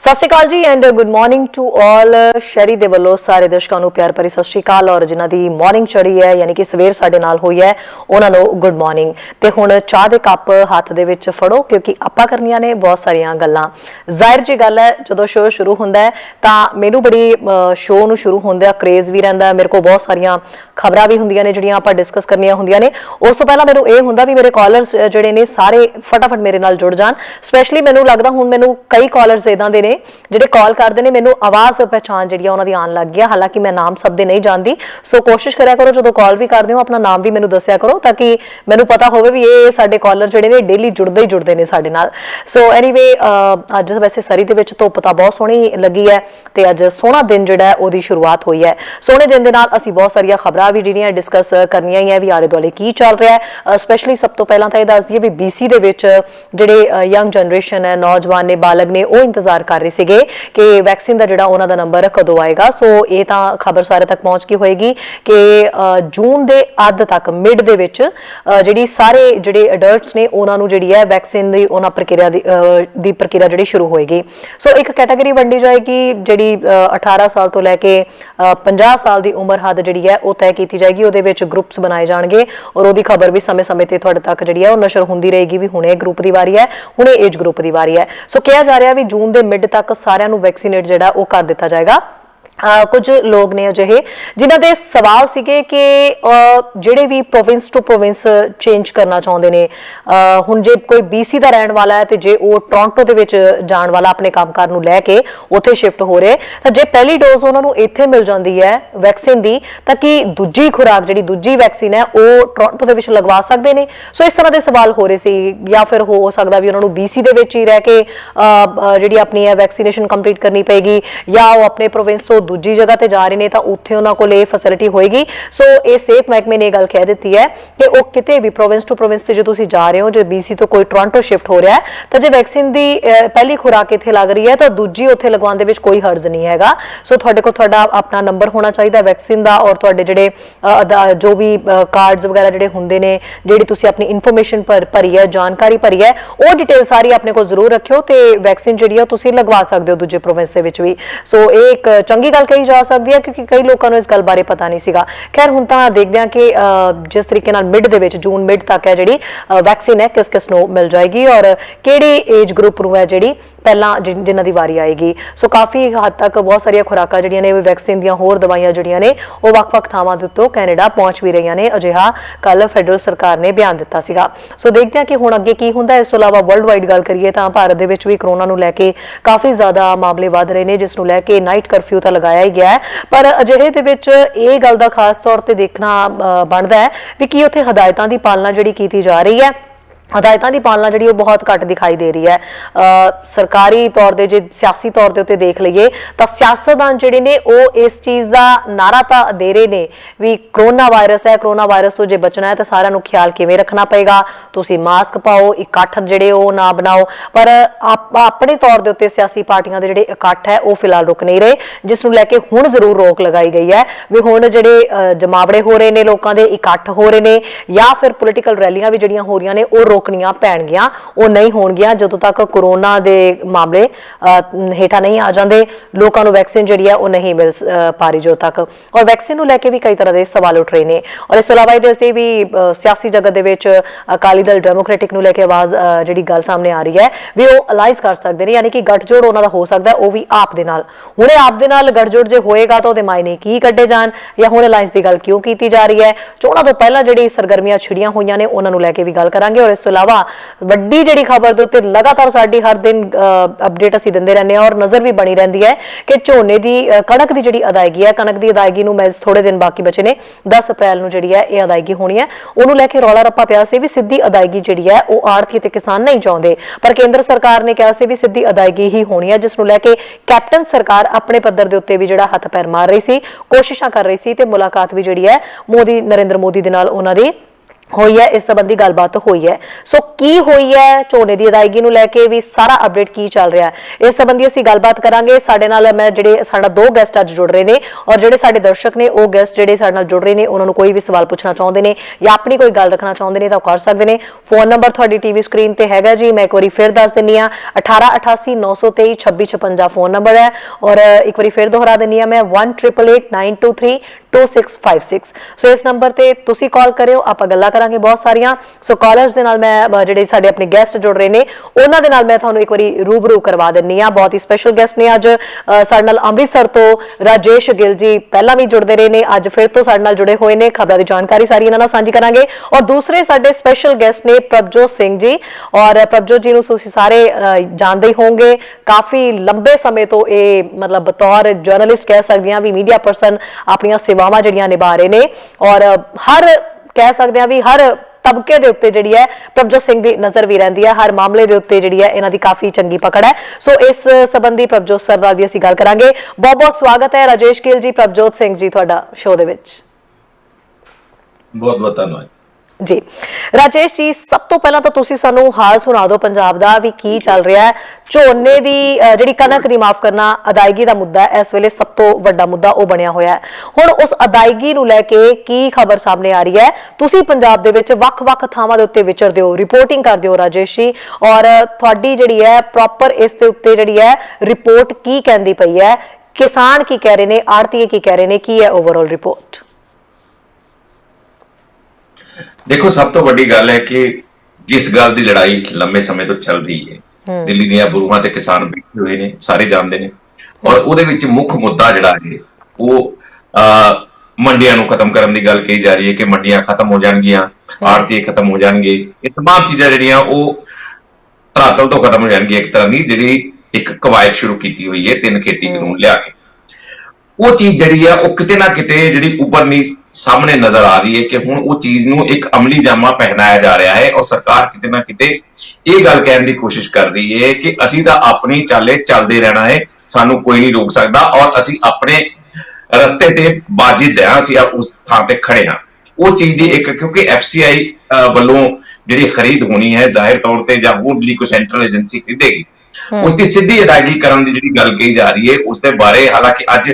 सत श्री अकाल जी and good morning to all. शहरी दे वल्लों सारे दर्शकों को प्यार भरी सत श्री अकाल और जिन्हां दी मॉर्निंग चढ़ी है यानी कि सवेर साडे नाल होई है उन्हां नूं गुड मॉर्निंग। ते हुण चाह दे कप हत्थ दे विच फड़ो क्योंकि आपां करनियां ने बहुत सारियां गल्लां। जाहिर जी गल है जदों शो शुरू हुंदा है तां मैनूं बड़ी शो नूं शुरू हुंदे क्रेज़ भी रहिंदा, मेरे को बहुत सारियां खबरां भी हुंदियां ने जिहड़ियां आपां डिस्कस करनियां हुंदियां ने। उस तों पहलां मैनूं इह हुंदा भी मेरे कॉलर्स जिहड़े ने सारे फटाफट मेरे नाल जुड़ जाण। स्पैशली मैनूं लगदा हुण मैनूं कई कॉलर्स इदां दे ने ਜਿਹੜੇ ਕਾਲ ਕਰਦੇ ਨੇ ਮੈਨੂੰ ਆਵਾਜ਼ ਪਹਿਚਾਨ ਜਿਹੜੀ ਉਹਨਾਂ ਦੀ ਆਉਣ ਲੱਗ ਗਿਆ। ਹਾਲਾਂਕਿ ਮੈਂ ਨਾਮ ਸਭ ਦੇ ਨਹੀਂ ਜਾਣਦੀ, ਸੋ ਕੋਸ਼ਿਸ਼ ਕਰਿਆ ਕਰੋ ਜਦੋਂ ਕਾਲ ਵੀ ਕਰਦੇ ਹੋ ਆਪਣਾ ਨਾਮ ਵੀ ਮੈਨੂੰ ਦੱਸਿਆ ਕਰੋ ਤਾਂ ਕਿ ਮੈਨੂੰ ਪਤਾ ਹੋਵੇ ਵੀ ਇਹ ਸਾਡੇ ਕਾਲਰ ਜਿਹੜੇ ਨੇ ਡੇਲੀ ਜੁੜਦੇ ਨੇ ਸਾਡੇ ਨਾਲ। ਸੋ ਐਨੀਵੇ ਅੱਜ ਵੈਸੇ ਸਰੀ ਦੇ ਵਿੱਚ ਧੁੱਪ ਤਾਂ ਬਹੁਤ ਸੋਹਣੀ ਲੱਗੀ ਹੈ ਤੇ ਅੱਜ ਸੋਹਣਾ ਦਿਨ ਜਿਹੜਾ ਉਹਦੀ ਸ਼ੁਰੂਆਤ ਹੋਈ ਹੈ। ਸੋਹਣੇ ਦਿਨ ਦੇ ਨਾਲ ਅਸੀਂ ਬਹੁਤ ਸਾਰੀਆਂ ਖਬਰਾਂ ਵੀ ਜਿਹੜੀਆਂ ਡਿਸਕਸ ਕਰਨੀਆਂ ਹੀ ਹੈ ਵੀ ਆਲੇ ਦੁਆਲੇ ਕੀ ਚੱਲ ਰਿਹਾ ਹੈ। ਸਪੈਸ਼ਲੀ ਸਭ ਤੋਂ ਪਹਿਲਾਂ ਤਾਂ ਇਹ ਦੱਸ ਦਈਏ ਵੀ BC ਦੇ ਵਿੱਚ ਜਿਹੜੇ ਯੰਗ ਜਨਰੇਸ਼ਨ ਹੈ, ਨੌਜਵਾਨ ਨੇ, ਬਾਲਗ ਨੇ, ਉਹ ਇੰਤਜ਼ਾਰ ਕਰ ਰਹੇ ਸੀਗੇ कि वैक्सीन का जिहड़ा उन्हां दा नंबर कदों आएगा। सो ये तां खबर सारे तक पहुंच गई होएगी कि जून के अध तक मिड दे विच जिहड़ी सारे जिहड़े अडल्ट्स ने उन्हां नूं जिहड़ी है वैक्सीन दी उन्हां प्रक्रिया दी प्रक्रिया जिहड़ी शुरू होएगी। सो एक कैटेगरी वंडी जाएगी जिहड़ी 18 साल तो लैके 50 साल की उम्र हद जिहड़ी है वो तय की जाएगी। उहदे विच ग्रुप्स बनाए जाणगे और उहदी खबर भी समय समय ते तुहाडे तक जिहड़ी है वो नशर हुंदी रहेगी भी हुणे ग्रुप की वारी है, हुणे एज ग्रुप की वारी है। सो कहा जा रहा है भी जून के मिड तक सारिਆਂ ਨੂੰ वैक्सीनेट ਜਿਹੜਾ ਉਹ ਕਰ ਦਿੱਤਾ ਜਾਏਗਾ। कुछ लोग ने अजिहे जिन्हां दे सवाल सीगे कि जिहड़े भी प्रोविंस टू प्रोविंस चेंज करना चाहुंदे ने, हुण जे कोई BC दा रहण वाला है ते जे वो टोरंटो दे विच जाण वाला अपने कामकार नूं लैके उत्थे शिफ्ट हो रहे तां जे पहली डोज उन्हां नूं इत्थे मिल जांदी है वैक्सीन दी तां कि दूजी खुराक जिहड़ी दूजी वैक्सीन है वो टोरंटो दे विच लगवा सकदे ने। सो इस तरह दे सवाल हो रहे सी या फिर हो सकदा भी उन्हां नूं BC दे विच ही रह के जिहड़ी अपनी वैक्सीनेशन कंप्लीट करनी पेगी या वो अपने प्रोविंस तो दूजी जगह ते जा रहे ने तां उत्थे उन्हां कोल इह फैसिलिटी होएगी। सो ये सेहत महकमे ने गल कह दित्ती है कि वो किते भी प्रोविंस टू प्रोविंस ते जो तुसीं जा रहे हो, जो BC तो कोई टोरंटो शिफ्ट हो रहा है तां जे वैक्सीन दी पहली खुराक इत्थे लग रही है तां दूजी उत्थे लगवाउण दे विच कोई हर्ज नहीं हैगा। सो तुहाडे कोल तुहाडा अपना नंबर होना चाहिए वैक्सीन दा और तुहाडे जिहड़े जो भी कार्ड्स वगैरह जिहड़े हुंदे ने, जिहड़ी तुसीं अपनी इन्फॉर्मेशन भरी है, जानकारी भरी है, वो डिटेल सारी अपने कोल जरूर रखियो ते वैक्सीन जिहड़ी है तुसीं लगवा सकदे हो दूजे प्रोविंस दे विच भी। सो ये एक चंगी गल कही जा सकती है क्योंकि कई लोगों को इस गल बारे पता नहीं सीगा। खैर हुण तां देखदे हां कि जिस तरीके नाल मिड दे विच जून मिड तक है जिहड़ी वैक्सीन है किस किस नूं मिल जाएगी और किहड़े एज ग्रुप नूं है जिहड़ी पहलां जिन्हां दी वारी आएगी। सो काफ़ी हद तक बहुत सारिया खुराकां जिहड़ियां ने वैक्सीन दीयां होर दवाइयां जिहड़ियां ने वो वख-वख थावां दे उत्तों कैनेडा पहुंच भी रहीआं ने। अजिहा कल फैडरल सरकार ने बयान दिता सीगा। सो देखते हैं कि हुण अगे की हुंदा। इस तों इलावा वर्ल्ड वाइड गल करिए तां भारत दे विच भी कोरोना नूं लैके काफ़ी ज़्यादा मामले वध रहे ने, जिस नूं लैके नाइट करफ्यू तां लगाया ही गया है। पर अजिहे दे विच इह गल दा खास तौर ते देखना बनदा है भी कि उत्थे हदायतां दी पालना जिहड़ी कीती जा रही है, हदायतां की पालना जी बहुत घट दिखाई दे रही है। सरकारी तौर पर जे सियासी तौर के उत्ते देख लीए तो सियासतदान जिहड़े ने वो इस चीज़ का नारा तो दे रहे ने भी कोरोना वायरस है, कोरोना वायरस तो जे बचना है तो सारिਆਂ ਨੂੰ ख्याल किवें रखना पेगा, तुसीं मास्क पाओ, इकट्ठ जिहड़े वो ना बनाओ। पर अपने तौर के उत्ते सियासी पार्टियां दे जिहड़े इकट्ठ है वो फिलहाल रुक नहीं रहे, जिस नूं लैके हुण जरूर रोक लगाई गई है भी हुण जिहड़े जमावड़े हो रहे ने, लोकां दे इकट्ठ हो रहे ने या फिर पोलीटिकल रैलियां भी जिहड़ियां हो रही ने वो रोकनियां पैणगियां, वो नहीं होणगियां जदों तक कोरोना दे मामले हेठा नहीं आ जांदे, लोकां नूं वैक्सीन जिहड़ी है वो नहीं मिल पा रही जो तक। और वैक्सीन नूं लैके भी कई तरह के सवाल उठ रहे ने। और इस तों इलावा दसदे भी सियासी जगत दे विच अकाली दल डेमोक्रेटिक नूं लैके आवाज़ जिहड़ी गल सामने आ रही है भी वो अलाइज कर सकदे ने, यानी कि गठजोड़ उन्हां दा हो सकदा है वो भी आप दे नाल। हुणे आप दे नाल गठजोड़ जे होएगा तो उहदे मायने की कड्डे जाण या हुण अलाइज दी गल क्यों कीती जा रही है। चोणां तों पहलां जिहड़ी सरगर्मियां छिड़ियां होईयां ने उन्हां नूं लैके भी गल करांगे। और इस तों इलावा वड्डी जिहड़ी खबर दे उत्ते लगातार साडी हर दिन अपडेट असीं दिंदे रहंदे हां और नज़र भी बनी रहिंदी है कि झोने दी कणक दी जिहड़ी अदायगी है, कणक दी अदायगी नूं मैं थोड़े दिन बाकी बचे ने 10 अप्रैल नूं जिहड़ी है ये अदायगी होनी है, उहनूं लैके रौला रप्पा पिया सी भी सिद्धी अदायगी जिहड़ी है वो आड़ती ते किसान नहीं चाहुंदे। पर केंद्र सरकार ने कहा सी भी सिद्धी अदायगी ही होनी है, जिस नूं लैके कैप्टन सरकार अपने पद्धर दे उत्ते भी जिहड़ा हत्थ पैर मार रही सी, कोशिशां कर रही सी ते मुलाकात भी जिहड़ी है नरेंद्र मोदी दे नाल उहनां दी ਹੋਈ ਹੈ, ਇਸ ਸੰਬੰਧੀ ਗੱਲਬਾਤ ਹੋਈ ਹੈ। ਸੋ ਕੀ ਹੋਈ ਹੈ ਝੋਨੇ ਦੀ ਅਦਾਇਗੀ ਨੂੰ ਲੈ ਕੇ ਵੀ ਸਾਰਾ ਅਪਡੇਟ ਕੀ ਚੱਲ ਰਿਹਾ ਹੈ, ਇਸ ਸੰਬੰਧੀ ਅਸੀਂ ਗੱਲਬਾਤ ਕਰਾਂਗੇ। ਸਾਡੇ ਨਾਲ ਮੈਂ ਜਿਹੜੇ ਸਾਡਾ ਦੋ ਗੈਸਟ ਅੱਜ ਜੁੜ ਰਹੇ ਨੇ, ਔਰ ਜਿਹੜੇ ਸਾਡੇ ਦਰਸ਼ਕ ਨੇ ਉਹ ਗੈਸਟ ਜਿਹੜੇ ਸਾਡੇ ਨਾਲ ਜੁੜ ਰਹੇ ਨੇ ਉਹਨਾਂ ਨੂੰ ਕੋਈ ਵੀ ਸਵਾਲ ਪੁੱਛਣਾ ਚਾਹੁੰਦੇ ਨੇ ਜਾਂ ਆਪਣੀ ਕੋਈ ਗੱਲ ਰੱਖਣਾ ਚਾਹੁੰਦੇ ਨੇ ਤਾਂ ਉਹ ਕਰ ਸਕਦੇ ਨੇ। ਫੋਨ ਨੰਬਰ ਤੁਹਾਡੀ ਟੀਵੀ ਸਕਰੀਨ ਤੇ ਹੈਗਾ ਜੀ, ਮੈਂ ਇੱਕ ਵਾਰੀ ਫਿਰ ਦੱਸ ਦਿੰਨੀ ਆ, 1888 923 2656 ਫੋਨ ਨੰਬਰ ਹੈ। ਔਰ ਇੱਕ ਵਾਰੀ ਫਿਰ ਦੁਹਰਾ ਦਿੰਨੀ ਆ ਮੈਂ, 1888 923 ਸੋ ਇਸ ਨੰਬਰ ਤੇ ਤੁਸੀਂ ਕਾਲ ਕਰਿਓ, ਆਪਾਂ ਗੱਲਾਂ ਕਰਾਂਗੇ ਬਹੁਤ ਸਾਰੀਆਂ। ਸੋ ਕਾਲਰਸ ਦੇ ਨਾਲ ਮੈਂ ਜਿਹੜੇ ਸਾਡੇ ਆਪਣੇ ਗੈਸਟ ਜੁੜ ਰਹੇ ਨੇ ਉਹਨਾਂ ਦੇ ਨਾਲ ਮੈਂ ਤੁਹਾਨੂੰ ਇੱਕ ਵਾਰੀ ਰੂਬਰੂ ਕਰਵਾ ਦਿੰਨੀ ਆ। ਬਹੁਤ ਹੀ ਸਪੈਸ਼ਲ ਗੈਸਟ ਨੇ ਅੱਜ ਸਾਡੇ ਨਾਲ ਅੰਮ੍ਰਿਤਸਰ ਤੋਂ ਰਾਜੇਸ਼ ਗਿੱਲ ਜੀ, ਪਹਿਲਾਂ ਵੀ ਜੁੜਦੇ ਰਹੇ ਨੇ, ਅੱਜ ਫਿਰ ਤੋਂ ਸਾਡੇ ਨਾਲ ਜੁੜੇ ਹੋਏ ਨੇ। ਖਬਰਾਂ ਦੀ ਜਾਣਕਾਰੀ ਸਾਰੀ ਇਹਨਾਂ ਨਾਲ ਸਾਂਝੀ ਕਰਾਂਗੇ। ਔਰ ਦੂਸਰੇ ਸਾਡੇ ਸਪੈਸ਼ਲ ਗੈਸਟ ਨੇ ਪ੍ਰਭਜੋਤ ਸਿੰਘ ਜੀ, ਔਰ ਪ੍ਰਭਜੋਤ ਜੀ ਨੂੰ ਤੁਸੀਂ ਸਾਰੇ ਜਾਣਦੇ ਹੀ ਹੋਵੋਗੇ, ਕਾਫੀ ਲੰਬੇ ਸਮੇਂ ਤੋਂ ਇਹ ਮਤਲਬ ਬਤੌਰ ਜਰਨਲਿਸਟ ਕਹਿ ਸਕਦੇ ਹਾਂ ਵੀ ਮੀਡੀਆ ਪਰਸਨ ਆਪਣੀਆਂ ਸੇਵਾਵਾਂ ਜਿਹੜੀਆਂ ਨਿਭਾ ਰਹੇ ਨੇ, ਔਰ ਹਰ ਕਹਿ ਸਕਦੇ ਹਾਂ ਵੀ ਹਰ ਤਬਕੇ ਦੇ ਉੱਤੇ ਜਿਹੜੀ ਹੈ ਪ੍ਰਭਜੋਤ ਸਿੰਘ ਦੀ ਨਜ਼ਰ ਵੀ ਰਹਿੰਦੀ ਹੈ, ਹਰ ਮਾਮਲੇ ਦੇ ਉੱਤੇ ਜਿਹੜੀ ਹੈ ਇਹਨਾਂ ਦੀ ਕਾਫੀ ਚੰਗੀ ਪਕੜ ਹੈ। ਸੋ ਇਸ ਸੰਬੰਧੀ ਪ੍ਰਭਜੋਤ ਸਰ ਨਾਲ ਵੀ ਅਸੀਂ ਗੱਲ ਕਰਾਂਗੇ। ਬਹੁਤ ਬਹੁਤ ਸਵਾਗਤ ਹੈ ਰਾਜੇਸ਼ ਗਿੱਲ ਜੀ, ਪ੍ਰਭਜੋਤ ਸਿੰਘ ਜੀ ਤੁਹਾਡਾ ਸ਼ੋਅ ਦੇ ਵਿੱਚ। ਬਹੁਤ ਬਹੁਤ ਧੰਨਵਾਦ ਜੀ। ਰਾਜੇਸ਼ ਜੀ, ਸਭ ਤੋਂ ਪਹਿਲਾਂ ਤਾਂ ਤੁਸੀਂ ਸਾਨੂੰ ਹਾਲ ਸੁਣਾ ਦਿਓ ਪੰਜਾਬ ਦਾ ਵੀ ਕੀ ਚੱਲ ਰਿਹਾ ਹੈ। ਝੋਨੇ ਦੀ ਜਿਹੜੀ ਕਣਕ ਦੀ ਮਾਫ ਕਰਨਾ ਅਦਾਇਗੀ ਦਾ ਮੁੱਦਾ ਇਸ ਵੇਲੇ ਸਭ ਤੋਂ ਵੱਡਾ ਮੁੱਦਾ ਉਹ ਬਣਿਆ ਹੋਇਆ ਹੈ। ਹੁਣ ਉਸ ਅਦਾਇਗੀ ਨੂੰ ਲੈ ਕੇ ਕੀ ਖਬਰ ਸਾਹਮਣੇ ਆ ਰਹੀ ਹੈ? ਤੁਸੀਂ ਪੰਜਾਬ ਦੇ ਵਿੱਚ ਵੱਖ-ਵੱਖ ਥਾਵਾਂ ਦੇ ਉੱਤੇ ਵਿਚਰਦੇ ਹੋ, ਰਿਪੋਰਟਿੰਗ ਕਰਦੇ ਹੋ ਰਾਜੇਸ਼ ਜੀ, ਔਰ ਤੁਹਾਡੀ ਜਿਹੜੀ ਹੈ ਪ੍ਰੋਪਰ ਇਸ ਦੇ ਉੱਤੇ ਜਿਹੜੀ ਹੈ ਰਿਪੋਰਟ ਕੀ ਕਹਿੰਦੀ ਪਈ ਹੈ? ਕਿਸਾਨ ਕੀ ਕਹਿ ਰਹੇ ਨੇ, ਆੜਤੀਏ ਕੀ ਕਹਿ ਰਹੇ ਨੇ, ਕੀ ਹੈ ਓਵਰਆਲ ਰਿਪੋਰਟ? ਦੇਖੋ, ਸਭ ਤੋਂ ਵੱਡੀ ਗੱਲ ਹੈ ਕਿ ਜਿਸ ਗੱਲ ਦੀ ਲੜਾਈ ਲੰਮੇ ਸਮੇਂ ਤੋਂ ਚੱਲ ਰਹੀ ਹੈ, ਦਿੱਲੀ ਦੀਆਂ ਬਰੂਹਾਂ ਤੇ ਕਿਸਾਨ ਬੈਠੇ ਹੋਏ ਨੇ, ਸਾਰੇ ਜਾਣਦੇ ਨੇ, ਔਰ ਉਹਦੇ ਵਿੱਚ ਮੁੱਖ ਮੁੱਦਾ ਜਿਹੜਾ ਹੈ ਉਹ ਮੰਡੀਆਂ ਨੂੰ ਖਤਮ ਕਰਨ ਦੀ ਗੱਲ ਕਹੀ ਜਾ ਰਹੀ ਹੈ ਕਿ ਮੰਡੀਆਂ ਖਤਮ ਹੋ ਜਾਣਗੀਆਂ, ਆੜਤੀਏ ਖਤਮ ਹੋ ਜਾਣਗੇ। ਇਹ ਤਮਾਮ ਚੀਜ਼ਾਂ ਜਿਹੜੀਆਂ ਉਹ ਧਰਾਤਲ ਤੋਂ ਖਤਮ ਹੋ ਜਾਣਗੀਆਂ। ਇੱਕ ਤਰ੍ਹਾਂ ਦੀ ਜਿਹੜੀ ਇੱਕ ਕਵਾਇਦ ਸ਼ੁਰੂ ਕੀਤੀ ਹੋਈ ਹੈ 3 ਖੇਤੀ ਕਾਨੂੰਨ ਲਿਆ ਕੇ, ਉਹ ਚੀਜ਼ ਜਿਹੜੀ ਆ ਉਹ ਕਿਤੇ ਨਾ ਕਿਤੇ ਜਿਹੜੀ ਉੱਭਰਨੀ ਸਾਹਮਣੇ ਨਜ਼ਰ ਆ ਰਹੀ ਹੈ ਕਿ ਹੁਣ ਉਹ ਚੀਜ਼ ਨੂੰ ਇੱਕ ਅਮਲੀ ਜਾਮਾ ਪਹਿਨਾਇਆ ਜਾ ਰਿਹਾ ਹੈ, ਔਰ ਸਰਕਾਰ ਕਿਤੇ ਨਾ ਕਿਤੇ ਇਹ ਗੱਲ ਕਹਿਣ ਦੀ ਕੋਸ਼ਿਸ਼ ਕਰ ਰਹੀ ਹੈ ਕਿ ਅਸੀਂ ਤਾਂ ਆਪਣੀ ਚਾਲੇ ਚੱਲਦੇ ਰਹਿਣਾ ਹੈ, ਸਾਨੂੰ ਕੋਈ ਨਹੀਂ ਰੋਕ ਸਕਦਾ, ਔਰ ਅਸੀਂ ਆਪਣੇ ਰਸਤੇ ਤੇ ਬਾਜ਼ਿਦ ਹਾਂ, ਅਸੀਂ ਉਸ ਥਾਂ ਤੇ ਖੜੇ ਹਾਂ। ਉਸ ਚੀਜ਼ ਦੀ ਇੱਕ, ਕਿਉਂਕਿ FCI ਵੱਲੋਂ ਜਿਹੜੀ ਖਰੀਦ ਹੋਣੀ ਹੈ ਜ਼ਾਹਿਰ ਤੌਰ ਤੇ ਜਾਂ ਹੋਰ ਜਿਹੜੀ ਕੋਈ ਸੈਂਟਰਲ ਏਜੰਸੀ ਖਰੀਦੇਗੀ, ਉਸ ਦੀ ਸਿੱਧੀ ਅਦਾਇਗੀ ਕਰਨ ਦੀ ਜਿਹੜੀ ਗੱਲ ਕਹੀ ਜਾ ਰਹੀ ਹੈ ਉਸ ਦੇ ਬਾਰੇ ਹਾਲਾਂਕਿ ਅੱਜ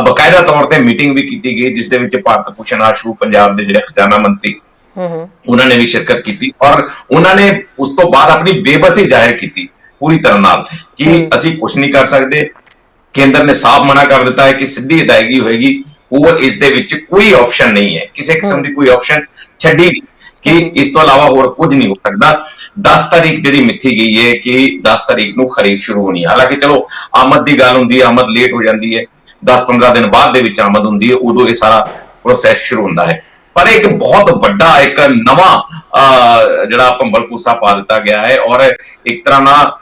ਬਕਾਇਦਾ ਤੌਰ ਤੇ ਮੀਟਿੰਗ ਵੀ ਕੀਤੀ ਗਈ, ਜਿਸ ਦੇ ਵਿੱਚ ਭਾਰਤ ਭੂਸ਼ਣ ਆਸ਼ੂ ਪੰਜਾਬ ਦੇ ਜਿਹੜੇ ਖਜ਼ਾਨਾ ਮੰਤਰੀ ਉਹਨਾਂ ਨੇ ਵੀ ਸ਼ਿਰਕਤ ਕੀਤੀ, ਔਰ ਉਹਨਾਂ ਨੇ ਉਸ ਤੋਂ ਬਾਅਦ ਆਪਣੀ ਬੇਬਸੀ ਜ਼ਾਹਿਰ ਕੀਤੀ ਪੂਰੀ ਤਰ੍ਹਾਂ ਨਾਲ ਕਿ ਅਸੀਂ ਕੁਝ ਨਹੀਂ ਕਰ ਸਕਦੇ। ਕੇਂਦਰ ਨੇ ਸਾਫ਼ ਮਨਾ ਕਰ ਦਿੱਤਾ ਹੈ ਕਿ ਸਿੱਧੀ ਅਦਾਇਗੀ ਹੋਏਗੀ, ਉਹ ਇਸ ਦੇ ਵਿੱਚ ਕੋਈ ਆਪਸ਼ਨ ਨਹੀਂ ਹੈ, ਕਿਸੇ ਕਿਸਮ ਦੀ ਕੋਈ ਆਪਸ਼ਨ ਛੱਡੀ ਨਹੀਂ ਕਿ ਇਸ ਤੋਂ ਇਲਾਵਾ ਹੋਰ ਕੁਝ ਨਹੀਂ ਹੋ ਸਕਦਾ। 10 ਤਾਰੀਖ ਜਿਹੜੀ ਮਿੱਥੀ ਗਈ ਹੈ ਕਿ 10 ਤਾਰੀਖ ਨੂੰ ਖਰੀਦ ਸ਼ੁਰੂ ਹੋਣੀ ਹੈ। ਹਾਲਾਂਕਿ ਚਲੋ ਆਮਦ ਦੀ ਗੱਲ ਹੁੰਦੀ ਹੈ, ਆਮਦ ਲੇਟ ਹੋ ਜਾਂਦੀ ਹੈ, 10-15 ਦਿਨ ਬਾਅਦ ਦੇ ਵਿੱਚ ਆਮਦ ਹੁੰਦੀ ਹੈ, ਉਦੋਂ ਇਹ ਸਾਰਾ ਪ੍ਰੋਸੈਸ ਸ਼ੁਰੂ ਹੁੰਦਾ ਹੈ। ਪਰ ਇੱਕ ਬਹੁਤ ਵੱਡਾ ਇੱਕ ਨਵਾਂ ਜਿਹੜਾ ਭੰਬਲ ਭੂਸਾ ਪਾ ਦਿੱਤਾ ਗਿਆ ਹੈ, ਔਰ ਇੱਕ ਤਰ੍ਹਾਂ ਨਾਲ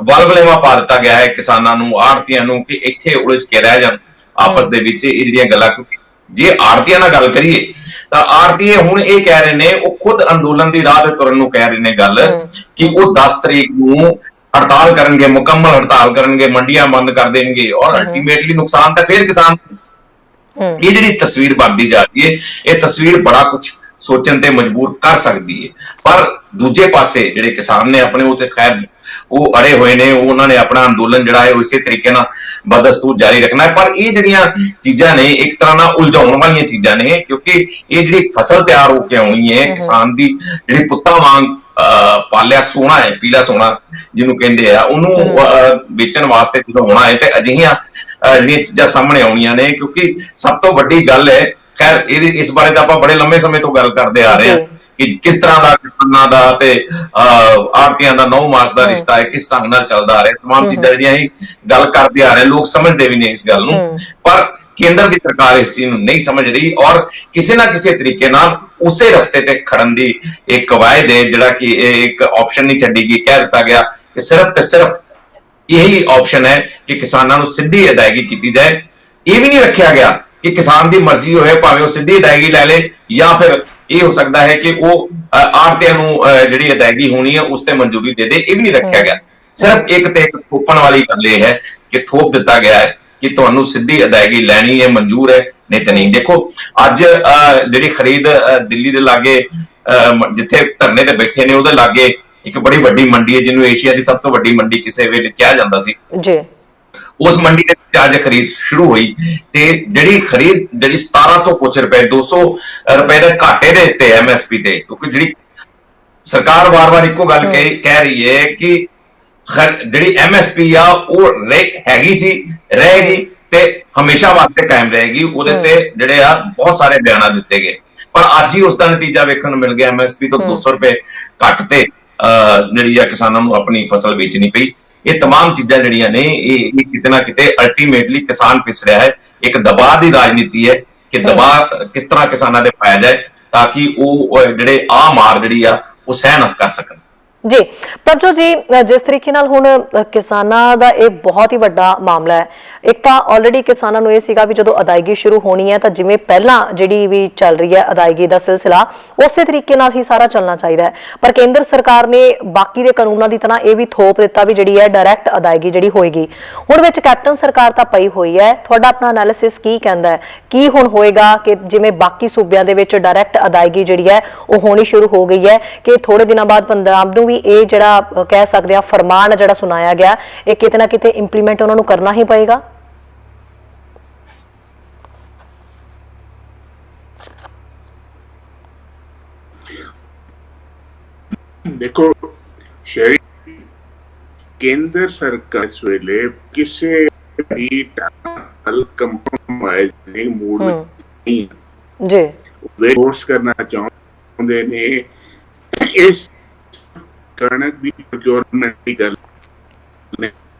ਵਲਵਲੇਵਾ ਪਾ ਦਿੱਤਾ ਗਿਆ ਹੈ ਕਿਸਾਨਾਂ ਨੂੰ, ਆੜਤੀਆਂ ਨੂੰ, ਕਿ ਇੱਥੇ ਉਲਝ ਕੇ ਰਹਿ ਜਾਣ ਆਪਸ ਦੇ ਵਿੱਚ ਇਹ ਜਿਹੜੀਆਂ ਗੱਲਾਂ। ਜੇ ਆੜਤੀਆਂ ਨਾਲ ਗੱਲ ਕਰੀਏ ਤਾਂ ਆੜਤੀਏ ਹੁਣ ਇਹ ਕਹਿ ਰਹੇ ਨੇ, ਉਹ ਖੁਦ ਅੰਦੋਲਨ ਦੀ ਰਾਹ ਤੇ ਤੁਰਨ ਨੂੰ ਕਹਿ ਰਹੇ ਨੇ ਗੱਲ, ਕਿ ਉਹ 10 ਤਰੀਕ ਨੂੰ ਹੜਤਾਲ ਕਰਨਗੇ, ਮੁਕੰਮਲ ਹੜਤਾਲ ਕਰਨਗੇ, ਮੰਡੀਆਂ ਬੰਦ ਕਰ ਦੇਣਗੇ, ਔਰ ਅਲਟੀਮੇਟਲੀ ਨੁਕਸਾਨ ਤਾਂ ਫਿਰ ਕਿਸਾਨ। ਇਹ ਜਿਹੜੀ ਤਸਵੀਰ ਬਣਦੀ ਜਾ ਰਹੀ ਹੈ, ਇਹ ਤਸਵੀਰ ਬੜਾ ਕੁਝ ਸੋਚਣ ਤੇ ਮਜਬੂਰ ਕਰ ਸਕਦੀ ਹੈ। ਪਰ ਦੂਜੇ ਪਾਸੇ ਜਿਹੜੇ ਕਿਸਾਨ ਨੇ ਆਪਣੇ ਉੱਤੇ ਖੈਰ ਉਹ ਅੜੇ ਹੋਏ ਨੇ, ਉਹਨਾਂ ਨੇ ਆਪਣਾ ਅੰਦੋਲਨ ਜਿਹੜਾ ਹੈ ਉਸੇ ਤਰੀਕੇ ਨਾਲ ਬਦਸਤੂਰ ਜਾਰੀ ਰੱਖਣਾ ਹੈ। ਪਰ ਇਹ ਜਿਹੜੀਆਂ ਚੀਜ਼ਾਂ ਨੇ ਇੱਕ ਤਰ੍ਹਾਂ ਨਾਲ ਉਲਝਾਉਣ ਵਾਲੀਆਂ ਚੀਜ਼ਾਂ ਨੇ, ਕਿਉਂਕਿ ਇਹ ਜਿਹੜੀ ਫਸਲ ਤਿਆਰ ਹੋ ਕੇ ਆਉਣੀ ਹੈ ਕਿਸਾਨ ਦੀ, ਜਿਹੜੀ ਪੁੱਤਾਂ ਵਾਂਗ ਪਾਲਿਆ ਸੋਨਾ ਹੈ, ਪੀਲਾ ਸੋਨਾ ਜਿਹਨੂੰ ਕਹਿੰਦੇ ਆ, ਉਹਨੂੰ ਵੇਚਣ ਵਾਸਤੇ ਜਦੋਂ ਹੋਣਾ ਹੈ ਤੇ ਅਜਿਹੀਆਂ ਜਿਹੜੀਆਂ ਚੀਜ਼ਾਂ ਸਾਹਮਣੇ ਆਉਣੀਆਂ ਨੇ। ਕਿਉਂਕਿ ਸਭ ਤੋਂ ਵੱਡੀ ਗੱਲ ਹੈ, ਖੈਰ ਇਸ ਬਾਰੇ ਤਾਂ ਆਪਾਂ ਬੜੇ ਲੰਮੇ ਸਮੇਂ ਤੋਂ ਗੱਲ ਕਰਦੇ ਆ ਰਹੇ ਹਾਂ ਕਿ ਕਿਸ ਤਰ੍ਹਾਂ ਦਾ ਕਿਸਾਨਾਂ ਦਾ ਤੇ ਆੜਤੀਆਂ ਦਾ 9 ਮਾਰਚ ਦਾ ਰਿਸ਼ਤਾ ਹੈ, ਕਿਸ ਢੰਗ ਨਾਲ ਚੱਲਦਾ ਆ ਰਿਹਾ, ਤਮਾਮ ਚੀਜ਼ਾਂ ਜਿਹੜੀਆਂ ਹੀ ਗੱਲ ਕਰਦੇ ਆ ਰਹੇ, ਲੋਕ ਸਮਝਦੇ ਵੀ ਨੇ ਇਸ ਗੱਲ ਨੂੰ। ਪਰ ਕੇਂਦਰ ਦੀ ਸਰਕਾਰ ਇਸ ਚੀਜ਼ ਨੂੰ ਨਹੀਂ ਸਮਝ ਰਹੀ, ਔਰ ਕਿਸੇ ਨਾ ਕਿਸੇ ਤਰੀਕੇ ਨਾਲ ਉਸੇ ਰਸਤੇ ਤੇ ਖੜਨ ਦੀ ਇੱਕ ਕਵਾਇਦ ਹੈ, ਜਿਹੜਾ ਕਿ ਇੱਕ ਆਪਸ਼ਨ ਨਹੀਂ ਛੱਡੀ ਗਈ। ਕਹਿ ਦਿੱਤਾ ਗਿਆ ਕਿ ਸਿਰਫ ਤੇ ਸਿਰਫ ਇਹੀ ਆਪਸ਼ਨ ਹੈ ਕਿ ਕਿਸਾਨਾਂ ਨੂੰ ਸਿੱਧੀ ਅਦਾਇਗੀ ਕੀਤੀ ਜਾਏ। ਇਹ ਵੀ ਨਹੀਂ ਰੱਖਿਆ ਗਿਆ ਕਿ ਕਿਸਾਨ ਦੀ ਮਰਜ਼ੀ ਹੋਏ, ਭਾਵੇਂ ਉਹ ਸਿੱਧੀ ਅਦਾਇਗੀ ਲੈ ਲੇ, ਜਾਂ ਫਿਰ ਇਹ ਹੋ ਸਕਦਾ ਹੈ ਕਿ ਉਹ ਆੜਤੀਆਂ ਨੂੰ ਜਿਹੜੀ ਅਦਾਇਗੀ ਹੋਣੀ ਹੈ ਉਸ ਤੇ ਮਨਜ਼ੂਰੀ ਦੇ ਦੇ। ਇਹ ਵੀ ਨਹੀਂ ਰੱਖਿਆ ਗਿਆ। ਸਿਰਫ ਇੱਕ ਤੇ ਇੱਕ ਥੋਪਣ ਵਾਲੀ ਗੱਲ ਇਹ ਹੈ ਕਿ ਥੋਪ ਦਿੱਤਾ ਗਿਆ ਹੈ ਕਿ ਤੁਹਾਨੂੰ ਸਿੱਧੀ ਅਦਾਇਗੀ ਲੈਣੀ ਹੈ, ਮਨਜ਼ੂਰ ਹੈ, ਨਹੀਂ ਤਾਂ ਨਹੀਂ। ਦੇਖੋ ਅੱਜ ਜਿਹੜੀ ਖਰੀਦ ਦਿੱਲੀ ਦੇ ਲਾਗੇ ਜਿੱਥੇ ਧਰਨੇ ਤੇ ਬੈਠੇ ਨੇ ਉਹਦੇ ਲਾਗੇ ਇੱਕ ਬੜੀ ਵੱਡੀ ਮੰਡੀ ਹੈ, ਜਿਹਨੂੰ ਏਸ਼ੀਆ ਦੀ ਸਭ ਤੋਂ ਵੱਡੀ ਮੰਡੀ ਕਿਸੇ ਵੇਲੇ ਕਿਹਾ ਜਾਂਦਾ ਸੀ। ਜੀ ਉਸ ਮੰਡੀ ਦੇ ਵਿੱਚ ਅੱਜ ਖਰੀਦ ਸ਼ੁਰੂ ਹੋਈ ਤੇ ਜਿਹੜੀ ਖਰੀਦ ਜਿਹੜੀ 1700 ਕੁਛ ਰੁਪਏ 200 ਰੁਪਏ ਦੇ ਘਾਟੇ ਦੇ ਉੱਤੇ ਐਮਐਸਪੀ ਤੇ, ਕਿਉਂਕਿ ਜਿਹੜੀ ਸਰਕਾਰ ਵਾਰ-ਵਾਰ ਇੱਕੋ ਗੱਲ ਕਹਿ ਰਹੀ ਹੈ ਕਿ ਜਿਹੜੀ ਐਮਐਸਪੀ ਆ ਉਹ ਹੈਗੀ ਸੀ, ਰਹੇਗੀ ਤੇ ਹਮੇਸ਼ਾ ਵਾਸਤੇ ਕਾਇਮ ਰਹੇਗੀ। ਉਹਦੇ ਤੇ ਜਿਹੜੇ ਆ ਬਹੁਤ ਸਾਰੇ ਬਿਆਨਾਂ ਦਿੱਤੇ ਗਏ, ਪਰ ਅੱਜ ਹੀ ਉਸ ਦਾ ਨਤੀਜਾ ਵੇਖਣ ਨੂੰ ਮਿਲ ਗਿਆ। ਐਮਐਸਪੀ ਤੋਂ 200 ਰੁਪਏ ਘੱਟ ਤੇ ਜਿਹੜੀ ਆ ਕਿਸਾਨਾਂ ਨੂੰ ਆਪਣੀ ਫਸਲ ਵੇਚਣੀ ਪਈ। ਇਹ तमाम ਚੀਜ਼ਾਂ ਜਿਹੜੀਆਂ ਨੇ ਇਹ ਕਿਤੇ ਨਾ ਕਿਤੇ ਅਲਟੀਮੇਟਲੀ ਕਿਸਾਨ ਪਿਸ ਰਿਹਾ ਹੈ। ਇੱਕ ਦਬਾਅ ਦੀ ਰਾਜਨੀਤੀ ਹੈ ਕਿ ਦਬਾਅ ਕਿਸ ਤਰ੍ਹਾਂ ਕਿਸਾਨਾਂ ਦੇ ਪਾਇਆ ਜਾਏ ਤਾਂ ਕਿ ਉਹ ਜਿਹੜੇ ਮਾਰ ਜਿਹੜੀ ਆ ਉਹ ਸਹਿ ਨਾ ਕਰ ਸਕਣ। ਜੀ ਪ੍ਰਭਜੋਤ ਜੀ, ਜਿਸ ਤਰੀਕੇ ਨਾਲ ਹੁਣ ਕਿਸਾਨਾਂ ਦਾ ਇਹ ਬਹੁਤ ਹੀ ਵੱਡਾ ਮਾਮਲਾ ਹੈ, ਇੱਕ ਤਾਂ ਆਲਰੇਡੀ ਕਿਸਾਨਾਂ ਨੂੰ ਇਹ ਸੀਗਾ ਵੀ ਜਦੋਂ ਅਦਾਇਗੀ ਸ਼ੁਰੂ ਹੋਣੀ ਹੈ ਤਾਂ ਜਿਵੇਂ ਪਹਿਲਾਂ ਜਿਹੜੀ ਵੀ ਚੱਲ ਰਹੀ ਹੈ ਅਦਾਇਗੀ ਦਾ ਸਿਲਸਿਲਾ, ਉਸੇ ਤਰੀਕੇ ਨਾਲ ਹੀ ਸਾਰਾ ਚੱਲਣਾ ਚਾਹੀਦਾ ਹੈ। ਪਰ ਕੇਂਦਰ ਸਰਕਾਰ ਨੇ ਬਾਕੀ ਦੇ ਕਾਨੂੰਨਾਂ ਦੀ ਤਰ੍ਹਾਂ ਇਹ ਵੀ ਥੋਪ ਦਿੱਤਾ ਵੀ ਜਿਹੜੀ ਹੈ ਡਾਇਰੈਕਟ ਅਦਾਇਗੀ ਜਿਹੜੀ ਹੋਏਗੀ। ਹੁਣ ਵਿੱਚ ਕੈਪਟਨ ਸਰਕਾਰ ਤਾਂ ਪਈ ਹੋਈ ਹੈ, ਤੁਹਾਡਾ ਆਪਣਾ ਐਨਾਲਿਸਿਸ ਕੀ ਕਹਿੰਦਾ ਹੈ, ਕੀ ਹੁਣ ਹੋਏਗਾ ਕਿ ਜਿਵੇਂ ਬਾਕੀ ਸੂਬਿਆਂ ਦੇ ਵਿੱਚ ਡਾਇਰੈਕਟ ਅਦਾਇਗੀ ਜਿਹੜੀ ਹੈ ਉਹ ਹੋਣੀ ਸ਼ੁਰੂ ਹੋ ਗਈ ਹੈ ਕਿ ਥੋੜੇ ਦਿਨਾਂ ਬਾਅਦ ਪੰਜਾਬ ਨੂੰ ਵੀ ਇਹ ਜਿਹੜਾ ਕਹਿ ਸਕਦੇ ਆ ਫਰਮਾਨ ਜਿਹੜਾ ਸੁਣਾਇਆ ਗਿਆ, ਇਹ ਕਿਤੇ ਨਾ ਕਿਤੇ ਇੰਪਲੀਮੈਂਟ ਉਹਨਾਂ ਨੂੰ ਕਰਨਾ ਹੀ ਪਏਗਾ? देखो शहरी केंद्र सरकार इस वेले किसी भी कंप्रोमाइज नहीं मूड में नहीं जी वे फोर्स करना चाहते ने इस कणक दी प्रोक्योरमेंट दी गल ने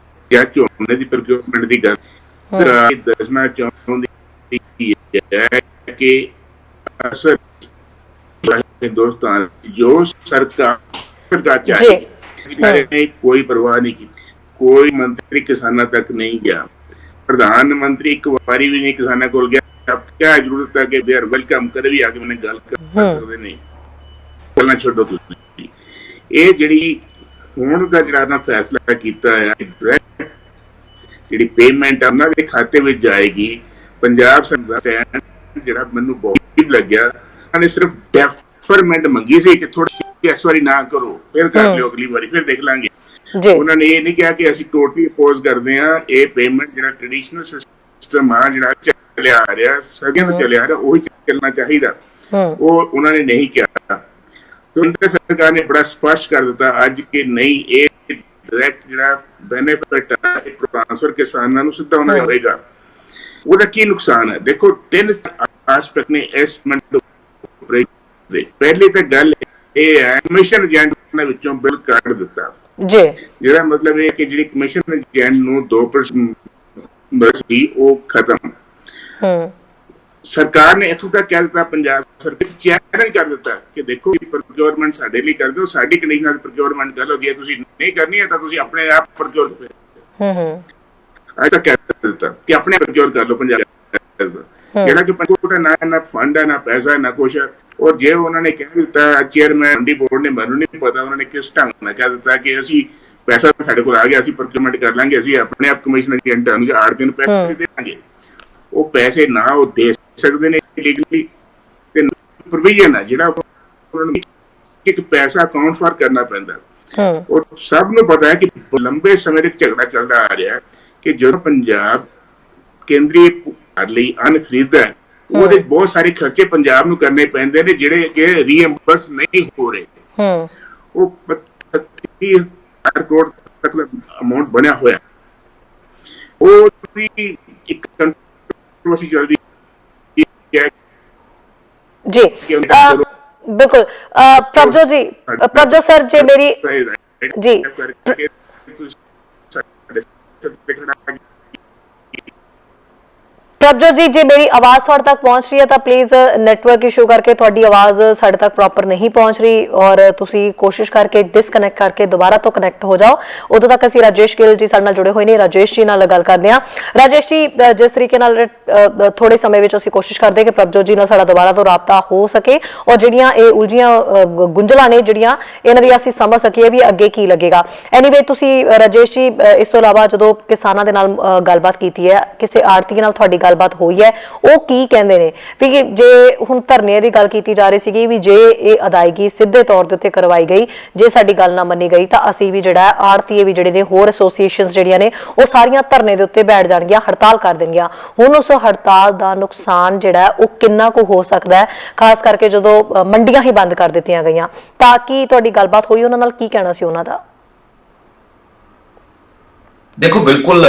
या झोने दी प्रोक्योरमेंट दी गल दसना चाहते है कि असर हिंदुस्तान जो सरकार चाहिए ने कोई परवाह नहीं की, कोई मंत्री किसानों तक नहीं गया, प्रधानमंत्री एक बारी भी नहीं किसानों को गया। अब क्या जरूरत है कि दे आर वेलकम करे भी आके मैंने गल कर सकते नहीं, गलना छोड़ो तुसीं। ਇਹ ਜਿਹੜੀ ਹੁਣ ਦਾ ਜਿਹੜਾ ਨਾ ਫੈਸਲਾ ਕੀਤਾ ਹੈ ਜਿਹੜੀ ਪੇਮੈਂਟ ਉਹਨਾਂ ਦੇ ਖਾਤੇ ਵਿੱਚ ਜਾਏਗੀ, ਪੰਜਾਬ ਸਰਕਾਰ ਜਿਹੜਾ ਮੈਨੂੰ ਬਹੁਤ ਲੱਗਿਆ ਉਹਨੇ ਸਿਰਫ ਡੈਫਰਮੈਂਟ ਮੰਗੀ ਸੀ ਕਿ ਥੋੜੀ ਇਸ ਵਾਰੀ ਨਾ ਕਰੋ, ਫਿਰ ਕਰ ਲਿਓ ਅਗਲੀ ਵਾਰੀ, ਫਿਰ ਦੇਖ ਲਾਂਗੇ। ਉਹਨਾਂ ਨੇ ਇਹ ਨਹੀਂ ਕਿਹਾ ਕਿ ਅਸੀਂ ਟੋਟਲੀ ਅਪੋਜ਼ ਕਰਦੇ ਹਾਂ ਇਹ ਪੇਮੈਂਟ। ਜਿਹੜਾ ਟ੍ਰੈਡੀਸ਼ਨਲ ਸਿਸਟਮ ਆ ਜਿਹੜਾ ਚੱਲਿਆ ਆ ਰਿਹਾ ਸਦੀਆਂ ਤੋਂ ਚੱਲਿਆ ਆ ਰਿਹਾ ਉਹੀ ਚੱਲਣਾ ਚਾਹੀਦਾ, ਉਹ ਉਹਨਾਂ ਨੇ ਨਹੀਂ ਕਿਹਾ। केंद्र सरकार ने बड़ा स्पष्ट कर दिता अज कि नहीं ये डायरेक्ट जो बेनिफिट ट्रांसफर किसानों को सीधा होना होगा। ਉਹਦਾ ਕੀ ਨੁਕਸਾਨ ਹੈ? ਦੇਖੋ ਤਿੰਨ ਐਸਪੈਕਟ ਨੇ ਇਸ ਮਿੰਟ ਦੇ। ਪਹਿਲੀ ਤਾਂ ਗੱਲ ਇਹ ਹੈ ਕਮਿਸ਼ਨ ਏਜੰਟ ਨੇ ਵਿੱਚੋਂ ਬਿੱਲ ਕੱਢ ਦਿੱਤਾ ਜੀ, ਜਿਹੜਾ ਮਤਲਬ ਇਹ ਕਿ ਜਿਹੜੀ ਕਮਿਸ਼ਨ ਏਜੰਟ ਨੂੰ 2% ਸੀ ਉਹ ਖਤਮ। ਸਰਕਾਰ ਨੇ ਇੱਥੋਂ ਤੱਕ ਕਹਿ ਦਿੱਤਾ, ਪੰਜਾਬ ਸਰਕਾਰ ਚੈਲੰਜ ਕਰ ਦਿੱਤਾ ਕਿ ਦੇਖੋ ਪ੍ਰੋਕਿਉਰਮੈਂਟ ਸਾਡੇ ਲਈ ਕਰ ਦਿਓ, ਸਾਡੀ ਕੰਡੀਸ਼ਨ ਨਾਲ ਪ੍ਰੋਕਿਉਰਮੈਂਟ ਕਰ ਲਓ, ਜੇ ਤੁਸੀਂ ਨਹੀਂ ਕਰਨੀ ਹੈ ਤਾਂ ਤੁਸੀਂ ਆਪਣੇ ਆਪ ਪ੍ਰੋਕਿਉਰ ਅੱਜ ਤੱਕ ਕਹਿ ਦਿੱਤਾ ਕਿ ਆਪਣੇ ਪ੍ਰੋਕਿਉਰ ਕਰ ਲਓ ਪੰਜਾਬ ਜਿਹੜਾ ਕਿ ਪੰਜੋਟ ਨਾ ਫੰਡ ਹੈ ਨਾ ਪੈਸਾ ਨਾ ਕੁਛ। ਔਰ ਜੇ ਉਹਨਾਂ ਨੇ ਕਹਿ ਦਿੱਤਾ ਚੇਅਰਮੈਨ ਮੰਡੀ ਬੋਰਡ ਨੇ, ਮੈਨੂੰ ਨਹੀਂ ਪਤਾ ਉਹਨਾਂ ਨੇ ਕਿਸ ਢੰਗ ਨਾਲ ਕਹਿ ਦਿੱਤਾ ਕਿ ਅਸੀਂ ਪੈਸਾ ਸਾਡੇ ਕੋਲ ਆ ਗਿਆ, ਅਸੀਂ ਪ੍ਰੋਕਿਉਰਮੈਂਟ ਕਰ ਲਾਂਗੇ, ਅਸੀਂ ਆਪਣੇ ਆਪ ਕਮਿਸ਼ਨ ਏਜੰਟ ਆਉਣਗੇ ਆੜ੍ਹਤੀਆਂ ਨੂੰ ਪੈਸੇ ਦੇਵਾਂਗੇ। ਉਹ ਪੈਸੇ ਨਾ ਉਹ ਦੇ ਸਕਦੇ ਨੇ ਲੀਗਲੀ, ਤੇ ਪ੍ਰੋਵੀਜ਼ਨ ਹੈ ਜਿਹੜਾ ਉਹਨਾਂ ਨੂੰ ਇੱਕ ਪੈਸਾ ਅਕਾਊਂਟ ਫਾਰ ਕਰਨਾ ਪੈਂਦਾ। ਔਰ ਸਭ ਨੂੰ ਪਤਾ ਹੈ ਕਿ ਲੰਬੇ ਸਮੇਂ ਤੱਕ ਝਗੜਾ ਚੱਲਦਾ ਆ ਰਿਹਾ ਹੈ ਕਿ ਜਦੋਂ ਪੰਜਾਬ ਕੇਂਦਰੀ ਲਈ ਅੰਨ ਖਰੀਦਦਾ ਹੈ ਉਹਦੇ ਬਹੁਤ ਸਾਰੇ ਖਰਚੇ ਪੰਜਾਬ ਨੂੰ ਕਰਨੇ ਪੈਂਦੇ ਨੇ ਜਿਹੜੇ ਕਿ ਰੀਇੰਬਰਸ ਨਹੀਂ ਹੋ ਰਹੇ। ਉਹ 30,000 ਕਰੋੜ ਤੱਕ ਦਾ ਅਮਾਉਂਟ ਬਣਿਆ ਹੋਇਆ, ਉਹ ਵੀ ਇੱਕ ਕੰਟਰੋਵਰਸੀ ਚੱਲਦੀ ਹੈ ਜੀ। ਬਿਲकुल प्रभजोत सर जे मेरी जी प्रभजोत जी जे मेरी आवाज थोड़े तक पहुंच रही है तो प्लीज नेटवर्क इशू करके थोड़ी आवाज साढ़े तक प्रॉपर नहीं पहुंच रही और तुसी कोशिश करके डिसकनैक्ट करके दोबारा तो कनैक्ट हो जाओ। उदों तक असीं राजेश गिल जी साडे नाल जुड़े हुए ने, राजेश जी नाल गल करदे हां। राजेश जी जिस तरीके नाल थोड़े समय विच असीं कोशिश करदे कि प्रभजोत जी नाल साडा दोबारा तो राबता हो सके और जिहड़ियां ये उलझियां गुंजलां ने जिहड़ियां इन्हां दी असीं समझ सकीए भी अगे की लगेगा। एनीवे तुसी राजेश जी इस तों इलावा जदों किसानां दे नाल गलबात कीती है, किसी आड़ती नाल तुहाडी ਗੱਲਬਾਤ ਹੋਈ ਹੈ ਉਹ ਕੀ ਕਹਿੰਦੇ ਨੇ ਵੀ ਜੇ ਹੁਣ ਧਰਨੇ ਦੀ ਗੱਲ ਕੀਤੀ ਜਾ ਰਹੀ ਸੀਗੀ ਵੀ ਜੇ ਇਹ ਅਦਾਇਗੀ ਸਿੱਧੇ ਤੌਰ ਦੇ ਉੱਤੇ ਕਰਵਾਈ ਗਈ, ਜੇ ਸਾਡੀ ਗੱਲ ਨਾ ਮੰਨੀ ਗਈ ਤਾਂ ਅਸੀਂ ਵੀ ਜਿਹੜਾ ਆੜਤੀਏ ਵੀ ਜਿਹੜੇ ਨੇ ਹੋਰ ਐਸੋਸੀਏਸ਼ਨਸ ਜਿਹੜੀਆਂ ਨੇ ਉਹ ਸਾਰੀਆਂ ਧਰਨੇ ਦੇ ਉੱਤੇ ਬੈਠ ਜਾਣਗੀਆਂ, ਹੜਤਾਲ ਕਰ ਦੇਣਗੀਆਂ। ਹੁਣ ਉਸ ਹੜਤਾਲ ਦਾ ਨੁਕਸਾਨ ਜਿਹੜਾ ਉਹ ਕਿੰਨਾ ਕੁ ਹੋ ਸਕਦਾ ਹੈ, ਖਾਸ ਕਰਕੇ ਜਦੋਂ ਮੰਡੀਆਂ ਹੀ ਬੰਦ ਕਰ ਦਿੱਤੀਆਂ ਗਈਆਂ, ਤਾਂ ਕਿ ਤੁਹਾਡੀ ਗੱਲਬਾਤ ਹੋਈ ਉਹਨਾਂ ਨਾਲ, ਕੀ ਕਹਿਣਾ ਸੀ ਉਹਨਾਂ ਦਾ? ਦੇਖੋ ਬਿਲਕੁਲ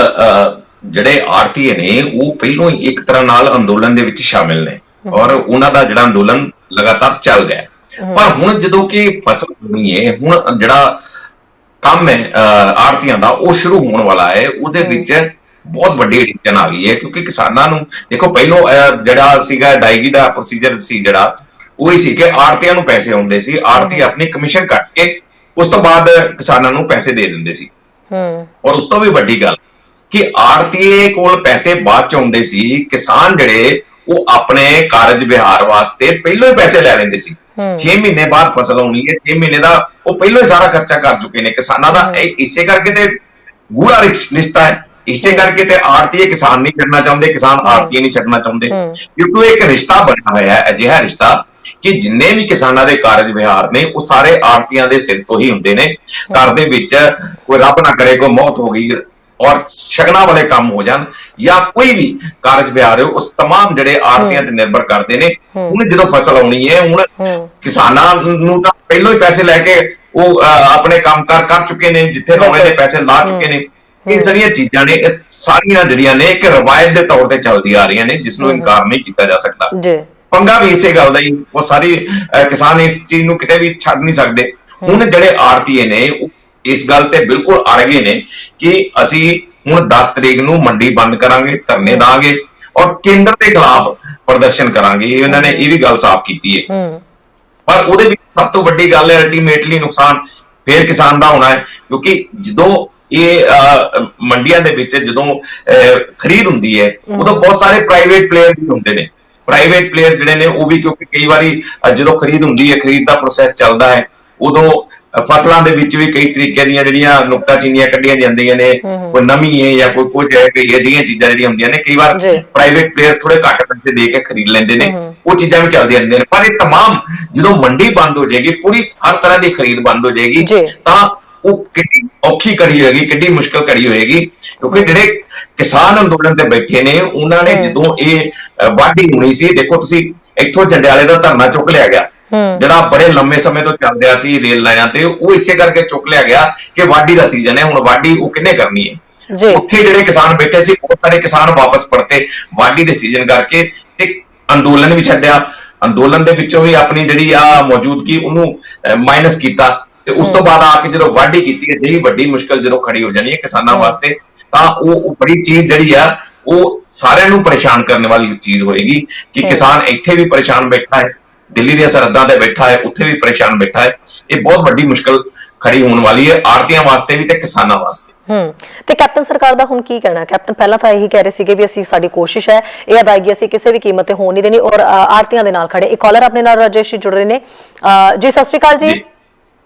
ਜਿਹੜੇ ਆੜਤੀਏ ਨੇ ਉਹ ਪਹਿਲੋਂ ਹੀ ਇੱਕ ਤਰ੍ਹਾਂ ਨਾਲ ਅੰਦੋਲਨ ਦੇ ਵਿੱਚ ਸ਼ਾਮਿਲ ਨੇ ਔਰ ਉਹਨਾਂ ਦਾ ਜਿਹੜਾ ਅੰਦੋਲਨ ਲਗਾਤਾਰ ਚੱਲ ਰਿਹਾ। ਪਰ ਹੁਣ ਜਦੋਂ ਕਿ ਫਸਲ ਹੋਣੀ ਹੈ, ਹੁਣ ਜਿਹੜਾ ਕੰਮ ਹੈ ਆੜਤੀਆਂ ਦਾ ਉਹ ਸ਼ੁਰੂ ਹੋਣ ਵਾਲਾ ਹੈ, ਉਹਦੇ ਵਿੱਚ ਬਹੁਤ ਵੱਡੀ ਅੜਚਨ ਆ ਗਈ ਹੈ ਕਿਉਂਕਿ ਕਿਸਾਨਾਂ ਨੂੰ ਦੇਖੋ ਪਹਿਲੋਂ ਜਿਹੜਾ ਸੀਗਾ ਅਦਾਇਗੀ ਦਾ ਪ੍ਰੋਸੀਜਰ ਸੀ ਜਿਹੜਾ ਉਹ ਹੀ ਸੀ ਕਿ ਆੜਤੀਆਂ ਨੂੰ ਪੈਸੇ ਆਉਂਦੇ ਸੀ, ਆੜਤੀ ਆਪਣੀ ਕਮਿਸ਼ਨ ਕੱਟ ਕੇ ਉਸ ਤੋਂ ਬਾਅਦ ਕਿਸਾਨਾਂ ਨੂੰ ਪੈਸੇ ਦੇ ਦਿੰਦੇ ਸੀ। ਔਰ ਉਸ ਤੋਂ ਵੀ ਵੱਡੀ ਗੱਲ ਕਿ ਆੜਤੀਏ ਕੋਲ ਪੈਸੇ ਬਾਅਦ ਚ ਆਉਂਦੇ ਸੀ, ਕਿਸਾਨ ਜਿਹੜੇ ਉਹ ਆਪਣੇ ਕਾਰਜ ਵਿਹਾਰ ਵਾਸਤੇ ਪਹਿਲਾਂ ਹੀ ਪੈਸੇ ਲੈ ਲੈਂਦੇ ਸੀ। 6 ਮਹੀਨੇ ਬਾਅਦ ਫਸਲ ਆਉਣੀ ਹੈ, 6 ਮਹੀਨੇ ਦਾ ਉਹ ਪਹਿਲਾਂ ਹੀ ਸਾਰਾ ਖਰਚਾ ਕਰ ਚੁੱਕੇ ਨੇ ਕਿਸਾਨਾਂ ਦਾ। ਇਸੇ ਕਰਕੇ ਤੇ ਗੂੜਾ ਰਿਸ਼ਤਾ ਹੈ, ਇਸੇ ਕਰਕੇ ਤੇ ਆੜਤੀਏ ਕਿਸਾਨ ਨਹੀਂ ਛੱਡਣਾ ਚਾਹੁੰਦੇ, ਕਿਸਾਨ ਆੜਤੀਏ ਨਹੀਂ ਛੱਡਣਾ ਚਾਹੁੰਦੇ, ਕਿਉਂਕਿ ਇੱਕ ਰਿਸ਼ਤਾ ਬਣਿਆ ਹੋਇਆ ਹੈ, ਅਜਿਹਾ ਰਿਸ਼ਤਾ ਕਿ ਜਿੰਨੇ ਵੀ ਕਿਸਾਨਾਂ ਦੇ ਕਾਰਜ ਵਿਹਾਰ ਨੇ ਉਹ ਸਾਰੇ ਆੜਤੀਆਂ ਦੇ ਸਿਰ ਤੋਂ ਹੀ ਹੁੰਦੇ ਨੇ। ਘਰ ਦੇ ਵਿੱਚ ਕੋਈ ਰੱਬ ਨਾ ਕਰੇ ਕੋਈ ਮੌਤ ਹੋ ਗਈ ਔਰ ਸ਼ਗਨਾਂ ਵਾਲੇ ਕੰਮ ਹੋ ਜਾਣ ਜਾਂ ਕੋਈ ਵੀ ਕਾਰਜ ਵਿਹਾਰ ਹੋ, ਉਸ तमाम ਜਿਹੜੇ ਆੜਤੀਆਂ ਤੇ ਨਿਰਭਰ ਕਰਦੇ ਨੇ। ਹੁਣ ਜਦੋਂ ਫਸਲ ਆਉਣੀ ਹੈ, ਹੁਣ ਕਿਸਾਨਾਂ ਨੂੰ ਤਾਂ ਪਹਿਲਾਂ ਹੀ ਪੈਸੇ ਲੈ ਕੇ ਉਹ ਆਪਣੇ ਕੰਮਕਾਰ ਕਰ ਚੁੱਕੇ ਨੇ, ਜਿੱਥੇ ਲਾਉਣੇ ਦੇ ਪੈਸੇ ਲਾ ਚੁੱਕੇ ਨੇ। ਇਹ ਜਿਹੜੀਆਂ ਚੀਜ਼ਾਂ ਨੇ ਇਹ ਸਾਰੀਆਂ ਜਿਹੜੀਆਂ ਨੇ ਇੱਕ ਰਵਾਇਤ ਦੇ ਤੌਰ ਤੇ ਚੱਲਦੀ ਆ ਰਹੀਆਂ ਨੇ, ਜਿਸ ਨੂੰ ਇਨਕਾਰ ਨਹੀਂ ਕੀਤਾ ਜਾ ਸਕਦਾ। ਪੰਗਾ ਵੀ ਇਸੇ ਗੱਲ ਦਾ ਹੀ, ਉਹ ਸਾਰੀ ਕਿਸਾਨ ਇਸ ਚੀਜ਼ ਨੂੰ ਕਿਤੇ ਵੀ ਛੱਡ ਨਹੀਂ ਸਕਦੇ। ਹੁਣ ਜਿਹੜੇ ਆੜਤੀਏ ਨੇ ਉਹ ਇਸ ਗੱਲ ਤੇ ਬਿਲਕੁਲ ਅੜ ਗਏ ਨੇ ਕਿ ਅਸੀਂ ਹੁਣ 10 ਤਰੀਕ ਨੂੰ ਮੰਡੀ ਬੰਦ ਕਰਾਂਗੇ, ਧਰਨੇ ਦਾਂਗੇ ਔਰ ਕੇਂਦਰ ਦੇ ਖਿਲਾਫ ਪ੍ਰਦਰਸ਼ਨ ਕਰਾਂਗੇ। ਇਹਨਾਂ ਨੇ ਇਹ ਵੀ ਗੱਲ ਸਾਫ਼ ਕੀਤੀ ਹੈ। ਪਰ ਉਹਦੇ ਵਿੱਚ ਸਭ ਤੋਂ ਵੱਡੀ ਗੱਲ ਹੈ ਅਲਟੀਮੇਟਲੀ ਨੁਕਸਾਨ ਫੇਰ ਕਿਸਾਨ ਦਾ ਹੋਣਾ ਹੈ, ਕਿਉਂਕਿ ਜਦੋਂ ਇਹ ਮੰਡੀਆਂ ਦੇ ਵਿੱਚ ਜਦੋਂ ਖਰੀਦ ਹੁੰਦੀ ਹੈ ਉਦੋਂ ਬਹੁਤ ਸਾਰੇ ਪ੍ਰਾਈਵੇਟ ਪਲੇਅਰ ਵੀ ਹੁੰਦੇ ਨੇ। ਪ੍ਰਾਈਵੇਟ ਪਲੇਅਰ ਜਿਹੜੇ ਨੇ ਉਹ ਵੀ, ਕਿਉਂਕਿ ਕਈ ਵਾਰੀ ਜਦੋਂ ਖਰੀਦ ਹੁੰਦੀ ਹੈ, ਖਰੀਦ ਦਾ ਪ੍ਰੋਸੈਸ ਚੱਲਦਾ ਹੈ, ਉਦੋਂ ਫਸਲਾਂ ਦੇ ਵਿੱਚ ਵੀ ਕਈ ਤਰੀਕੇ ਦੀਆਂ ਜਿਹੜੀਆਂ ਨੁਕਤਾਚੀਨੀਆਂ ਕੱਢੀਆਂ ਜਾਂਦੀਆਂ ਨੇ, ਕੋਈ ਨਵੀਂ ਹੈ ਜਾਂ ਕੋਈ ਕੁਝ ਹੈ, ਕਈ ਅਜਿਹੀਆਂ ਚੀਜ਼ਾਂ ਜਿਹੜੀਆਂ ਹੁੰਦੀਆਂ ਨੇ, ਕਈ ਵਾਰ ਪ੍ਰਾਈਵੇਟ ਪਲੇਅਰ ਥੋੜੇ ਘੱਟ ਪੈਸੇ ਦੇ ਕੇ ਖਰੀਦ ਲੈਂਦੇ ਨੇ, ਉਹ ਚੀਜ਼ਾਂ ਵੀ ਚੱਲਦੀਆਂ ਰਹਿੰਦੀਆਂ ਨੇ। ਪਰ ਇਹ तमाम ਜਦੋਂ ਮੰਡੀ ਬੰਦ ਹੋ ਜਾਏਗੀ, ਪੂਰੀ ਹਰ ਤਰ੍ਹਾਂ ਦੀ ਖਰੀਦ ਬੰਦ ਹੋ ਜਾਏਗੀ, ਤਾਂ ਉਹ ਕਿੰਨੀ ਔਖੀ ਘੜੀ ਹੋਏਗੀ, ਕਿੰਨੀ ਮੁਸ਼ਕਲ ਘੜੀ ਹੋਏਗੀ। ਕਿਉਂਕਿ ਜਿਹੜੇ ਕਿਸਾਨ ਅੰਦੋਲਨ ਤੇ ਬੈਠੇ ਨੇ ਉਹਨਾਂ ਨੇ ਜਦੋਂ ਇਹ ਵਾਢੀ ਹੋਣੀ ਸੀ, ਦੇਖੋ ਤੁਸੀਂ ਇੱਥੋਂ ਜੰਡਿਆਲੇ ਦਾ ਧਰਨਾ ਚੁੱਕ ਲਿਆ ਗਿਆ ਜਿਹੜਾ ਬੜੇ ਲੰਮੇ ਸਮੇਂ ਤੋਂ ਚੱਲ ਰਿਹਾ ਸੀ ਰੇਲ ਲਾਈਨਾਂ ਤੇ, ਉਹ ਇਸੇ ਕਰਕੇ ਚੁੱਕ ਲਿਆ ਗਿਆ ਕਿ ਵਾਢੀ ਦਾ ਸੀਜ਼ਨ ਹੈ, ਹੁਣ ਵਾਢੀ ਉਹ ਕਿੰਨੇ ਕਰਨੀ ਹੈ। ਉੱਥੇ ਜਿਹੜੇ ਕਿਸਾਨ ਬੈਠੇ ਸੀ ਬਹੁਤ ਸਾਰੇ ਕਿਸਾਨ ਵਾਪਸ ਪਰਤੇ ਵਾਢੀ ਦੇ ਸੀਜ਼ਨ ਕਰਕੇ, ਤੇ ਅੰਦੋਲਨ ਵੀ ਛੱਡਿਆ। ਅੰਦੋਲਨ ਦੇ ਵਿੱਚੋਂ ਵੀ ਆਪਣੀ ਜਿਹੜੀ ਆ ਮੌਜੂਦਗੀ ਉਹਨੂੰ ਮਾਈਨਸ ਕੀਤਾ, ਤੇ ਉਸ ਤੋਂ ਬਾਅਦ ਆ ਕੇ ਜਦੋਂ ਵਾਢੀ ਕੀਤੀ ਹੈ, ਜਿਹੜੀ ਵੱਡੀ ਮੁਸ਼ਕਲ ਜਦੋਂ ਖੜੀ ਹੋ ਜਾਣੀ ਹੈ ਕਿਸਾਨਾਂ ਵਾਸਤੇ, ਤਾਂ ਉਹ ਬੜੀ ਚੀਜ਼ ਜਿਹੜੀ ਆ ਉਹ ਸਾਰਿਆਂ ਨੂੰ ਪਰੇਸ਼ਾਨ ਕਰਨ ਵਾਲੀ ਚੀਜ਼ ਹੋਏਗੀ ਕਿ ਕਿਸਾਨ ਇੱਥੇ ਵੀ ਪਰੇਸ਼ਾਨ ਬੈਠਾ ਹੈ, ਦਿੱਲੀ ਦੀਆਂ ਸਰਹੱਦਾਂ ਤੇ ਬੈਠਾ ਹੈ, ਉੱਥੇ ਵੀ ਪਰੇਸ਼ਾਨ ਬੈਠਾ ਹੈ। ਇਹ ਬਹੁਤ ਵੱਡੀ ਮੁਸ਼ਕਲ ਖੜੀ ਹੋਣ ਵਾਲੀ ਹੈ ਆੜਤੀਆਂ ਵਾਸਤੇ ਵੀ ਤੇ ਕਿਸਾਨਾਂ ਵਾਸਤੇ। ਤੇ ਕੈਪਟਨ ਸਰਕਾਰ ਦਾ ਹੁਣ ਕੀ ਕਹਿਣਾ? ਕੈਪਟਨ ਪਹਿਲਾਂ ਤਾਂ ਇਹੀ ਕਹਿ ਰਹੇ ਸੀਗੇ ਵੀ ਅਸੀਂ, ਸਾਡੀ ਕੋਸ਼ਿਸ਼ ਹੈ ਇਹ ਅਦਾਇਗੀ ਅਸੀਂ ਕਿਸੇ ਵੀ ਕੀਮਤ ਤੇ ਹੋਣ ਨਹੀਂ ਦੇਣੀ, ਔਰ ਆੜਤੀਆਂ ਦੇ ਨਾਲ ਖੜੇ। ਇੱਕ ਕਾਲਰ ਆਪਣੇ ਨਾਲ ਰਾਜੇਸ਼ ਜੀ ਜੁੜ ਰਹੇ ਨੇ ਜੀ, ਸਤਿ ਸ਼੍ਰੀ ਅਕਾਲ ਜੀ।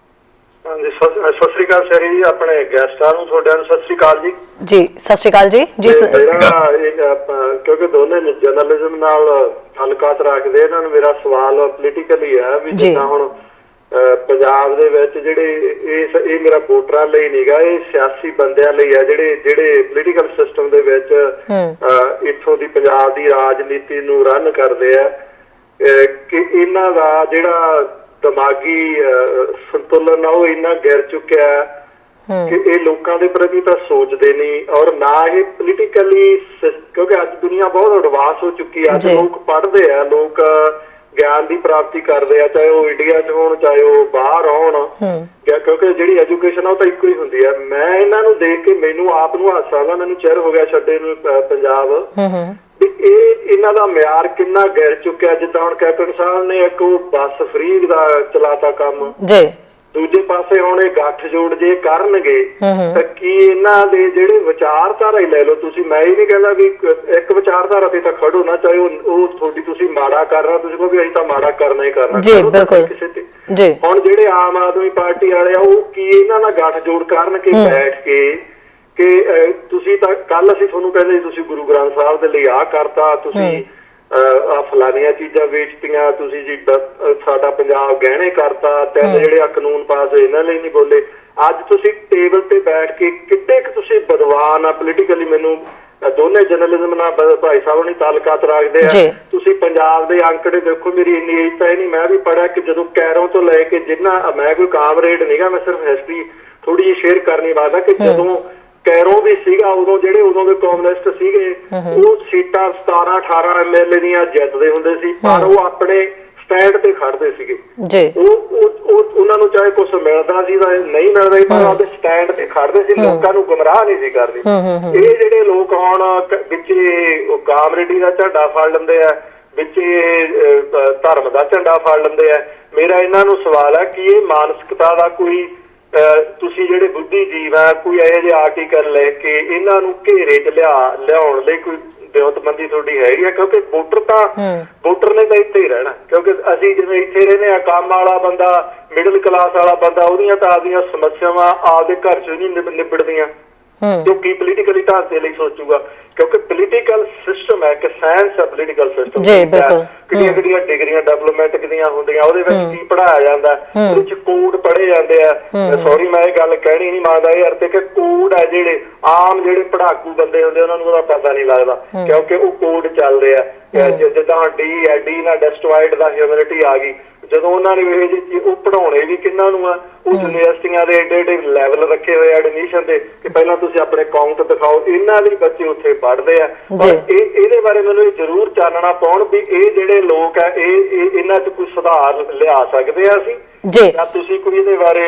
ਹਾਂਜੀ ਸਤਿ ਸ੍ਰੀ ਅਕਾਲ ਸ਼ਰੀ ਜੀ, ਆਪਣੇ ਗੈਸਟਾਂ ਨੂੰ ਤੁਹਾਡਿਆਂ ਨੂੰ ਸਤਿ ਸ੍ਰੀ ਅਕਾਲ ਜੀ। ਜੀ ਸਤਿ ਸ਼੍ਰੀ ਅਕਾਲ ਜੀ। ਜੀ ਕਿਉਂਕਿ ਦੋਨੇ ਜਰਨਲਿਜ਼ਮ ਨਾਲ ਤਾਲੁਕਾਤ ਰੱਖਦੇ, ਇਹਨਾਂ ਨੂੰ ਮੇਰਾ ਸਵਾਲ ਪੋਲੀਟੀਕਲੀ ਹੈ ਵੀ ਜਿੱਦਾਂ ਹੁਣ ਪੰਜਾਬ ਦੇ ਵਿੱਚ ਜਿਹੜੇ ਇਹ ਮੇਰਾ ਵੋਟਰਾਂ ਲਈ ਨਹੀਂਗਾ, ਇਹ ਸਿਆਸੀ ਬੰਦਿਆਂ ਲਈ ਹੈ ਜਿਹੜੇ ਪੋਲੀਟੀਕਲ ਸਿਸਟਮ ਦੇ ਵਿੱਚ ਇੱਥੋਂ ਦੀ ਪੰਜਾਬ ਦੀ ਰਾਜਨੀਤੀ ਨੂੰ ਰਨ ਕਰਦੇ ਆ, ਕਿ ਇਹਨਾਂ ਦਾ ਜਿਹੜਾ ਦਿਮਾਗੀ ਸੰਤੁਲਨ ਆ ਉਹ ਇੰਨਾ ਗਿਰ ਚੁੱਕਿਆ ਕਿ ਇਹ ਲੋਕਾਂ ਦੇ ਪ੍ਰਤੀ ਤਾਂ ਸੋਚਦੇ ਨਹੀਂ, ਔਰ ਨਾ ਇਹ ਪੋਲੀਟੀਕਲੀ, ਕਿਉਂਕਿ ਅੱਜ ਦੁਨੀਆ ਬਹੁਤ ਐਡਵਾਂਸ ਹੋ ਚੁੱਕੀ ਹੈ। ਅੱਜ ਲੋਕ ਪੜ੍ਹਦੇ ਆ, ਲੋਕ ਗਿਆਨ ਦੀ ਪ੍ਰਾਪਤੀ ਕਰਦੇ ਆ, ਚਾਹੇ ਉਹ ਇੰਡੀਆ 'ਚ ਹੋਣ ਚਾਹੇ ਉਹ ਬਾਹਰ ਹੋਣ, ਕਿਉਂਕਿ ਜਿਹੜੀ ਐਜੂਕੇਸ਼ਨ ਆ ਉਹ ਤਾਂ ਇੱਕੋ ਹੀ ਹੁੰਦੀ ਹੈ। ਮੈਂ ਇਹਨਾਂ ਨੂੰ ਦੇਖ ਕੇ ਮੈਨੂੰ ਆਪ ਨੂੰ ਹਾਸਾ ਆਉਂਦਾ, ਮੈਨੂੰ ਚਿਰ ਹੋ ਗਿਆ ਛੱਡੇ ਨੂੰ ਪੰਜਾਬ, ਇਹ ਇਹਨਾਂ ਦਾ ਮਿਆਰ ਕਿੰਨਾ ਗਿਰ ਚੁੱਕਿਆ। ਜਿੱਦਾਂ ਹੁਣ ਕੈਪਟਨ ਸਾਹਿਬ ਨੇ ਇੱਕ ਉਹ ਬੱਸ ਫ੍ਰੀ ਦਾ ਚਲਾਤਾ ਕੰਮ, ਦੂਜੇ ਪਾਸੇ ਹੁਣ ਇਹ ਗੱਠ ਜੋੜ ਜੇ ਕਰਨਗੇ ਤਾਂ ਕੀ ਇਹਨਾਂ ਦੇ ਜਿਹੜੇ ਵਿਚਾਰਧਾਰਾ ਹੀ ਲੈ ਲਓ ਤੁਸੀਂ, ਮੈਂ ਇਹ ਨਹੀਂ ਕਹਿੰਦਾ ਵੀ ਇੱਕ ਵਿਚਾਰਧਾਰਾ ਤੇ ਤਾਂ ਖੜੋ ਨਾ, ਚਾਹੇ ਉਹ ਤੁਹਾਡੀ ਤੁਸੀਂ ਮਾੜਾ ਕਰਨਾ, ਤੁਸੀਂ ਕਹੋ ਵੀ ਅਸੀਂ ਤਾਂ ਮਾੜਾ ਕਰਨਾ ਹੀ ਕਰਨਾ ਕਿਸੇ ਤੇ। ਹੁਣ ਜਿਹੜੇ ਆਮ ਆਦਮੀ ਪਾਰਟੀ ਵਾਲੇ ਆ ਉਹ ਕੀ ਇਹਨਾਂ ਨਾਲ ਗੱਠ ਜੋੜ ਕਰਨ ਕੇ ਬੈਠ ਕੇ ਕਿ ਤੁਸੀਂ ਤਾਂ ਕੱਲ ਅਸੀਂ ਤੁਹਾਨੂੰ ਕਹਿੰਦੇ ਤੁਸੀਂ ਗੁਰੂ ਗ੍ਰੰਥ ਸਾਹਿਬ ਦੇ ਲਈ ਆਹ ਕਰਤਾ, ਤੁਸੀਂ ਆ ਫਲਾਨੀਆਂ ਚੀਜ਼ਾਂ ਵੇਚਤੀਆਂ, ਤੁਸੀਂ ਜੀ ਸਾਡਾ ਪੰਜਾਬ ਗਹਿਣੇ ਕਰਤਾ, ਤਿੰਨ ਜਿਹੜੇ ਆ ਕਾਨੂੰਨ ਪਾਸ ਹੋਏ ਇਹਨਾਂ ਲਈ ਨਹੀਂ ਬੋਲੇ। ਅੱਜ ਤੁਸੀਂ ਟੇਬਲ ਤੇ ਬੈਠ ਕੇ ਕਿੱਡੇ ਕੁ ਤੁਸੀਂ ਵਿਦਵਾਨ ਆ ਪੋਲੀਟੀਕਲੀ, ਮੈਨੂੰ ਦੋਨੇ ਜਰਨਲਿਜ਼ਮ ਨਾਲ ਭਾਈ ਸਾਹਿਬ ਨਹੀਂ ਤਾਲੁਕਾਤ ਰੱਖਦੇ ਆ। ਤੁਸੀਂ ਪੰਜਾਬ ਦੇ ਅੰਕੜੇ ਦੇਖੋ, ਮੇਰੀ ਇੰਨੀ ਏਜ ਤਾਂ ਨਹੀਂ, ਮੈਂ ਵੀ ਪੜ੍ਹਿਆ ਕਿ ਜਦੋਂ ਕੈਰੋਂ ਤੋਂ ਲੈ ਕੇ ਜਿੰਨਾ, ਮੈਂ ਕੋਈ ਕਾਮਰੇਡ ਨਹੀਂਗਾ, ਮੈਂ ਸਿਰਫ ਹਿਸਟਰੀ ਥੋੜੀ ਜਿਹੀ ਸ਼ੇਅਰ ਕਰਨੀ ਵਾਦਾ ਕਿ ਜਦੋਂ ਕੈਰੋਂ ਵੀ ਸੀਗਾ ਉਦੋਂ ਜਿਹੜੇ ਉਦੋਂ ਦੇ ਕਮਿਊਨਿਸਟ ਸੀਗੇ ਉਹ ਸੀਟਾਂ 17-18 MLA ਦੀਆਂ ਜਿੱਤਦੇ ਹੁੰਦੇ ਸੀ, ਪਰ ਉਹ ਆਪਣੇ ਸਟੈਂਡ ਤੇ ਖੜਦੇ ਸੀਗੇ ਜੀ। ਉਹ ਉਹਨਾਂ ਨੂੰ ਚਾਹੇ ਕੁਝ ਮਿਲਦਾ ਸੀ ਜਾਂ ਨਹੀਂ ਮਿਲਦਾ ਸੀ, ਪਰ ਉਹਦੇ ਸਟੈਂਡ ਤੇ ਖੜਦੇ ਸੀ, ਲੋਕਾਂ ਨੂੰ ਗੁੰਮਰਾਹ ਨਹੀਂ ਸੀ ਕਰਦੇ। ਇਹ ਜਿਹੜੇ ਲੋਕ ਹੁਣ ਵਿੱਚ ਕਾਮਰੇਡੀ ਦਾ ਝੰਡਾ ਫੜ ਲੈਂਦੇ ਆ, ਵਿੱਚ ਧਰਮ ਦਾ ਝੰਡਾ ਫੜ ਲੈਂਦੇ ਆ। ਮੇਰਾ ਇਹਨਾਂ ਨੂੰ ਸਵਾਲ ਹੈ ਕਿ ਇਹ ਮਾਨਸਿਕਤਾ ਦਾ ਕੋਈ ਤੁਸੀਂ ਜਿਹੜੇ ਬੁੱਧੀਜੀਵ ਆ ਕੋਈ ਇਹੋ ਜਿਹੇ ਆਰਟੀਕਲ ਲੈ ਕੇ ਇਹਨਾਂ ਨੂੰ ਘੇਰੇ 'ਚ ਲਿਆਉਣ ਲਈ ਕੋਈ ਵਿਉਂਤਬੰਦੀ ਤੁਹਾਡੀ ਹੈਗੀ ਆ? ਕਿਉਂਕਿ ਵੋਟਰ ਨੇ ਤਾਂ ਇੱਥੇ ਹੀ ਰਹਿਣਾ, ਕਿਉਂਕਿ ਅਸੀਂ ਜਿਵੇਂ ਇੱਥੇ ਰਹਿੰਦੇ ਆ, ਕੰਮ ਵਾਲਾ ਬੰਦਾ, ਮਿਡਲ ਕਲਾਸ ਵਾਲਾ ਬੰਦਾ, ਉਹਦੀਆਂ ਤਾਂ ਆਪਦੀਆਂ ਸਮੱਸਿਆਵਾਂ ਆਪਦੇ ਘਰ 'ਚ ਨਹੀਂ ਨਿਬੜਦੀਆਂ, ਜੋ ਕੀ ਪੋਲੀਟੀਕਲੀ ਢਾਂਚੇ ਲਈ ਸੋਚੂਗਾ। ਕਿਉਂਕਿ ਪੋਲੀਟੀਕਲ ਸਿਸਟਮ ਹੈ ਕਿ ਸਾਇੰਸ ਹੈ ਪੋਲੀਟੀਕਲ ਸਿਸਟਮ, ਕਿਹੜੀਆਂ ਡਿਗਰੀਆਂ ਡਿਵੈਲਪਮੈਂਟ ਦੀਆਂ ਹੁੰਦੀਆਂ, ਉਹਦੇ ਵਿੱਚ ਕੀ ਪੜ੍ਹਾਇਆ ਜਾਂਦਾ, ਉਹਦੇ ਵਿੱਚ ਕੋਡ ਪੜ੍ਹੇ ਜਾਂਦੇ ਆ। ਸੌਰੀ ਮੈਂ ਇਹ ਗੱਲ ਕਹਿਣੀ ਨਹੀਂ ਮੰਨਦਾ ਯਾਰ, ਤੇ ਕਿ ਕੋਡ ਹੈ ਜਿਹੜੇ ਆਮ ਜਿਹੜੇ ਪੜ੍ਹਾਕੂ ਬੰਦੇ ਹੁੰਦੇ ਉਹਨਾਂ ਨੂੰ ਉਹਦਾ ਪਤਾ ਨਹੀਂ ਲੱਗਦਾ, ਕਿਉਂਕਿ ਉਹ ਕੋਡ ਚੱਲਦੇ ਆ। ਜਿੱਦਾਂ ਡੀ ਹੈ, ਡੀ ਨਾਲ ਡਿਸਟਰੋਇਡ ਦਾ ਹਿਊਮੈਨਿਟੀ ਆ ਗਈ, ਜਦੋਂ ਉਹਨਾਂ ਨੇ ਇਹ ਜਿਹੀ ਉਹ ਪੜ੍ਹਾਉਣੇ ਵੀ ਕਿੰਨਾਂ ਨੂੰ ਆ, ਉਹ ਯੂਨੀਵਰਸਿਟੀਆਂ ਦੇ ਏਡੇ ਲੈਵਲ ਰੱਖੇ ਹੋਏ ਐਡਮਿਸ਼ਨ ਦੇ ਕਿ ਪਹਿਲਾਂ ਤੁਸੀਂ ਆਪਣੇ ਅਕਾਊਂਟ ਦਿਖਾਓ, ਇਹਨਾਂ ਲਈ ਬੱਚੇ ਉੱਥੇ ਪੜ੍ਹਦੇ ਆ। ਪਰ ਇਹਦੇ ਬਾਰੇ ਮੈਨੂੰ ਇਹ ਜ਼ਰੂਰ ਚਾਨਣਾ ਪਾਉਣ ਵੀ ਇਹ ਜਿਹੜੇ ਲੋਕ ਆ ਇਹਨਾਂ 'ਚ ਕੋਈ ਸੁਧਾਰ ਲਿਆ ਸਕਦੇ ਆ ਅਸੀਂ ਜਾਂ ਤੁਸੀਂ ਕੋਈ ਇਹਦੇ ਬਾਰੇ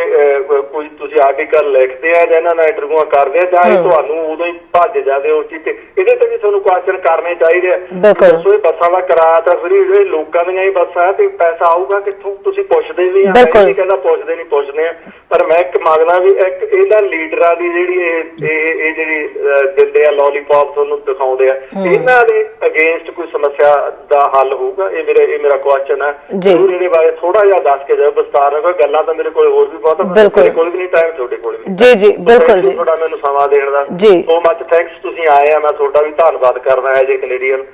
ਕੋਈ ਤੁਸੀਂ ਆਰਟੀਕਲ ਲਿਖਦੇ ਆ ਜਾਂ ਇਹਨਾਂ ਨਾਲ ਇੰਟਰਵਿਊਆਂ ਕਰਦੇ ਆ, ਜਾਂ ਇਹ ਤੁਹਾਨੂੰ ਉਦੋਂ ਹੀ ਭੱਜ ਜਾਂਦੇ ਹੋ ਚੀਜ਼ ਤੇ? ਇਹਦੇ ਤੇ ਵੀ ਤੁਹਾਨੂੰ ਕੁਐਸਚਨ ਕਰਨੇ ਚਾਹੀਦੇ ਆ। ਦੱਸੋ ਇਹ ਬੱਸਾਂ ਦਾ ਕਿਰਾਇਆ ਤਾਂ ਫਰੀ, ਜਿਹੜੇ ਲੋਕਾਂ ਦੀਆਂ ਹੀ ਬੱਸਾਂ ਤੇ ਪੈਸਾ ਆਊਗਾ ਕਿੱਥੋਂ? ਤੁਸੀਂ ਪੁੱਛਦੇ ਵੀ ਆ, ਮੈਂ ਨਹੀਂ ਕਹਿੰਦਾ ਪੁੱਛਦੇ ਨਹੀਂ, ਪੁੱਛਦੇ ਆ, ਪਰ ਮੈਂ ਇੱਕ ਮੰਗਦਾ ਵੀ ਇੱਕ ਇਹਦਾ ਲੀਡਰਾਂ ਦੀ ਜਿਹੜੀ ਇਹ ਜਿਹੜੀ ਦਿੰਦੇ ਆ ਲੋਲੀਪੌਪ ਤੁਹਾਨੂੰ ਦਿਖਾਉਂਦੇ ਆ, ਇਹਨਾਂ ਦੇ ਅਗੇਂਸਟ ਕੋਈ ਸਮੱਸਿਆ ਦਾ ਹੱਲ ਹੋਊਗਾ? ਇਹ ਮੇਰਾ ਕੁਐਸਚਨ ਹੈ। ਜ਼ਰੂਰ ਇਹਦੇ ਬਾਰੇ ਥੋੜਾ ਜਿਹਾ ਦੱਸ ਕੇ ਜਾਓ ਵਿਸਤਾਰ। ਗੱਲਾਂ ਤਾਂ ਮੇਰੇ ਕੋਲ ਹੋਰ ਵੀ ਬਹੁਤ, ਮੇਰੇ ਕੋਲ ਵੀ ਨਹੀਂ ਟਾਈਮ, ਤੁਹਾਡੇ ਕੋਲ ਵੀ ਜੀ ਬਿਲਕੁਲ ਜੀ, ਥੋੜਾ ਮੈਨੂੰ ਸਮਾਂ ਦੇਣ ਦਾ ਸੋ ਮੱਚ ਥੈਂਕਸ। ਤੁਸੀਂ ਆਏ ਆ, ਮੈਂ ਤੁਹਾਡਾ ਵੀ ਧੰਨਵਾਦ ਕਰਦਾ ਐਜ ਏ ਕੈਨੇਡੀਅਨ।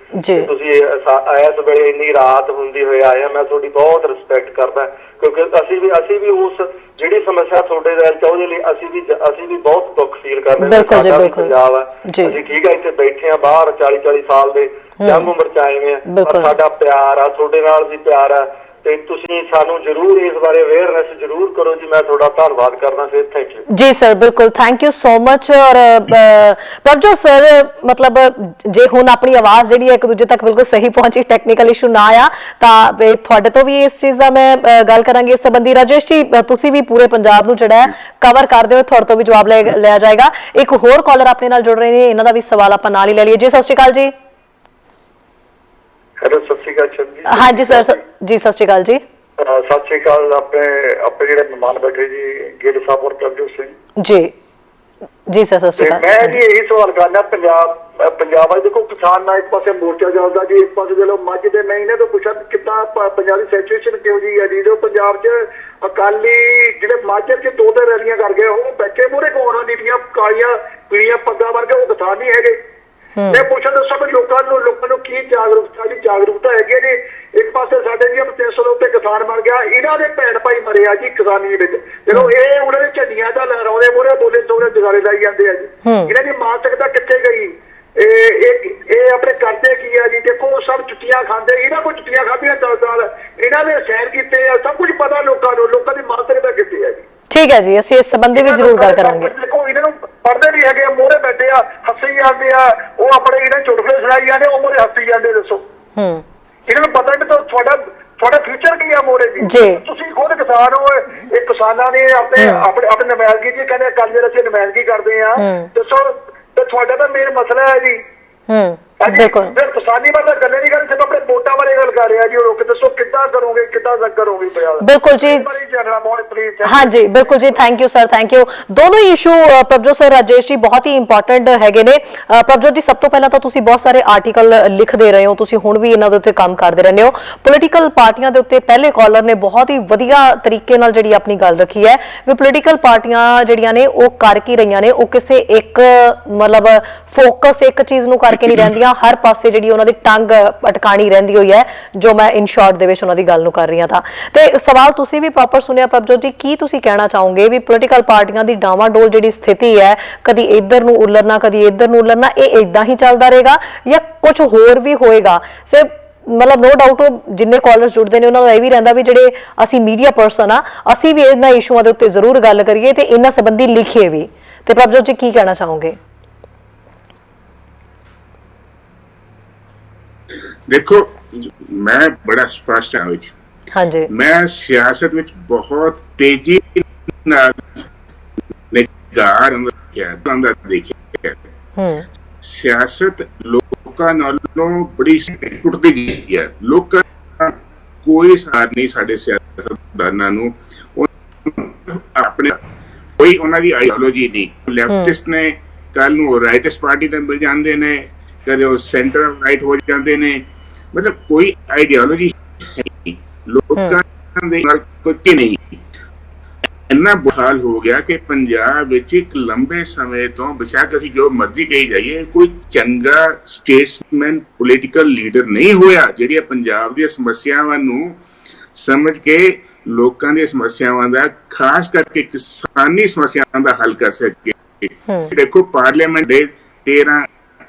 ਤੁਸੀਂ ਇਸ ਵੇਲੇ ਇੰਨੀ ਰਾਤ ਹੁੰਦੀ ਹੋਏ ਆਏ ਆ, ਮੈਂ ਤੁਹਾਡੀ ਬਹੁਤ ਰਿਸਪੈਕਟ ਕਰਦਾ, ਕਿਉਂਕਿ ਅਸੀਂ ਵੀ ਉਸ ਜਿਹੜੀ ਸਮੱਸਿਆ ਤੁਹਾਡੇ ਦਿਲ 'ਚ ਉਹਦੇ ਲਈ ਅਸੀਂ ਵੀ ਬਹੁਤ ਦੁੱਖ ਫੀਲ ਕਰਦੇ ਹਾਂ। ਸਾਡਾ ਵੀ ਪੰਜਾਬ ਹੈ, ਅਸੀਂ ਠੀਕ ਹੈ ਇੱਥੇ ਬੈਠੇ ਆ, ਬਾਹਰ 40-40 ਸਾਲ ਦੇ ਜੰਗ ਉਮਰ 'ਚ ਆਏ ਹੋਏ ਆ, ਪਰ ਸਾਡਾ ਪਿਆਰ ਆ, ਤੁਹਾਡੇ ਨਾਲ ਵੀ ਪਿਆਰ ਆ, ਤੇ ਤੁਸੀਂ ਸਾਨੂੰ ਜ਼ਰੂਰ ਇਸ ਬਾਰੇ ਅਵੇਅਰਨੈਸ ਜ਼ਰੂਰ ਕਰੋ ਜੀ। ਮੈਂ ਤੁਹਾਡਾ ਧੰਨਵਾਦ ਕਰਦਾ ਫਿਰ। ਥੈਂਕ ਯੂ ਜੀ ਸਰ, ਬਿਲਕੁਲ ਥੈਂਕ ਯੂ ਸੋ ਮਚ। ਔਰ ਪ੍ਰਭਜੋਤ ਸਰ, ਮਤਲਬ ਜੇ ਹੁਣ ਆਪਣੀ ਆਵਾਜ਼ ਜਿਹੜੀ ਹੈ ਇੱਕ ਦੂਜੇ ਤੱਕ ਬਿਲਕੁਲ ਸਹੀ ਪਹੁੰਚੀ, ਟੈਕਨੀਕਲ ਇਸ਼ੂ ਨਾ ਆਇਆ, ਤਾਂ ਤੁਹਾਡੇ ਤੋਂ ਵੀ ਇਸ ਚੀਜ਼ ਦਾ ਮੈਂ ਗੱਲ ਕਰਾਂਗੀ ਇਸ ਸੰਬੰਧੀ। ਰਾਜੇਸ਼ ਜੀ, ਤੁਸੀਂ ਵੀ ਪੂਰੇ ਪੰਜਾਬ ਨੂੰ ਜਿਹੜਾ ਹੈ ਕਵਰ ਕਰਦੇ ਹੋ, ਤੁਹਾਡੇ ਤੋਂ ਵੀ ਜਵਾਬ ਲਿਆ ਜਾਏਗਾ। ਇੱਕ ਹੋਰ ਕਾਲਰ ਆਪਣੇ ਨਾਲ ਜੁੜ ਰਹੇ ਨੇ, ਇਹਨਾਂ ਦਾ ਵੀ ਸਵਾਲ ਆਪਾਂ ਨਾਲ ਹੀ ਲੈ ਲਈਏ। ਜੀ ਸਤਿ ਸ਼੍ਰੀ ਅਕਾਲ ਜੀ। ਹੈਲੋ, ਸਤਿ ਸ਼੍ਰੀ ਅਕਾਲ ਜੀ। ਹਾਂਜੀ ਸਰ ਜੀ, ਸਤਿ ਸ਼੍ਰੀ ਅਕਾਲ ਜੀ। ਸਤਿ ਸ਼੍ਰੀ ਅਕਾਲ। ਆਪਣੇ ਜਿਹੜੇ ਮਹਿਮਾਨ ਬੈਠੇ ਜੀ, ਗਿੱਲ ਸਾਹਿਬ ਔਰ ਪ੍ਰਭਜੋਤ ਸਿੰਘ ਜੀ ਸਰ, ਸਤਿ ਸ਼੍ਰੀ ਅਕਾਲ। ਮੈਂ ਜੀ ਇਹੀ ਸਵਾਲ ਕਰਨਾ, ਪੰਜਾਬ ਵਾਲੇ ਦੇਖੋ ਕਿਸਾਨ ਨਾਲ ਇੱਕ ਪਾਸੇ ਮੋਰਚਾ ਚੱਲਦਾ ਜੀ, ਇੱਕ ਪਾਸੇ ਚਲੋ ਮੱਝ ਦੇ ਮਹੀਨੇ ਤੋਂ ਪੁੱਛਾ ਕਿੱਦਾਂ ਪੰਜਾਬ ਦੀ ਸਿਚੁਏਸ਼ਨ ਕਿਹੋ ਜਿਹੀ ਹੈ ਜੀ? ਜੋ ਪੰਜਾਬ 'ਚ ਅਕਾਲੀ ਜਿਹੜੇ ਮਾਝੇ 'ਚ 2-3 ਰੈਲੀਆਂ ਕਰ ਗਏ, ਉਹ ਬੈਠੇ ਮੂਹਰੇ ਕੋਣ ਨੀਤੀਆਂ ਕਾਲੀਆਂ ਪੀਲੀਆਂ ਪੱਗਾਂ ਵਰਗੇ, ਉਹ ਕਿਸਾਨ ਨਹੀਂ ਹੈਗੇ। ਮੈਂ ਪੁੱਛਣ ਦੱਸਾਂ ਵੀ ਲੋਕਾਂ ਨੂੰ ਕੀ ਜਾਗਰੂਕਤਾ ਹੈਗੀ ਜੀ? ਇੱਕ ਪਾਸੇ ਸਾਡੇ ਜੀ 300 ਦੇ ਉੱਤੇ ਕਿਸਾਨ ਮਰ ਗਿਆ, ਇਹਨਾਂ ਦੇ ਭੈਣ ਭਾਈ ਮਰੇ ਆ ਜੀ ਕਿਸਾਨੀ ਵਿੱਚ, ਜਦੋਂ ਇਹ ਉਹਨਾਂ ਦੇ ਝੰਡੀਆਂ ਦਾ ਲਹਿਰਾਉਂਦੇ ਮੂਹਰੇ ਬੋਲੇ ਸੋਹਰੇ ਜਗਾਰੇ ਲਾਈ ਜਾਂਦੇ ਆ ਜੀ। ਇਹਨਾਂ ਦੀ ਮਾਨਸਿਕਤਾ ਕਿੱਥੇ ਗਈ? ਇਹ ਆਪਣੇ ਕਰਦੇ ਕੀ ਆ ਜੀ? ਦੇਖੋ ਸਭ ਚੁੱਟੀਆਂ ਖਾਂਦੇ, ਇਹਨਾਂ ਕੋਲ ਚੁੱਟੀਆਂ ਖਾਧੀਆਂ 10 ਸਾਲ, ਇਹਨਾਂ ਨੇ ਸੈਰ ਕੀਤੇ ਆ, ਸਭ ਕੁਝ ਪਤਾ ਲੋਕਾਂ ਨੂੰ, ਲੋਕਾਂ ਦੀ ਮਾਨਸਿਕਤਾ ਕਿੱਥੇ ਹੈ ਜੀ? ਠੀਕ ਹੈ ਜੀ, ਅਸੀਂ ਇਸ ਸੰਬੰਧੀ ਵੀ ਜ਼ਰੂਰ ਗੱਲ ਕਰਾਂਗੇ। ਦੇਖੋ ਇਹਨਾਂ ਨੂੰ ਪੜ੍ਹਦੇ ਵੀ ਹੈਗੇ, ਮੂਹਰੇ ਬੈਠੇ ਆ, ਹੱਸੀ ਜਾਂਦੇ ਆ, ਉਹ ਆਪਣੇ ਇਹਨਾਂ ਚੁਟਕਲੇ ਸੁਣਾਈ ਜਾਂਦੇ, ਉਹ ਮੂਹਰੇ ਹੱਸੀ ਜਾਂਦੇ। ਦੱਸੋ ਇਹਨਾਂ ਨੂੰ ਪਤਾ ਨਹੀਂ ਤੁਹਾਡਾ ਫਿਊਚਰ ਕੀ ਆ ਮੋਰੇ ਜੀ? ਤੁਸੀਂ ਖੁਦ ਕਿਸਾਨ ਹੋ, ਇਹ ਕਿਸਾਨਾਂ ਨੇ ਆਪਣੇ ਨੁਮਾਇੰਦਗੀ ਜੀ ਕਹਿੰਦੇ ਕੱਲ ਅਸੀਂ ਨੁਮਾਇੰਦਗੀ ਕਰਦੇ ਆ, ਦੱਸੋ ਤੇ ਤੁਹਾਡਾ ਤਾਂ ਮੇਨ ਮਸਲਾ ਹੈ ਜੀ। ਬਿਲਕੁਲ। ਫਿਰ ਕਿਸਾਨੀ ਵਾਲਾ ਗੱਲੇ ਨਹੀਂ ਕਰ, ਸਿਰਫ ਆਪਣੇ ਵੋਟਾਂ ਬਾਰੇ ਗੱਲ ਕਰ ਰਿਹਾ ਜੀ। ਉਹ ਲੋਕ ਦੱਸੋ ਕਿੱਦਾਂ ਕਰੋਗੇ, ਕਿੱਦਾਂ ਕਰੋਗੇ ਬਿਲਕੁਲ ਜੀ। ਹਾਂਜੀ ਬਿਲਕੁਲ ਜੀ, thank you sir, thank you. ਦੋਨੋਂ ਇਸ਼ੂ ਪ੍ਰਭਜੋਤ ਸਰ, ਰਾਜੇਸ਼ ਜੀ, ਬਹੁਤ ਹੀ ਇੰਪੋਰਟੈਂਟ ਹੈਗੇ ਨੇ। ਪ੍ਰਭਜੋਤ ਜੀ, ਸਭ ਤੋਂ ਪਹਿਲਾਂ ਤਾਂ ਤੁਸੀਂ ਬਹੁਤ ਸਾਰੇ ਆਰਟੀਕਲ ਲਿਖਦੇ ਰਹੇ ਹੋ, ਤੁਸੀਂ ਹੁਣ ਵੀ ਇਹਨਾਂ ਦੇ ਉੱਤੇ ਕੰਮ ਕਰਦੇ ਰਹਿੰਦੇ ਹੋ। ਪੋਲੀਟੀਕਲ ਪਾਰਟੀਆਂ ਦੇ ਉੱਤੇ ਪਹਿਲੇ ਕਾਲਰ ਨੇ ਬਹੁਤ ਹੀ ਵਧੀਆ ਤਰੀਕੇ ਨਾਲ ਜਿਹੜੀ ਆਪਣੀ ਗੱਲ ਰੱਖੀ ਹੈ ਵੀ ਪੋਲੀਟੀਕਲ ਪਾਰਟੀਆਂ ਜਿਹੜੀਆਂ ਨੇ ਉਹ ਕਰ ਕੀ ਰਹੀਆਂ ਨੇ, ਉਹ ਕਿਸੇ ਇੱਕ ਮਤਲਬ ਫੋਕਸ ਇੱਕ ਚੀਜ਼ ਨੂੰ ਕਰਕੇ ਨਹੀਂ ਰਹਿੰਦੀਆਂ, ਹਰ ਪਾਸੇ ਜਿਹੜੀ ਉਹਨਾਂ ਦੀ ਟੰਗ ਅਟਕਾਣੀ ਰਹਿੰਦੀ ਹੋਈ ਹੈ, ਜੋ ਮੈਂ ਇਨ ਸ਼ਾਰਟ ਦੇ ਵਿੱਚ ਉਹਨਾਂ ਦੀ ਗੱਲ ਨੂੰ ਕਰ ਰਹੀ ਹਾਂ। ਤਾਂ ਤੇ ਸਵਾਲ ਤੁਸੀਂ ਵੀ ਪ੍ਰੋਪਰ ਸੁਣਿਆ ਪ੍ਰਭਜੋਤ ਜੀ, ਕੀ ਤੁਸੀਂ ਕਹਿਣਾ ਚਾਹੋਗੇ ਵੀ ਪੋਲੀਟੀਕਲ ਪਾਰਟੀਆਂ ਦੀ ਡਾਵਾਡੋਲ ਜਿਹੜੀ ਸਥਿਤੀ ਹੈ, ਕਦੀ ਇੱਧਰ ਨੂੰ ਉਲਰਨਾ ਕਦੀ ਇੱਧਰ ਨੂੰ ਉਲਰਨਾ, ਇਹ ਇਦਾਂ ਹੀ ਚੱਲਦਾ ਰਹੇਗਾ ਜਾਂ ਕੁਝ ਹੋਰ ਵੀ ਹੋਏਗਾ? ਸਿਰਫ ਮਤਲਬ ਨੋ ਡਾਊਟ ਜਿੰਨੇ ਕਾਲਰਸ ਜੁੜਦੇ ਨੇ ਉਹਨਾਂ ਦਾ ਇਹ ਵੀ ਰਹਿੰਦਾ ਵੀ ਜਿਹੜੇ ਅਸੀਂ ਮੀਡੀਆ ਪਰਸਨ ਆ, ਅਸੀਂ ਵੀ ਇਹਨਾਂ ਇਸ਼ੂਆਂ ਦੇ ਉੱਤੇ ਜ਼ਰੂਰ ਗੱਲ ਕਰੀਏ ਤੇ ਇਹਨਾਂ ਸੰਬੰਧੀ ਲਿਖੀਏ ਵੀ। ਤੇ ਪ੍ਰਭਜੋਤ ਜੀ, ਕੀ ਕਹਿਣਾ ਚਾਹੋਗੇ? देखो, मैं बड़ा स्पष्ट हाँ विच। हाँ जी। मैं सियासत विच बहुत तेजी निगार देखिया। सियासत लोकां नालों बड़ी टुटदी गई है। लोकां कोई सार नहीं साडे सियासतदानां नूं, अपने कोई उन्हां दी आइडियोलॉजी नहीं। लेफ्टिस्ट ने कल नूं राइटिस्ट पार्टी ते मिल जांदे ने, कदे वो सेंटर राइट हो जाते हैं। मतलब कोई आइडियोलॉजी है नहीं, लोगों दे नाल कुछ नहीं। इन्ना बुहाल हो गया कि पंजाब विच एक लंबे समय तो बेशक असीं जो मर्जी कही जाइए, कोई चंगा स्टेट्समैन पॉलिटिकल लीडर नहीं होया जिहड़ियां पंजाब दी समस्यावां नूं समझ के लोकां दी समस्यावां दा, खास करके किसानी समस्यावां दा हल कर सके। देखो, पार्लीमेंट दे 13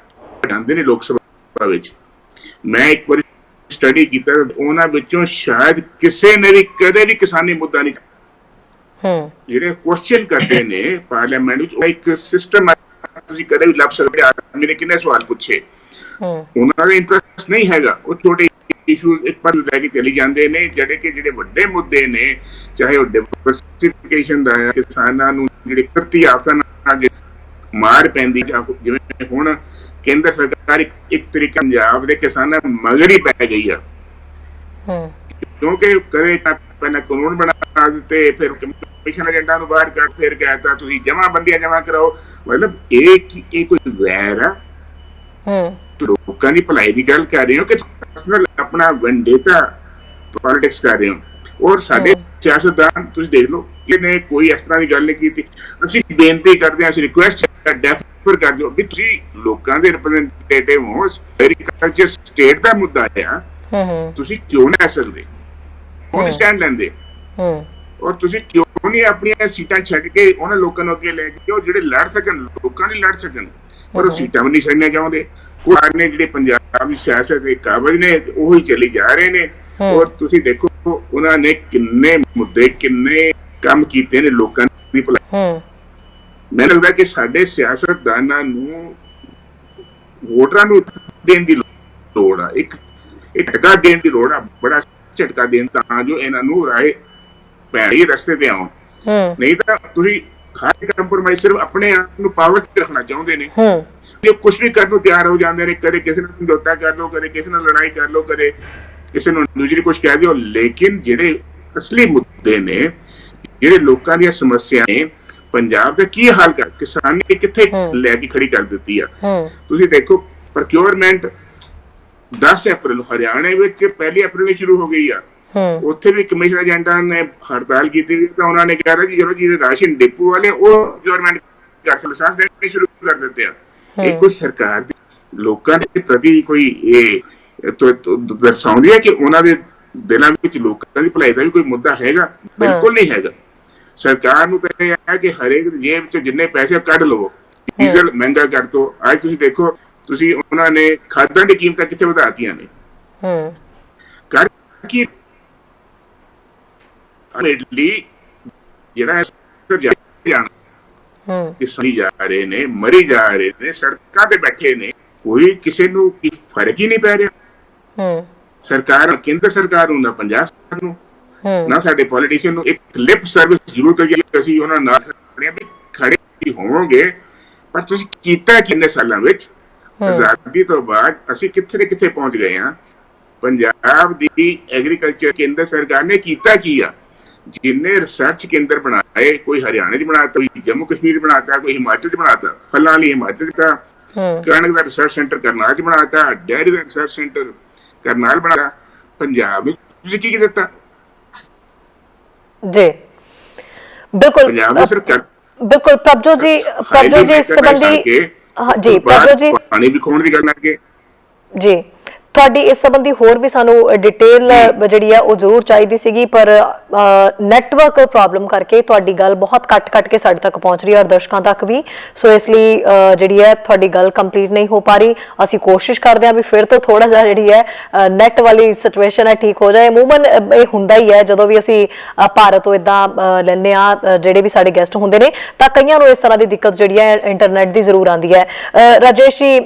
आंदे ने लोक सभा विच। मैं एक बार स्टडी कीता, उन्हां विचों शायद किसी ने भी कदे भी किसानी मुद्दा नहीं ਜਿਹੜੇ ਕੁਐਸਚਨ ਕਰਦੇ ਨੇ ਪਾਰਲੀਮੈਂਟ ਵਿੱਚ, ਇੱਕ ਸਿਸਟਮ ਤੁਸੀਂ ਕਦੇ ਵੀ ਲੱਭ ਸਕਦੇ। ਆਦਮੀ ਨੇ ਕਿੰਨੇ ਸਵਾਲ ਪੁੱਛੇ, ਉਹਨਾਂ ਦਾ ਇੰਟਰਸਟ ਨਹੀਂ ਹੈਗਾ। ਉਹ ਛੋਟੇ ਇਸ਼ੂ ਇੱਕ ਪਰ ਲੈ ਕੇ ਚਲੀ ਜਾਂਦੇ ਨੇ, ਜਿਹੜੇ ਵੱਡੇ ਮੁੱਦੇ ਨੇ, ਚਾਹੇ ਉਹ ਡਿਵਰਸਿਫਿਕੇਸ਼ਨ ਦਾ ਹੈ, ਕਿਸਾਨਾਂ ਨੂੰ ਜਿਹੜੇ ਧਰਤੀ ਆਫਤਾਂ ਨਾਲ ਮਾਰ ਪੈਂਦੀ, ਜਾਂ ਜਿਵੇਂ ਹੁਣ ਕੇਂਦਰ ਸਰਕਾਰ ਇੱਕ ਤਰੀਕਾ ਪੰਜਾਬ ਦੇ ਕਿਸਾਨਾਂ ਮਗਰ ਹੀ ਪੈ ਗਈ ਆ, ਕਿਉਂਕਿ ਕਦੇ ਪਹਿਲਾਂ ਕਾਨੂੰਨ ਬਣਾ ਦਿੱਤੇ, ਫਿਰ ਕਮਿਸ਼ਨ ਏਜੰਟਾਂ ਨੂੰ ਬਾਹਰ ਕੱਢ, ਫਿਰ ਕਹਿਤਾ ਤੁਸੀਂ ਜਮਾਬੰਦੀਆਂ ਜਮਾ ਕਰਾਓ। ਮਤਲਬ ਇਹ ਕੋਈ ਵੈਰ ਆ? ਲੋਕਾਂ ਦੀ ਭਲਾਈ ਦੀ ਗੱਲ ਕਰ ਰਹੇ ਹੋ ਕਿ ਆਪਣਾ ਵੈਂਡੇਟਾ ਪੋਲਿਟਿਕਸ ਕਰ ਰਹੇ ਹੋ? ਔਰ ਸਾਡੇ ਸਿਆਸਤਦਾਨ ਤੁਸੀਂ ਦੇਖ ਲਓ ਕਿ ਨੇ ਕੋਈ ਇਸ ਤਰ੍ਹਾਂ ਦੀ ਗੱਲ ਨਹੀਂ ਕੀਤੀ। ਅਸੀਂ ਬੇਨਤੀ ਕਰਦੇ ਹਾਂ, ਅਸੀਂ ਰਿਕੁਐਸਟ ਡੈਫਰ ਕਰ ਦਿਓ ਵੀ ਤੁਸੀਂ ਲੋਕਾਂ ਦੇ ਰਿਪਰੈਜ਼ੈਂਟੇਟਿਵ ਹੋ, ਐਗਰੀਕਲਚਰ ਸਟੇਟ ਦਾ ਮੁੱਦਾ ਆ, ਤੁਸੀਂ ਕਿਉਂ ਨਾ ਸਕਦੇ, ਕਿਉਂ ਸਟੈਂਡ ਲੈਂਦੇ, ਔਰ ਤੁਸੀਂ ਕਿਉਂ ਨਹੀਂ ਆਪਣੀਆਂ ਸੀਟਾਂ ਛੱਡ ਕੇ ਉਹਨਾਂ ਲੋਕਾਂ ਨੂੰ ਅੱਗੇ ਲੈ ਕੇ, ਉਹ ਜਿਹੜੇ ਲੜ ਸਕਣ, ਲੋਕਾਂ ਲਈ ਲੜ ਸਕਣ, ਪਰ ਉਹ ਸੀਟਾਂ ਵੀ ਨਹੀਂ ਛੱਡਣਾ ਚਾਹੁੰਦੇ। ਉਹ ਨੇ ਜਿਹੜੇ ਪੰਜਾਬ ਦੀ ਸਿਆਸਤ ਦੇ ਕਾਬਜ਼ ਨੇ, ਉਹੀ ਚਲੀ ਜਾ ਰਹੇ ਨੇ। ਔਰ ਤੁਸੀਂ ਦੇਖੋ ਉਹਨਾਂ ਨੇ ਕਿੰਨੇ ਮੁੱਦੇ, ਕਿੰਨੇ ਕੰਮ ਕੀਤੇ ਨੇ ਲੋਕਾਂ ਦੀ ਭਲਾਈ। ਮੈਨੂੰ ਲੱਗਦਾ ਕਿ ਸਾਡੇ ਸਿਆਸਤਦਾਨਾਂ ਨੂੰ ਵੋਟਰਾਂ ਨੂੰ ਦੇਣ ਦੀ ਲੋੜ ਆ, ਇੱਕ ਝਟਕਾ ਦੇਣ ਦੀ ਲੋੜ ਆ, ਬੜਾ ਝਟਕਾ ਦੇਣ, ਤਾਂ ਜੋ ਇਹਨਾਂ ਨੂੰ ਰਾਏ ਪੈੜੀ ਰਸਤੇ ਤੇ ਆਉਣ। ਨਹੀਂ ਤਾਂ ਤੁਸੀਂ ਹਰ ਕੰਪਰੋਮਾਈਜ਼ ਸਿਰਫ ਆਪਣੇ ਆਪ ਨੂੰ ਪਾਵਰ ਤੇ ਰੱਖਣਾ ਚਾਹੁੰਦੇ ਨੇ, ਜੋ ਕੁਛ ਵੀ ਕਰਨ ਨੂੰ ਤਿਆਰ ਹੋ ਜਾਂਦੇ ਨੇ। ਕਦੇ ਕਿਸੇ ਨਾਲ ਸਮਝੌਤਾ ਕਰ ਲਓ, ਕਦੇ ਕਿਸੇ ਨਾਲ ਲੜਾਈ ਕਰ ਲਓ, ਕਦੇ ਕਿਸੇ ਨੂੰ ਦੂਜੀ ਕੁਛ ਕਹਿ ਦਿਓ। ਲੇਕਿਨ ਜਿਹੜੇ ਅਸਲੀ ਮੁੱਦੇ ਨੇ, ਜਿਹੜੇ ਲੋਕਾਂ ਦੀਆਂ ਸਮੱਸਿਆ ਨੇ, ਪੰਜਾਬ ਦਾ ਕੀ ਹਾਲ ਕਰ, ਕਿਸਾਨੀ ਕਿੱਥੇ ਲੈ ਕੇ ਖੜੀ ਕਰ ਦਿੱਤੀ ਆ। ਤੁਸੀਂ ਦੇਖੋ, ਪ੍ਰੋਕਿਉਰਮੈਂਟ 10 ਅਪ੍ਰੈਲ ਹਰਿਆਣੇ ਵਿੱਚ 1 ਅਪ੍ਰੈਲ ਨੂੰ ਸ਼ੁਰੂ ਹੋ ਗਈ ਆ। ਉੱਥੇ ਵੀ ਕਮਿਸ਼ਨ ਏਜੰਟਾਂ ਨੇ ਹੜਤਾਲ ਕੀਤੀ, ਤਾਂ ਉਹਨਾਂ ਨੇ ਕਿਹਾ ਕਿ ਚਲੋ ਜਿਹੜੇ ਰਾਸ਼ਨ ਡਿਪੂ ਵਾਲੇ ਉਹ ਗਵਰਨਮੈਂਟ ਲਾਇਸੈਂਸ ਦੇਣੇ ਸ਼ੁਰੂ ਕਰ ਦਿੱਤੇ ਆ। ਇਹ ਕੋਈ ਸਰਕਾਰ ਦੀ ਲੋਕਾਂ ਦੇ ਪ੍ਰਤੀ ਕੋਈ ਇਹ ਦਰਸਾਉਂਦੀ ਹੈ ਕਿ ਉਹਨਾਂ ਦੇ ਦਿਲਾਂ ਵਿੱਚ ਲੋਕਾਂ ਦੀ ਭਲਾਈ ਦਾ ਵੀ ਕੋਈ ਮੁੱਦਾ ਹੈਗਾ? ਬਿਲਕੁਲ ਨਹੀਂ ਹੈਗਾ। ਸਰਕਾਰ ਨੂੰ ਤਾਂ ਇਹ ਹੈ ਕਿ ਹਰੇਕ ਜੇਬ ਵਿੱਚ ਜਿੰਨੇ ਪੈਸੇ ਕੱਢ ਲਵੋ, ਡੀਜ਼ਲ ਮਹਿੰਗਾ ਕਰ ਦੋ। ਅੱਜ ਤੁਸੀਂ ਦੇਖੋ, ਤੁਸੀਂ ਉਹਨਾਂ ਨੇ ਖਾਦਾਂ ਦੀ ਕੀਮਤਾਂ ਕਿੱਥੇ ਵਧਾਤੀਆਂ ਨੇ, ਕਰ ਕੀ ਜਿਹੜਾ ਕਿਸਾਨੀ ਜਾ ਰਹੇ ਨੇ, ਮਰੀ ਜਾ ਰਹੇ ਨੇ, ਸੜਕਾਂ ਤੇ ਬੈਠੇ ਨੇ, ਕੋਈ ਕਿਸੇ ਨੂੰ ਫਰਕ ਹੀ ਨਹੀਂ ਪੈ ਰਿਹਾ। ਸਰਕਾਰ, ਕੇਂਦਰ ਸਰਕਾਰ ਨੂੰ, ਨਾ ਪੰਜਾਬ ਸਰਕਾਰ ਨੂੰ, ਨਾ ਸਾਡੇ ਪੋਲੀਟੀਸ਼ੀਅਨ ਨੂੰ ਇੱਕ ਲਿਪ ਸਰਵਿਸ ਜ਼ਰੂਰ ਕਰੀਏ। ਅਸੀਂ ਉਹਨਾਂ ਨਾਲ ਖੜੇ ਹੋਵਾਂਗੇ, ਪਰ ਤੁਸੀਂ ਕੀਤਾ ਕਿੰਨੇ ਸਾਲਾਂ ਵਿੱਚ? ਆਜ਼ਾਦੀ ਤੋਂ ਬਾਅਦ ਅਸੀਂ ਕਿੱਥੇ ਦੇ ਕਿੱਥੇ ਪਹੁੰਚ ਗਏ ਹਾਂ। ਪੰਜਾਬ ਦੀ ਐਗਰੀਕਲਚਰ ਕੇਂਦਰ ਸਰਕਾਰ ਨੇ ਕੀਤਾ ਕੀ ਆ? ਜਿੰਨੇ ਰਿਸਰਚ ਕੇਂਦਰ ਬਣਾਏ, ਕੋਈ ਹਰਿਆਣੇ 'ਚ ਬਣਾਤਾ, ਕੋਈ ਜੰਮੂ ਕਸ਼ਮੀਰ ਬਣਾਤਾ, ਕੋਈ ਹਿਮਾਚਲ 'ਚ ਬਣਾਤਾ, ਫਲਾਂ ਲਈ ਹਿਮਾਚਲ 'ਚ, ਕਣਕ ਦਾ ਰਿਸਰਚ ਸੈਂਟਰ ਕਰਨਾਲ 'ਚ ਬਣਾਤਾ, ਡੈਰੀ ਦਾ ਰਿਸਰਚ ਸੈਂਟਰ ਕਰਨਾਲ ਬਣਾਤਾ। ਪੰਜਾਬ ਵਿੱਚ ਤੁਸੀਂ ਕੀ ਦਿੱਤਾ? ਜੀ ਬਿਲकुल ਪੰਜਾਬ ਦੀ ਸਰਕਾਰ ਬਿਲकुल ਪ੍ਰਭਜੋਤ ਜੀ ਇਸ ਸੰਬੰਧੀ ਜੀ ਪ੍ਰਭਜੋਤ ਜੀ ਪਾਣੀ ਵੀ ਖੋਣ ਦੀ ਗੱਲ ਲੱਗੇ ਜੀ ਤੁਹਾਡੀ ਇਸ ਸੰਬੰਧੀ ਹੋਰ ਵੀ ਸਾਨੂੰ ਡਿਟੇਲ ਜਿਹੜੀ ਹੈ ਉਹ ਜ਼ਰੂਰ ਚਾਹੀਦੀ ਸੀਗੀ, ਪਰ ਨੈਟਵਰਕ ਪ੍ਰੋਬਲਮ ਕਰਕੇ ਤੁਹਾਡੀ ਗੱਲ ਬਹੁਤ ਕੱਟ ਕੇ ਸਾਡੇ ਤੱਕ ਪਹੁੰਚ ਰਹੀ ਹੈ ਔਰ ਦਰਸ਼ਕਾਂ ਤੱਕ ਵੀ, ਸੋ ਇਸ ਲਈ ਜਿਹੜੀ ਹੈ ਤੁਹਾਡੀ ਗੱਲ ਕੰਪਲੀਟ ਨਹੀਂ ਹੋ ਪਾ ਰਹੀ। ਅਸੀਂ ਕੋਸ਼ਿਸ਼ ਕਰਦੇ ਹਾਂ ਵੀ ਫਿਰ ਤੋਂ ਥੋੜਾ ਜਿਹਾ ਜਿਹੜੀ ਹੈ ਨੈਟ ਵਾਲੀ ਸਿਚੁਏਸ਼ਨ ਹੈ ਠੀਕ ਹੋ ਜਾਏ। ਅਮੂਮਨ ਇਹ ਹੁੰਦਾ ਹੀ ਹੈ ਜਦੋਂ ਵੀ ਅਸੀਂ ਭਾਰਤ ਤੋਂ ਇਦਾਂ ਲੈਂਦੇ ਹਾਂ, ਜਿਹੜੇ ਵੀ ਸਾਡੇ ਗੈਸਟ ਹੁੰਦੇ ਨੇ ਤਾਂ ਕਈਆਂ ਨੂੰ ਇਸ ਤਰ੍ਹਾਂ ਦੀ ਦਿੱਕਤ ਜਿਹੜੀ ਹੈ ਇੰਟਰਨੈਟ ਦੀ ਜ਼ਰੂਰ ਆਉਂਦੀ ਹੈ। ਰਾਜੇਸ਼ ਜੀ,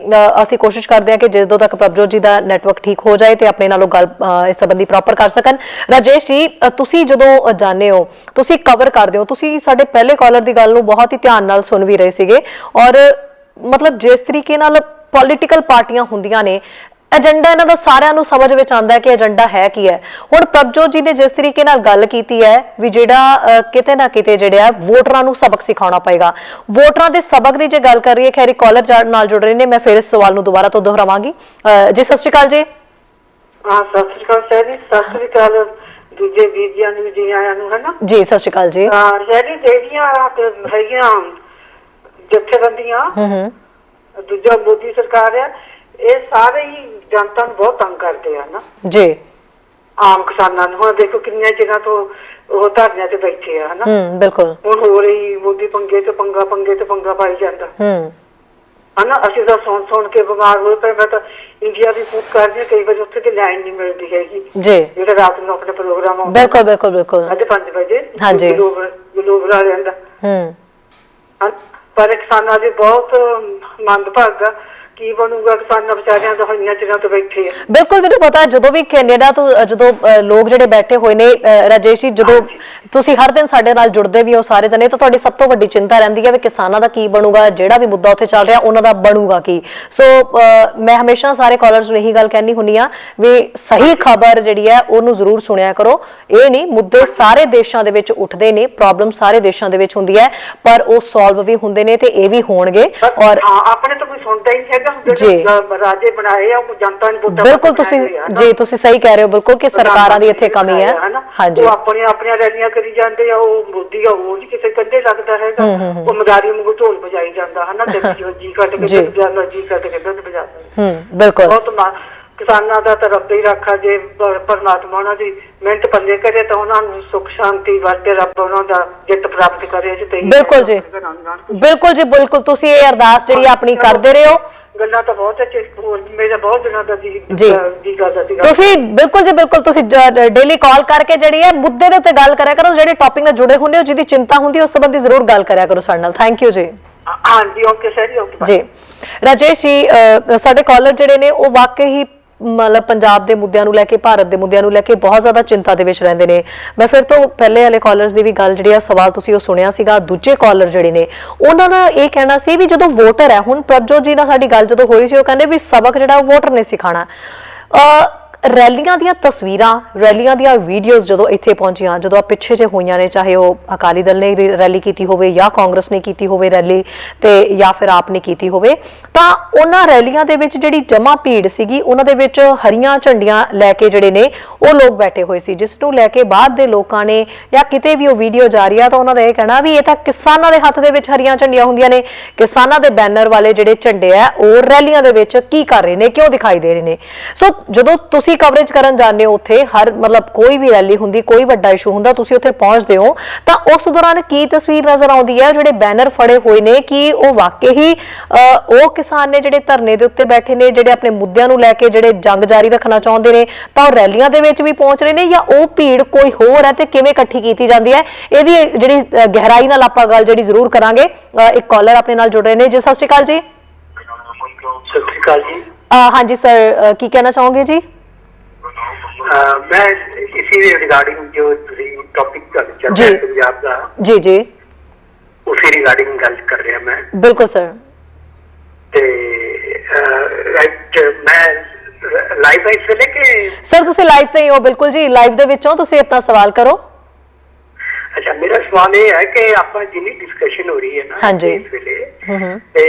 ਅਸੀਂ ਕੋਸ਼ਿਸ਼ ਕਰਦੇ ਹਾਂ ਕਿ ਜਦੋਂ ਤੱਕ ਪ੍ਰਭਜੋਤ ਜੀ ਦਾ ਨੈਟਵਰਕ ਠੀਕ ਹੋ ਜਾਏ ਤੇ ਆਪਣੇ ਨਾਲੋਂ ਗੱਲ ਇਸ ਸੰਬੰਧੀ ਪ੍ਰੋਪਰ ਕਰ ਸਕਣ। ਰਾਜੇਸ਼ ਜੀ, ਤੁਸੀਂ ਜਦੋਂ ਜਾਣਦੇ ਹੋ, ਤੁਸੀਂ ਕਵਰ ਕਰਦੇ ਹੋ, ਤੁਸੀਂ ਸਾਡੇ ਪਹਿਲੇ ਕਾਲਰ ਦੀ ਗੱਲ ਨੂੰ ਬਹੁਤ ਹੀ ਧਿਆਨ ਨਾਲ ਸੁਣ ਵੀ ਰਹੇ ਸੀਗੇ ਔਰ ਮਤਲਬ ਜਿਸ ਤਰੀਕੇ ਨਾਲ ਪੋਲੀਟੀਕਲ ਪਾਰਟੀਆਂ ਹੁੰਦੀਆਂ ਨੇ, ਏਜੰਡਾ ਇਹਨਾਂ ਦਾ ਸਾਰਿਆਂ ਨੂੰ ਸਮਝ ਵਿੱਚ ਆਉਂਦਾ ਹੈ ਕਿ ਏਜੰਡਾ ਹੈ ਕੀ ਹੈ। ਹੁਣ ਪ੍ਰਭਜੋਤ ਜੀ ਨੇ ਜਿਸ ਤਰੀਕੇ ਨਾਲ ਗੱਲ ਕੀਤੀ ਹੈ ਵੀ ਜਿਹੜਾ ਕਿਤੇ ਨਾ ਕਿਤੇ ਜਿਹੜਾ ਵੋਟਰਾਂ ਨੂੰ ਸਬਕ ਸਿਖਾਉਣਾ ਪਏਗਾ, ਵੋਟਰਾਂ ਦੇ ਸਬਕ ਦੀ ਜੇ ਗੱਲ ਕਰ ਰਹੀ ਹੈ, ਖੈਰੀ ਕਾਲਰ ਨਾਲ ਜੁੜ ਰਹੇ ਨੇ, ਮੈਂ ਫਿਰ ਇਸ ਸਵਾਲ ਨੂੰ ਦੁਬਾਰਾ ਤੋਂ ਦੁਹਰਾਵਾਂਗੀ। ਜੀ ਸਤਿ ਸ਼੍ਰੀ ਅਕਾਲ ਜੀ। ਹਾਂ ਸਤਿ ਸ਼੍ਰੀ ਅਕਾਲ ਸਰ ਜੀ, ਸਤਿ ਸ਼੍ਰੀ ਅਕਾਲ ਦੂਜੇ ਵੀਰ ਜੀਆਂ ਨੂੰ, ਜੀ ਆਇਆਂ ਨੂੰ, ਹੈ ਨਾ ਜੀ ਸਤਿ ਸ਼੍ਰੀ ਅਕਾਲ ਜੀ। ਸ਼ਹਿਰੀ ਜਿਹੜੀਆਂ ਹੈਗੀਆਂ ਜਥੇਬੰਦੀਆਂ, ਦੂਜਾ ਮੋਦੀ ਸਰਕਾਰ ਹੈ, ਇਹ ਸਾਰੇ ਹੀ ਜਨਤਾ ਨੂੰ ਬਹੁਤ ਤੰਗ ਕਰਦੇ ਆ ਨਾ ਜੀ, ਆਮ ਕਿਸਾਨਾਂ ਨੂੰ। ਹੁਣ ਦੇਖੋ ਕਿੰਨੀਆਂ ਚਿਰਾਂ ਤੋਂ ਉਹ ਧਰਨਿਆਂ ਤੇ ਬੈਠੇ ਆ, ਹਨਾ ਬਿਲਕੁਲ। ਹੁਣ ਹੋ ਰਹੀ ਮੋਦੀ ਪੰਗੇ ਤੇ ਪੰਗਾ ਪਾਈ ਜਾਂਦਾ, ਹਨਾ। ਅਸੀਂ ਤਾਂ ਸੁਣ ਕੇ ਬਿਮਾਰ ਹੋਏ ਪਏ। ਮੈਂ ਤਾਂ ਇੰਡੀਆ ਦੀ ਫੂਡ ਕਰਦੀ ਹਾਂ, ਕਈ ਵਾਰੀ ਉੱਥੇ ਤੇ ਲਾਈਨ ਨਹੀਂ ਮਿਲਦੀ ਹੈਗੀ ਜੀ, ਜਿਹੜਾ ਰਾਤ ਨੂੰ ਆਪਣੇ ਪ੍ਰੋਗਰਾਮ ਆਉਂਦਾ। ਬਿਲਕੁਲ 5:30 ਵਜੇ ਹਾਂਜੀ ਗਲੋਬਲ ਆ ਜਾਂਦਾ। ਪਰ ਕਿਸਾਨਾਂ ਦੀ ਬਹੁਤ ਮੰਦਭਾਗਾ, ਕੀ ਬਣੂਗਾ ਕਿਸਾਨਾਂ ਵਿਚਾਰਿਆਂ ਦਾ, ਹੋਈਆਂ ਚਿਰਾਂ ਤੋਂ ਬੈਠੇ ਆ। ਬਿਲਕੁਲ ਮੈਨੂੰ ਪਤਾ, ਜਦੋਂ ਵੀ ਕੈਨੇਡਾ ਤੋਂ ਜਦੋਂ ਲੋਕ ਜਿਹੜੇ ਬੈਠੇ ਹੋਏ ਨੇ, ਰਾਜੇਸ਼ ਜੀ, ਜਦੋਂ ਤੁਸੀਂ ਹਰ ਦਿਨ ਸਾਡੇ ਨਾਲ ਜੁੜਦੇ ਵੀ ਹੋ ਸਾਰੇ ਜਣੇ, ਤਾਂ ਤੁਹਾਡੀ ਸਭ ਤੋਂ ਵੱਡੀ ਚਿੰਤਾ ਰਹਿੰਦੀ ਹੈ ਵੀ ਕਿਸਾਨਾਂ ਦਾ ਕੀ ਬਣੂਗਾ, ਜਿਹੜਾ ਵੀ ਮੁੱਦਾ ਉੱਥੇ ਚੱਲ ਰਿਹਾ ਉਹਨਾਂ ਦਾ ਬਣੂਗਾ ਕੀ। ਸੋ ਮੈਂ ਹਮੇਸ਼ਾ ਸਾਰੇ ਕਾਲਰਸ ਨੂੰ ਇਹੀ ਗੱਲ ਕਹਿਣੀ ਹੁੰਦੀ ਆ ਵੀ ਸਹੀ ਖਬਰ ਜਿਹੜੀ ਹੈ ਉਹਨੂੰ ਜ਼ਰੂਰ ਸੁਣਿਆ ਕਰੋ। ਇਹ ਨਹੀਂ, ਮੁੱਦੇ ਸਾਰੇ ਦੇਸ਼ਾਂ ਦੇ ਵਿੱਚ ਉੱਠਦੇ ਨੇ, ਪ੍ਰੋਬਲਮ ਸਾਰੇ ਦੇਸ਼ਾਂ ਦੇ ਵਿੱਚ ਹੁੰਦੀ ਹੈ, ਪਰ ਉਹ ਸੋਲਵ ਵੀ ਹੁੰਦੇ ਨੇ ਤੇ ਇਹ ਵੀ ਹੋਣਗੇ। ਔਰ ਆਪਣੇ ਤਾਂ ਕੋਈ ਸੁਣਦਾ ਹੀ ਹੈਗਾ, ਰਾਜੇ ਬਣਾਏ ਆ ਜਨਤਾ ਨੂੰ ਵੋਟਾਂ। ਬਿਲਕੁਲ ਤੁਸੀਂ ਸਹੀ ਕਹਿ ਰਹੇ ਹੋ, ਬਿਲਕੁਲ ਕਿ ਸਰਕਾਰਾਂ ਦੀ ਇੱਥੇ ਕਮੀ ਹੈ। ਹਾਂਜੀ, ਉਹ ਆਪਣੀਆਂ ਰੈਲੀਆਂ ਕਰੀ ਜਾਂਦੇ ਆ, ਉਹ ਮੋਦੀ ਆ ਉਹ ਨਹੀਂ ਕਿਸੇ ਕੰਢੇ ਲੱਗਦਾ ਹੈਗਾ, ਉਹ ਮਦਾਰੀ ਨੂੰ ਢੋਲ ਵਜਾਈ ਜਾਂਦਾ, ਹਨਾ। ਜੀ ਕੱਟ ਕੇ ਜਾਂਦਾ, ਜੀ ਕੱਟ ਕੇ ਦੁੱਧ ਵਜਾਉਂਦਾ। ਬਿਲਕੁਲ ਬਹੁਤ ਕਿਸਾਨਾਂ ਦਾ ਤਾਂ ਰੱਬ ਹੀ ਰਾਖਾ, ਜੇ ਪਰਮਾਤਮਾ ਉਹਨਾਂ ਦੀ ਮਿਹਨਤ ਪੱਲੇ ਕਰੇ ਤਾਂ ਉਹਨਾਂ ਨੂੰ ਸੁੱਖ ਸ਼ਾਂਤੀ ਵਰਤੇ, ਰੱਬ ਉਹਨਾਂ ਦਾ ਜਿੱਤ ਪ੍ਰਾਪਤ ਕਰੇ। ਬਿਲਕੁਲ ਜੀ, ਬਿਲਕੁਲ ਤੁਸੀਂ ਇਹ ਅਰਦਾਸ ਜਿਹੜੀ ਆਪਣੀ ਕਰਦੇ ਰਹੋ। ਗੱਲਾਂ ਤਾਂ ਬਹੁਤ ਮੇਰਾ ਬਹੁਤ ਦਿਨਾਂ ਦਾ ਜੀ ਕਰਦਾ ਸੀ। ਤੁਸੀਂ ਬਿਲਕੁਲ ਤੁਸੀਂ ਡੇਲੀ ਕਾਲ ਕਰਕੇ ਜਿਹੜੀ ਹੈ ਮੁੱਦੇ ਦੇ ਉੱਤੇ ਗੱਲ ਕਰਿਆ ਕਰੋ, ਜਿਹੜੇ ਟੌਪਿਕ ਨਾਲ ਜੁੜੇ ਹੁੰਦੇ ਹੋ, ਜਿਹਦੀ ਚਿੰਤਾ ਹੁੰਦੀ ਉਸ ਸੰਬੰਧੀ ਜ਼ਰੂਰ ਗੱਲ ਕਰਿਆ ਕਰੋ ਸਾਡੇ ਨਾਲ। ਥੈਂਕ ਯੂ ਜੀ। ਹਾਂਜੀ, ਓਕੇ ਸਰ ਜੀ, ਓਕੇ ਜੀ। ਰਾਜੇਸ਼ ਜੀ, ਸਾਡੇ ਕਾਲਰ ਜਿਹੜੇ ਨੇ ਉਹ ਵਾਕਈ ਹੀ ਮਤਲਬ ਪੰਜਾਬ ਦੇ ਮੁੱਦਿਆਂ ਨੂੰ ਲੈ ਕੇ, ਭਾਰਤ ਦੇ ਮੁੱਦਿਆਂ ਨੂੰ ਲੈ ਕੇ ਬਹੁਤ ਜ਼ਿਆਦਾ ਚਿੰਤਾ ਦੇ ਵਿੱਚ ਰਹਿੰਦੇ ਨੇ। ਮੈਂ ਫਿਰ ਤੋਂ ਪਹਿਲੇ ਵਾਲੇ ਕਾਲਰਸ ਦੀ ਵੀ ਗੱਲ ਜਿਹੜੀ ਆ, ਸਵਾਲ ਤੁਸੀਂ ਉਹ ਸੁਣਿਆ ਸੀਗਾ। ਦੂਜੇ ਕਾਲਰ ਜਿਹੜੇ ਨੇ ਉਹਨਾਂ ਦਾ ਇਹ ਕਹਿਣਾ ਸੀ ਵੀ ਜਦੋਂ ਵੋਟਰ ਹੈ, ਹੁਣ ਪ੍ਰਭਜੋਤ ਜੀ ਨਾਲ ਸਾਡੀ ਗੱਲ ਜਦੋਂ ਹੋਈ ਸੀ, ਉਹ ਕਹਿੰਦੇ ਵੀ ਸਬਕ ਜਿਹੜਾ ਵੋਟਰ ਨੇ ਸਿਖਾਣਾ। ਰੈਲੀਆਂ ਦੀਆਂ ਤਸਵੀਰਾਂ, ਰੈਲੀਆਂ ਦੀਆਂ ਵੀਡੀਓਜ਼ ਜਦੋਂ ਇੱਥੇ ਪਹੁੰਚੀਆਂ, ਜਦੋਂ ਆ ਪਿੱਛੇ ਜੇ ਹੋਈਆਂ ਨੇ, ਚਾਹੇ ਉਹ ਅਕਾਲੀ ਦਲ ਨੇ ਰੈਲੀ ਕੀਤੀ ਹੋਵੇ ਜਾਂ ਕਾਂਗਰਸ ਨੇ ਕੀਤੀ ਹੋਵੇ ਰੈਲੀ, ਤੇ ਜਾਂ ਫਿਰ ਆਪ ਨੇ ਕੀਤੀ ਹੋਵੇ, ਤਾਂ ਉਹਨਾਂ ਰੈਲੀਆਂ ਦੇ ਵਿੱਚ ਜਿਹੜੀ ਜਮਾ ਭੀੜ ਸੀਗੀ, ਉਹਨਾਂ ਦੇ ਵਿੱਚ ਹਰੀਆਂ ਝੰਡੀਆਂ ਲੈ ਕੇ ਜਿਹੜੇ ਨੇ ਉਹ ਲੋਕ ਬੈਠੇ ਹੋਏ ਸੀ, ਜਿਸ ਨੂੰ ਲੈ ਕੇ ਬਾਅਦ ਦੇ ਲੋਕਾਂ ਨੇ ਜਾਂ ਕਿਤੇ ਵੀ ਉਹ ਵੀਡੀਓ ਜਾ ਰਹੀ ਆ ਤਾਂ ਉਹਨਾਂ ਦਾ ਇਹ ਕਹਿਣਾ ਵੀ ਇਹ ਤਾਂ ਕਿਸਾਨਾਂ ਦੇ ਹੱਥ ਦੇ ਵਿੱਚ ਹਰੀਆਂ ਝੰਡੀਆਂ ਹੁੰਦੀਆਂ ਨੇ, ਕਿਸਾਨਾਂ ਦੇ ਬੈਨਰ ਵਾਲੇ ਜਿਹੜੇ ਝੰਡੇ ਆ ਉਹ ਰੈਲੀਆਂ ਦੇ ਵਿੱਚ ਕੀ ਕਰ ਰਹੇ ਨੇ, ਕਿਉਂ ਦਿਖਾਈ ਦੇ ਰਹੇ ਨੇ। ਸੋ ਜਦੋਂ ਤੁਸੀਂ ਕਵਰੇਜ ਕਰਨ ਜਾਂਦੇ ਹੋ ਉੱਥੇ, ਹਰ ਮਤਲਬ ਕੋਈ ਵੀ ਰੈਲੀ ਹੁੰਦੀ, ਕੋਈ ਵੱਡਾ ਇਸ਼ੂ ਹੁੰਦਾ, ਤੁਸੀਂ ਉੱਥੇ ਪਹੁੰਚਦੇ ਹੋ, ਤਾਂ ਉਸ ਦੌਰਾਨ ਕੀ ਤਸਵੀਰ ਨਜ਼ਰ ਆਉਂਦੀ ਹੈ? ਜਿਹੜੇ ਬੈਨਰ ਫੜੇ ਹੋਏ ਨੇ, ਕਿ ਉਹ ਵਾਕਈ ਹੀ ਉਹ ਕਿਸਾਨ ਨੇ ਜਿਹੜੇ ਧਰਨੇ ਦੇ ਉੱਤੇ ਬੈਠੇ ਨੇ, ਜਿਹੜੇ ਆਪਣੇ ਮੁੱਦਿਆਂ ਨੂੰ ਲੈ ਕੇ ਜਿਹੜੇ ਜੰਗ ਜਾਰੀ ਰੱਖਣਾ ਚਾਹੁੰਦੇ ਨੇ, ਤਾਂ ਉਹ ਰੈਲੀਆਂ ਦੇ ਵਿੱਚ ਵੀ ਪਹੁੰਚ ਰਹੇ ਨੇ, ਜਾਂ ਉਹ ਭੀੜ ਕੋਈ ਹੋਰ ਹੈ ਤੇ ਕਿਵੇਂ ਇਕੱਠੀ ਕੀਤੀ ਜਾਂਦੀ ਹੈ? ਇਹਦੀ ਜਿਹੜੀ ਗਹਿਰਾਈ ਨਾਲ ਆਪਾਂ ਗੱਲ ਜਿਹੜੀ ਜ਼ਰੂਰ ਕਰਾਂਗੇ। ਇੱਕ ਕਾਲਰ ਆਪਣੇ ਨਾਲ ਜੁੜ ਰਹੇ ਨੇ ਜੀ। ਸਤਿ ਸ਼੍ਰੀ ਅਕਾਲ ਜੀ। ਸਤਿ ਸ਼੍ਰੀ ਅਕਾਲ ਜੀ। ਹਾਂਜੀ ਸਰ, ਕੀ ਕਹਿਣਾ ਚਾਹੋਗੇ ਜੀ? मैं इसी रिगार्डिंग जो टॉपिक चल रहा है पंजाब का, जी उसी रिगार्डिंग गल कर रहा मैं। बिल्कुल सर। ते ਲਾਈਵ ਹੈ ਇਸ ਵੇਲੇ ਕਿ ਸਰ ਤੁਸੀਂ ਲਾਈਵ ਤੇ ਹੀ ਹੋ? ਬਿਲਕੁਲ ਜੀ, ਲਾਈਵ ਦੇ ਵਿੱਚੋਂ ਤੁਸੀਂ ਆਪਣਾ ਸਵਾਲ ਕਰੋ। ਅੱਛਾ, ਮੇਰਾ ਸਵਾਲ ਇਹ ਹੈ ਕਿ ਆਪਾਂ ਜਿੰਨੀ ਡਿਸਕਸ਼ਨ ਹੋ ਰਹੀ ਹੈ ਨਾ ਹਾਂਜੀ। ਇਸ ਵੇਲੇ ਤੇ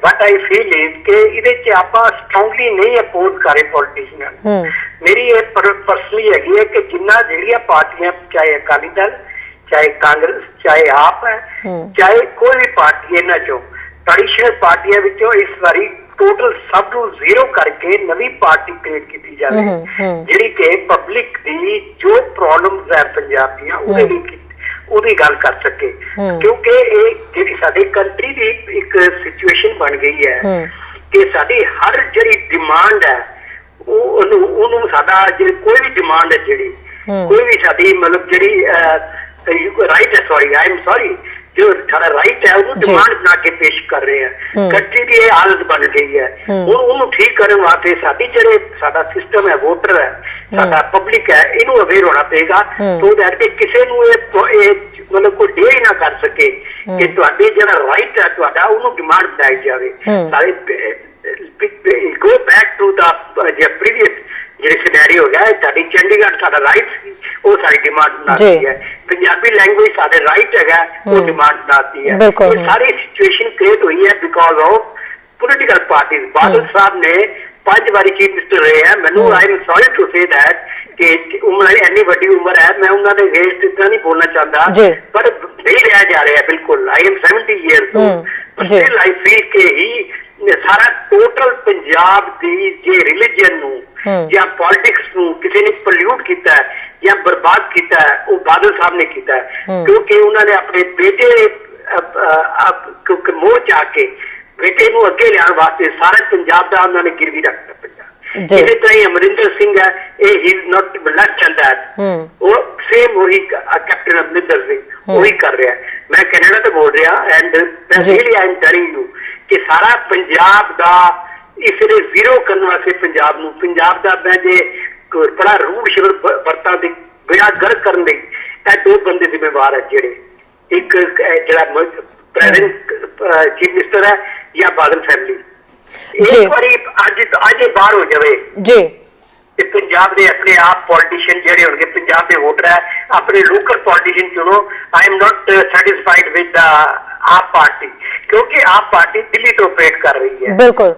ਬਟ ਆਈ ਫੀਲ ਇਜ਼ ਕਿ ਇਹਦੇ ਚ ਆਪਾਂ ਸਟਰੋਂਗਲੀ ਨਹੀਂ ਅਪੋਜ਼ ਕਰੇ ਪੋਲੀਟੀਸ਼ੀਅਨ। ਮੇਰੀ ਇਹ ਪਰਸਨਲੀ ਹੈਗੀ ਹੈ ਕਿ ਜਿੰਨਾ ਜਿਹੜੀਆਂ ਪਾਰਟੀਆਂ, ਚਾਹੇ ਅਕਾਲੀ ਦਲ, ਚਾਹੇ ਕਾਂਗਰਸ, ਚਾਹੇ ਆਪ ਹੈ, ਚਾਹੇ ਕੋਈ ਵੀ ਪਾਰਟੀ, ਇਹਨਾਂ ਚੋਂ ਟ੍ਰੈਡੀਸ਼ਨਲ ਪਾਰਟੀਆਂ ਵਿੱਚੋਂ ਇਸ ਵਾਰੀ ਟੋਟਲ ਸਭ ਨੂੰ ਜ਼ੀਰੋ ਕਰਕੇ ਨਵੀਂ ਪਾਰਟੀ ਕ੍ਰੀਏਟ ਕੀਤੀ ਜਾਵੇ ਜਿਹੜੀ ਕਿ ਪਬਲਿਕ ਦੀ ਜੋ ਪ੍ਰੋਬਲਮਸ ਹੈ ਪੰਜਾਬ ਦੀਆਂ ਉਹਦੀ ਗੱਲ ਕਰ ਸਕੇ, ਕਿਉਂਕਿ ਇਹ ਜਿਹੜੀ ਸਾਡੀ ਕੰਟਰੀ ਦੀ ਇੱਕ ਸਿਚੁਏਸ਼ਨ ਬਣ ਗਈ ਹੈ ਕਿ ਸਾਡੀ ਹਰ ਜਿਹੜੀ ਡਿਮਾਂਡ ਹੈ ਉਹਨੂੰ ਸਾਡਾ ਕੋਈ ਵੀ ਡਿਮਾਂਡ ਹੈ ਜਿਹੜੀ ਕੋਈ ਵੀ ਸਾਡੀ ਮਤਲਬ ਜਿਹੜੀ ਰਾਈਟ ਹੈ, ਸੌਰੀ ਆਈ ਐਮ ਸੌਰੀ, ਜੋ ਸਾਡਾ ਰਾਈਟ ਹੈ ਉਹਨੂੰ ਡਿਮਾਂਡ ਬਣਾ ਕੇ ਪੇਸ਼ ਕਰ ਰਹੇ ਆ। ਕੰਟਰੀ ਦੀ ਇਹ ਹਾਲਤ ਬਣ ਗਈ ਹੈ। ਉਹਨੂੰ ਠੀਕ ਕਰਨ ਵਾਸਤੇ ਸਾਡਾ ਸਿਸਟਮ ਹੈ, ਵੋਟਰ ਹੈ, ਸਾਡਾ ਪਬਲਿਕ ਹੈ, ਇਹਨੂੰ ਅਵੇਅਰ ਹੋਣਾ ਪਏਗਾ ਸੋ ਦੈਟ ਕਿ ਕਿਸੇ ਨੂੰ ਇਹ ਮਤਲਬ ਕੋਈ ਡੇ ਹੀ ਨਾ ਕਰ ਸਕੇ ਕਿ ਤੁਹਾਡੇ ਜਿਹੜਾ ਰਾਈਟ ਹੈ ਤੁਹਾਡਾ ਉਹਨੂੰ ਡਿਮਾਂਡ ਬਣਾਈ ਜਾਵੇ। ਸਾਰੇ go back to the previous ਜਿਹੜੇ ਸਿਨੈਰੀਓ ਹੈਗਾ, ਸਾਡੀ ਚੰਡੀਗੜ੍ਹ ਸਾਡਾ ਰਾਈਟ ਸੀ, ਉਹ ਸਾਡੀ ਡਿਮਾਂਡ ਬਣਾਤੀ ਹੈ। ਪੰਜਾਬੀ ਲੈਂਗੁਏਜ ਸਾਡੇ ਰਾਈਟ ਹੈਗਾ, ਉਹ ਡਿਮਾਂਡ ਬਣਾਤੀ ਹੈ। ਇਹ ਸਾਰੀ ਸਿਚੁਏਸ਼ਨ ਕ੍ਰੀਏਟ ਹੋਈ ਹੈ because of political parties. Badal sahib ਨੇ 5 ਵਾਰੀ ਚੀਫ ਮਿਨਿਸਟਰ ਰਹੇ ਹੈ। ਮੈਨੂੰ I am sorry to say that ਕਿ ਉਮਰ ਇੰਨੀ ਵੱਡੀ ਉਮਰ ਹੈ, ਮੈਂ ਉਹਨਾਂ ਦੇ ਅਗੇਂਸਟ ਇतना ਨਹੀਂ ਬੋਲਣਾ ਚਾਹੁੰਦਾ, ਪਰ ਨਹੀਂ ਰਿਹਾ ਜਾ ਰਿਹਾ ਬਿਲਕੁਲ। I am 70 years old, still I feel ਕਿ ਹੀ ਸਾਰਾ ਟੋਟਲ ਪੰਜਾਬ ਦੀ ਜੇ ਰਿਲੀਜੀਅਨ ਨੂੰ ਜਾਂ ਪੋਲਿਟਿਕਸ ਨੂੰ ਕਿਸੇ ਨੇ ਪੋਲਿਊਟ ਕੀਤਾ ਹੈ ਜਾਂ ਬਰਬਾਦ ਕੀਤਾ ਹੈ, ਉਹ ਬਾਦਲ ਸਾਹਿਬ ਨੇ ਕੀਤਾ ਹੈ। ਕਿਉਂਕਿ ਉਹਨਾਂ ਨੇ ਆਪਣੇ ਬੇਟੇ ਮੋਹ ਚ ਆ ਕੇ ਬੇਟੇ ਨੂੰ ਅੱਗੇ ਲਿਆਉਣ ਵਾਸਤੇ ਸਾਰੇ ਪੰਜਾਬ ਦਾ ਉਹਨਾਂ ਨੇ ਗਿਰਵੀ ਰੱਖਤਾ। ਇਸੇ ਤਰ੍ਹਾਂ ਹੀ ਅਮਰਿੰਦਰ ਸਿੰਘ ਹੈ, ਇਹ ਹੀ is not less than that, ਉਹ ਸੇਮ ਉਹੀ ਕੈਪਟਨ ਅਮਰਿੰਦਰ ਸਿੰਘ ਉਹੀ ਕਰ ਰਿਹਾ। ਮੈਂ ਕੈਨੇਡਾ ਤੋਂ ਬੋਲ ਰਿਹਾ and really I am telling you ਕਿ ਸਾਰਾ ਪੰਜਾਬ ਦਾ ਇਸ ਲਈ ਜ਼ੀਰੋ ਕਰਨ ਵਾਸਤੇ ਪੰਜਾਬ ਦਾ ਮੈਂ ਜੇ ਬੜਾ ਰੂੜ ਸ਼ਬਦ ਵਰਤਾਂ ਦੇ ਬੇੜਾ ਗਰਕ ਕਰਨ ਲਈ ਇਹ 2 ਬੰਦੇ ਜ਼ਿੰਮੇਵਾਰ ਹੈ, ਜਿਹੜੇ ਇੱਕ ਜਿਹੜਾ ਪ੍ਰੈਜ਼ੀਡੈਂਟ ਚੀਫ ਮਿਨਿਸਟਰ ਹੈ ਜਾਂ ਬਾਦਲ ਫੈਮਿਲੀ। ਇੱਕ ਵਾਰੀ ਅੱਜ ਇਹ ਬਾਹਰ ਹੋ ਜਾਵੇ ਜੀ ਤੇ ਪੰਜਾਬ ਦੇ ਆਪਣੇ ਆਪ ਪੋਲੀਟੀਸ਼ੀਅਨ ਜਿਹੜੇ ਹੋਣਗੇ, ਪੰਜਾਬ ਦੇ ਵੋਟਰ ਹੈ, ਆਪਣੇ ਲੋਕਲ ਪੋਲੀਟੀਸ਼ੀਅਨ ਚੁਣੋ। I am not satisfied with the ਆਪ ਪਾਰਟੀ, ਕਿਉਂਕਿ ਆਪ ਪਾਰਟੀ ਦਿੱਲੀ ਤੋਂ ਆਪਰੇਟ ਕਰ ਰਹੀ ਹੈ। ਬਿਲਕੁਲ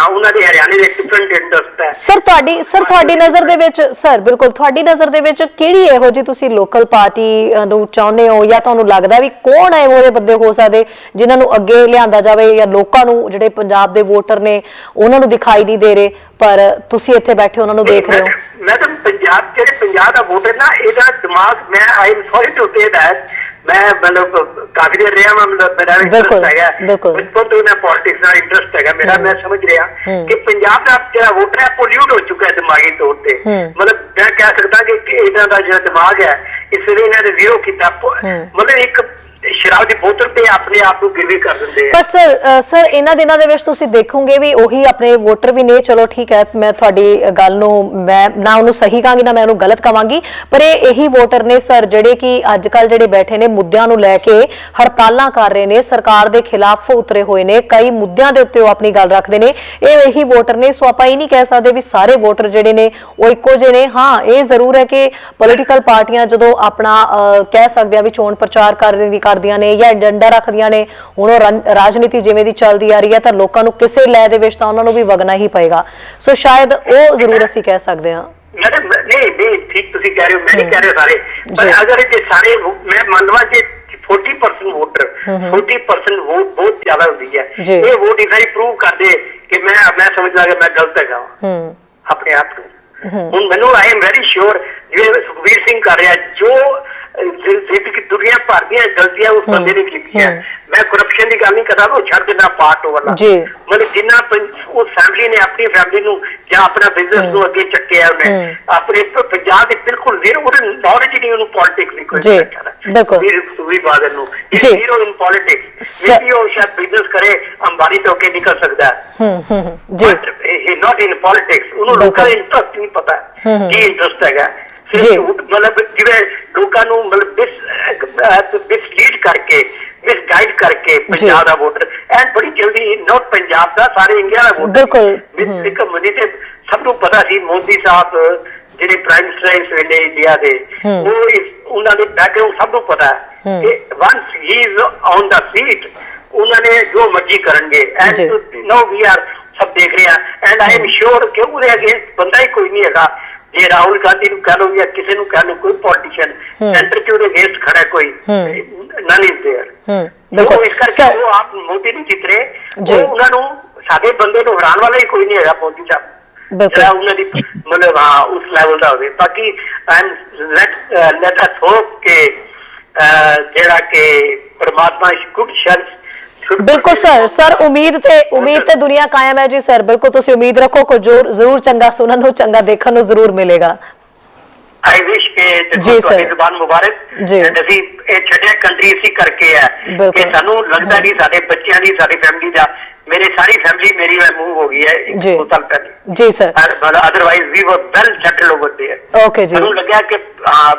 ਉਹਨਾਂ ਦੇ ਹਰਿਆਣੇ ਦੇ ਡਿਫਰੈਂਟ ਇੰਟਰਸਟ ਹੈ। ਸਰ ਤੁਹਾਡੀ ਨਜ਼ਰ ਦੇ ਵਿੱਚ ਬਿਲਕੁਲ ਤੁਹਾਡੀ ਨਜ਼ਰ ਦੇ ਵਿੱਚ ਕਿਹੜੀ ਇਹੋ ਜਿਹੀ ਤੁਸੀਂ ਲੋਕਲ ਪਾਰਟੀ ਨੂੰ ਚਾਹੁੰਦੇ ਹੋ, ਜਾਂ ਤੁਹਾਨੂੰ ਲੱਗਦਾ ਵੀ ਕੌਣ ਹੈ ਇਹੋ ਜਿਹੇ ਬੰਦੇ ਹੋ ਸਕਦੇ ਜਿਨ੍ਹਾਂ ਨੂੰ ਅੱਗੇ ਲਿਆਂਦਾ ਜਾਵੇ, ਜਾਂ ਲੋਕਾਂ ਨੂੰ ਜਿਹੜੇ ਪੰਜਾਬ ਦੇ ਵੋਟਰ ਨੇ ਉਹਨਾਂ ਨੂੰ ਦਿਖਾਈ ਨਹੀਂ ਦੇ ਰਹੇ ਪਰ ਤੁਸੀਂ ਇੱਥੇ ਬੈਠੇ ਉਹਨਾਂ ਨੂੰ ਦੇਖ ਰਹੇ ਹੋ? ਮੈਡਮ, ਪੰਜਾਬ ਦਾ ਵੋਟਰ ਨਾ, ਇਹਦਾ ਦਿਮਾਗ, ਮੈਂ I am sorry to say that, ਮੈਂ ਮਤਲਬ ਕਾਫੀ ਦੇਰ ਰਿਹਾ, ਮੇਰਾ ਇੰਟਰਸਟ ਹੈਗਾ ਬਚਪਨ ਤੋਂ, ਮੈਂ ਪੋਲਿਟਿਕਸ ਨਾਲ ਇੰਟਰਸਟ ਹੈਗਾ ਮੇਰਾ। ਮੈਂ ਸਮਝ ਰਿਹਾ ਕਿ ਪੰਜਾਬ ਦਾ ਜਿਹੜਾ ਵੋਟਰ ਹੈ ਪੋਲਿਊਟ ਹੋ ਚੁੱਕਾ ਹੈ ਦਿਮਾਗੀ ਤੌਰ ਤੇ। ਮਤਲਬ ਮੈਂ ਕਹਿ ਸਕਦਾ ਕਿ ਇਹਨਾਂ ਦਾ ਜਿਹੜਾ ਦਿਮਾਗ ਹੈ ਇਸ ਲਈ ਇਹਨਾਂ ਨੇ ਜ਼ੀਰੋ ਕੀਤਾ, ਮਤਲਬ ਇੱਕ ਸ਼ਰਾਬ ਦੀ ਬੋਤਲ ਤੇ ਆਪਣੇ ਆਪ ਨੂੰ ਗਿਰਵੀ ਕਰ ਦਿੰਦੇ ਆ। ਪਰ ਸਰ ਇਹਨਾਂ ਦਿਨਾਂ ਦੇ ਵਿੱਚ ਤੁਸੀਂ ਦੇਖੋਗੇ ਵੀ ਉਹੀ ਆਪਣੇ ਵੋਟਰ ਵੀ ਨੇ, ਚਲੋ ਠੀਕ ਹੈ, ਮੈਂ ਤੁਹਾਡੀ ਗੱਲ ਨੂੰ ਮੈਂ ਨਾ ਉਹਨੂੰ ਸਹੀ ਕਹਾਂਗੀ ਨਾ ਮੈਂ ਉਹਨੂੰ ਗਲਤ ਕਹਾਂਗੀ, ਪਰ ਇਹੀ ਵੋਟਰ ਨੇ ਸਰ ਜਿਹੜੇ ਕਿ ਅੱਜ ਕੱਲ ਜਿਹੜੇ ਬੈਠੇ ਨੇ ਮੁੱਦਿਆਂ ਨੂੰ ਲੈ ਕੇ ਹੜਤਾਲਾਂ ਕਰ ਰਹੇ ਨੇ, ਸਰਕਾਰ ਦੇ ਖਿਲਾਫ ਉਤਰੇ ਹੋਏ ਨੇ, ਕਈ ਮੁੱਦਿਆਂ ਦੇ ਉੱਤੇ ਉਹ ਆਪਣੀ ਗੱਲ ਰੱਖਦੇ ਨੇ, ਇਹ ਇਹੀ ਵੋਟਰ ਨੇ। ਸੋ ਆਪਾਂ ਇਹ ਨਹੀਂ ਕਹਿ ਸਕਦੇ ਵੀ ਸਾਰੇ ਵੋਟਰ ਜਿਹੜੇ ਨੇ ਉਹ ਇੱਕੋ ਜਿਹੇ ਨੇ। ਹਾਂ, ਇਹ ਜ਼ਰੂਰ ਹੈ ਕਿ ਪੋਲੀਟੀਕਲ ਪਾਰਟੀਆਂ ਜਦੋਂ ਆਪਣਾ ਕਹਿ ਸਕਦੇ ਆ ਵੀ ਚੋਣ ਪ੍ਰਚਾਰ ਕਰਦੀਆਂ ਨੇ ਜਾਂ ਏਜੰਡਾ ਰੱਖਦੀਆਂ ਨੇ, ਹੁਣ ਉਹ ਰਾਜਨੀਤੀ ਜਿਵੇਂ ਦੀ ਚੱਲਦੀ ਆ ਰਹੀ ਹੈ ਤਾਂ ਲੋਕਾਂ ਨੂੰ ਕਿਸੇ ਲੈ ਦੇ ਵਿੱਚ ਤਾਂ ਉਹਨਾਂ ਨੂੰ ਵੀ ਵਗਣਾ ਹੀ ਪਏਗਾ। ਸੋ ਸ਼ਾਇਦ ਉਹ ਜ਼ਰੂਰ ਅਸੀਂ ਕਹਿ ਸਕਦੇ ਹਾਂ। ਮੈਡਮ ਨਹੀਂ ਠੀਕ ਤੁਸੀਂ ਕਹਿ ਰਹੇ ਹੋ, ਮੈਂ ਨਹੀਂ ਕਹਿ ਰਿਹਾ ਸਾਰੇ, ਪਰ ਅਗਰ ਇਹ ਸਾਰੇ ਮੈਂ ਮੰਨ ਲਵਾਂ ਕਿ 40% ਵੋਟਰ 40% ਵੋਟ ਬਹੁਤ ਜ਼ਿਆਦਾ ਹੁੰਦੀ ਹੈ, ਇਹ ਵੋਟ ਇਸ ਤਰ੍ਹਾਂ ਪ੍ਰੂਵ ਕਰਦੇ ਕਿ ਮੈਂ ਸਮਝਦਾ ਕਿ ਮੈਂ ਗਲਤ ਹੈਗਾ ਆਪਣੇ ਆਪ ਨੂੰ। ਹੁਣ ਮੈਨੂੰ ਆਈ ਐਮ ਵੈਰੀ ਸ਼ੋਰ ਜਿਵੇਂ ਸੁਖਬੀਰ ਸਿੰਘ ਕਰ ਰਿਹਾ, ਜੋ ਦੁਨੀਆ ਭਰ ਦੀਆਂ ਗਲਤੀਆਂ ਉਸ ਬੰਦੇ ਨੇ ਕੀਤੀਆਂ। ਮੈਂ ਕਰਪਸ਼ਨ ਦੀ ਗੱਲ ਨਹੀਂ ਕਰਦਾ, ਉਹ ਛੱਡ ਦੇਣਾ ਪਾਰਟ ਵਾਲਾ, ਮਤਲਬ ਜਿੰਨਾ ਉਸ ਫੈਮਿਲੀ ਨੇ ਆਪਣੀ ਫੈਮਿਲੀ ਨੂੰ ਜਾਂ ਆਪਣਾ ਬਿਜ਼ਨਸ ਨੂੰ ਅੱਗੇ ਚੱਕਿਆ, ਉਹਨੇ ਆਪਣੇ ਪੰਜਾਬ ਦੇ ਬਿਲਕੁਲ ਜ਼ੀਰੋ, ਉਹਦੇ ਨੌਲੇਜ ਹੀ ਨਹੀਂ ਉਹਨੂੰ ਪੋਲਿਟਿਕਸ ਦੀ ਕੋਈ ਸੁਖਬੀਰ ਬਾਦਲ ਨੂੰ ਜ਼ੀਰੋ ਇਨ ਪੋਲਿਟਿਕਸ। ਮੇਬੀ ਉਹ ਸ਼ਾਇਦ ਬਿਜ਼ਨਸ ਕਰੇ, ਅੰਬਾਨੀ ਤੋਂ ਅੱਗੇ ਨਿਕਲ ਸਕਦਾ ਹੈ, ਨॉट ਇਨ ਪੋਲਿਟਿਕਸ। ਉਹਨੂੰ ਲੋਕਾਂ ਦਾ ਇੰਟਰਸਟ ਨਹੀਂ ਪਤਾ ਕੀ ਇੰਟਰਸਟ ਹੈਗਾ। ਮਤਲਬ ਜਿਵੇਂ ਲੋਕਾਂ ਨੂੰ ਮਤਲਬ ਮਿਸਲੀਡ ਕਰਕੇ, ਮਿਸਗਾਈਡ ਕਰਕੇ ਪੰਜਾਬ ਦਾ ਵੋਟਰ, ਐਂਡ ਬੜੀ ਜਲਦੀ ਨੋਟ ਪੰਜਾਬ ਦਾ, ਸਾਰੇ ਇੰਡੀਆ ਦਾ ਵੋਟਰ ਸਭ ਨੂੰ ਪਤਾ ਸੀ ਮੋਦੀ ਸਾਹਿਬ ਜਿਹੜੇ ਪ੍ਰਾਈਮ ਮਿਨਿਸਟਰ ਇਸ ਵੇਲੇ ਇੰਡੀਆ ਦੇ, ਉਹਨਾਂ ਦੇ ਬੈਕਗ੍ਰਾਉਂਡ ਸਭ ਨੂੰ ਪਤਾ ਹੈ ਕਿ ones he is on the seat ਉਹਨਾਂ ਨੇ ਜੋ ਮਰਜ਼ੀ ਕਰਨਗੇ। ਐਂਡ ਨਾਓ ਵੀ ਆਰ ਸਭ ਦੇਖ ਰਹੇ ਆ ਐਂਡ ਆਈ ਐਮ ਸ਼ੋਰ ਕਿ ਉਹਦੇ ਅਗੇਂਸਟ ਬੰਦਾ ਹੀ ਕੋਈ ਨਹੀਂ ਹੈਗਾ। ਜੇ ਰਾਹੁਲ ਗਾਂਧੀ ਨੂੰ ਕਹਿ ਲਓ ਜਾਂ ਕਿਸੇ ਨੂੰ ਕਹਿ ਲਓ, ਕੋਈ ਪੋਲੀਟੀਸ਼ੀਅਨ ਸੈਂਟਰ ਚ ਉਹਦੇ ਅਗੇਂਸਟ ਖੜਾ ਕੋਈ ਨਨ ਇਜ਼ ਦੇਅਰ। ਇਸ ਕਰਕੇ ਉਹ ਆਪ ਮੋਦੀ ਨਹੀਂ ਜਿੱਤ ਰਹੇ, ਉਹਨਾਂ ਨੂੰ ਸਾਡੇ ਬੰਦੇ ਨੂੰ ਹਰਾਉਣ ਵਾਲਾ ਹੀ ਕੋਈ ਨਹੀਂ ਹੈਗਾ ਮੋਦੀ ਸਾਹਿਬ ਜਿਹੜਾ ਉਹਨਾਂ ਦੀ ਮਤਲਬ ਹਾਂ ਉਸ ਲੈਵਲ ਦਾ ਹੋਵੇ। ਬਾਕੀ ਲੈਟ ਅਸ ਹੋਪ ਕਿ ਜਿਹੜਾ ਕਿ ਪਰਮਾਤਮਾ ਗੁੱਡ ਸ਼ਰਸ। ਬਿਲਕੁਲ ਸਰ ਉਮੀਦ ਤੇ ਦੁਨੀਆ ਕਾਇਮ ਹੈ ਜੀ ਸਰ। ਬਿਲਕੁਲ ਤੁਸੀਂ ਉਮੀਦ ਰੱਖੋ ਕੁਝ ਜ਼ਰੂਰ ਚੰਗਾ ਸੁਣਨ ਨੂੰ, ਚੰਗਾ ਦੇਖਣ ਨੂੰ ਜ਼ਰੂਰ ਮਿਲੇਗਾ। I wish ਕਿ ਤੁਹਾਡੀ ਜ਼ੁਬਾਨ ਮੁਬਾਰਕ। ਅਸੀਂ ਇਹ ਛੱਡਿਆ ਕੰਟਰੀ ਇਸੀ ਕਰਕੇ ਹੈ ਕਿ ਸਾਨੂੰ ਲੱਗਦਾ ਨਹੀਂ ਸਾਡੇ ਬੱਚਿਆਂ ਦੀ, ਸਾਡੀ ਫੈਮਿਲੀ ਦਾ, ਮੇਰੀ ਸਾਰੀ ਫੈਮਿਲੀ ਮੇਰੀ ਮੂਵ ਹੋ ਗਈ ਹੈ 2 ਸਾਲ ਪਹਿਲੇ ਜੀ ਸਰ। ਅਦਰਵਾਈਜ਼ ਵੀ were well settled over there. Okay ਜੀ, ਸਾਨੂੰ ਲੱਗਿਆ ਕਿ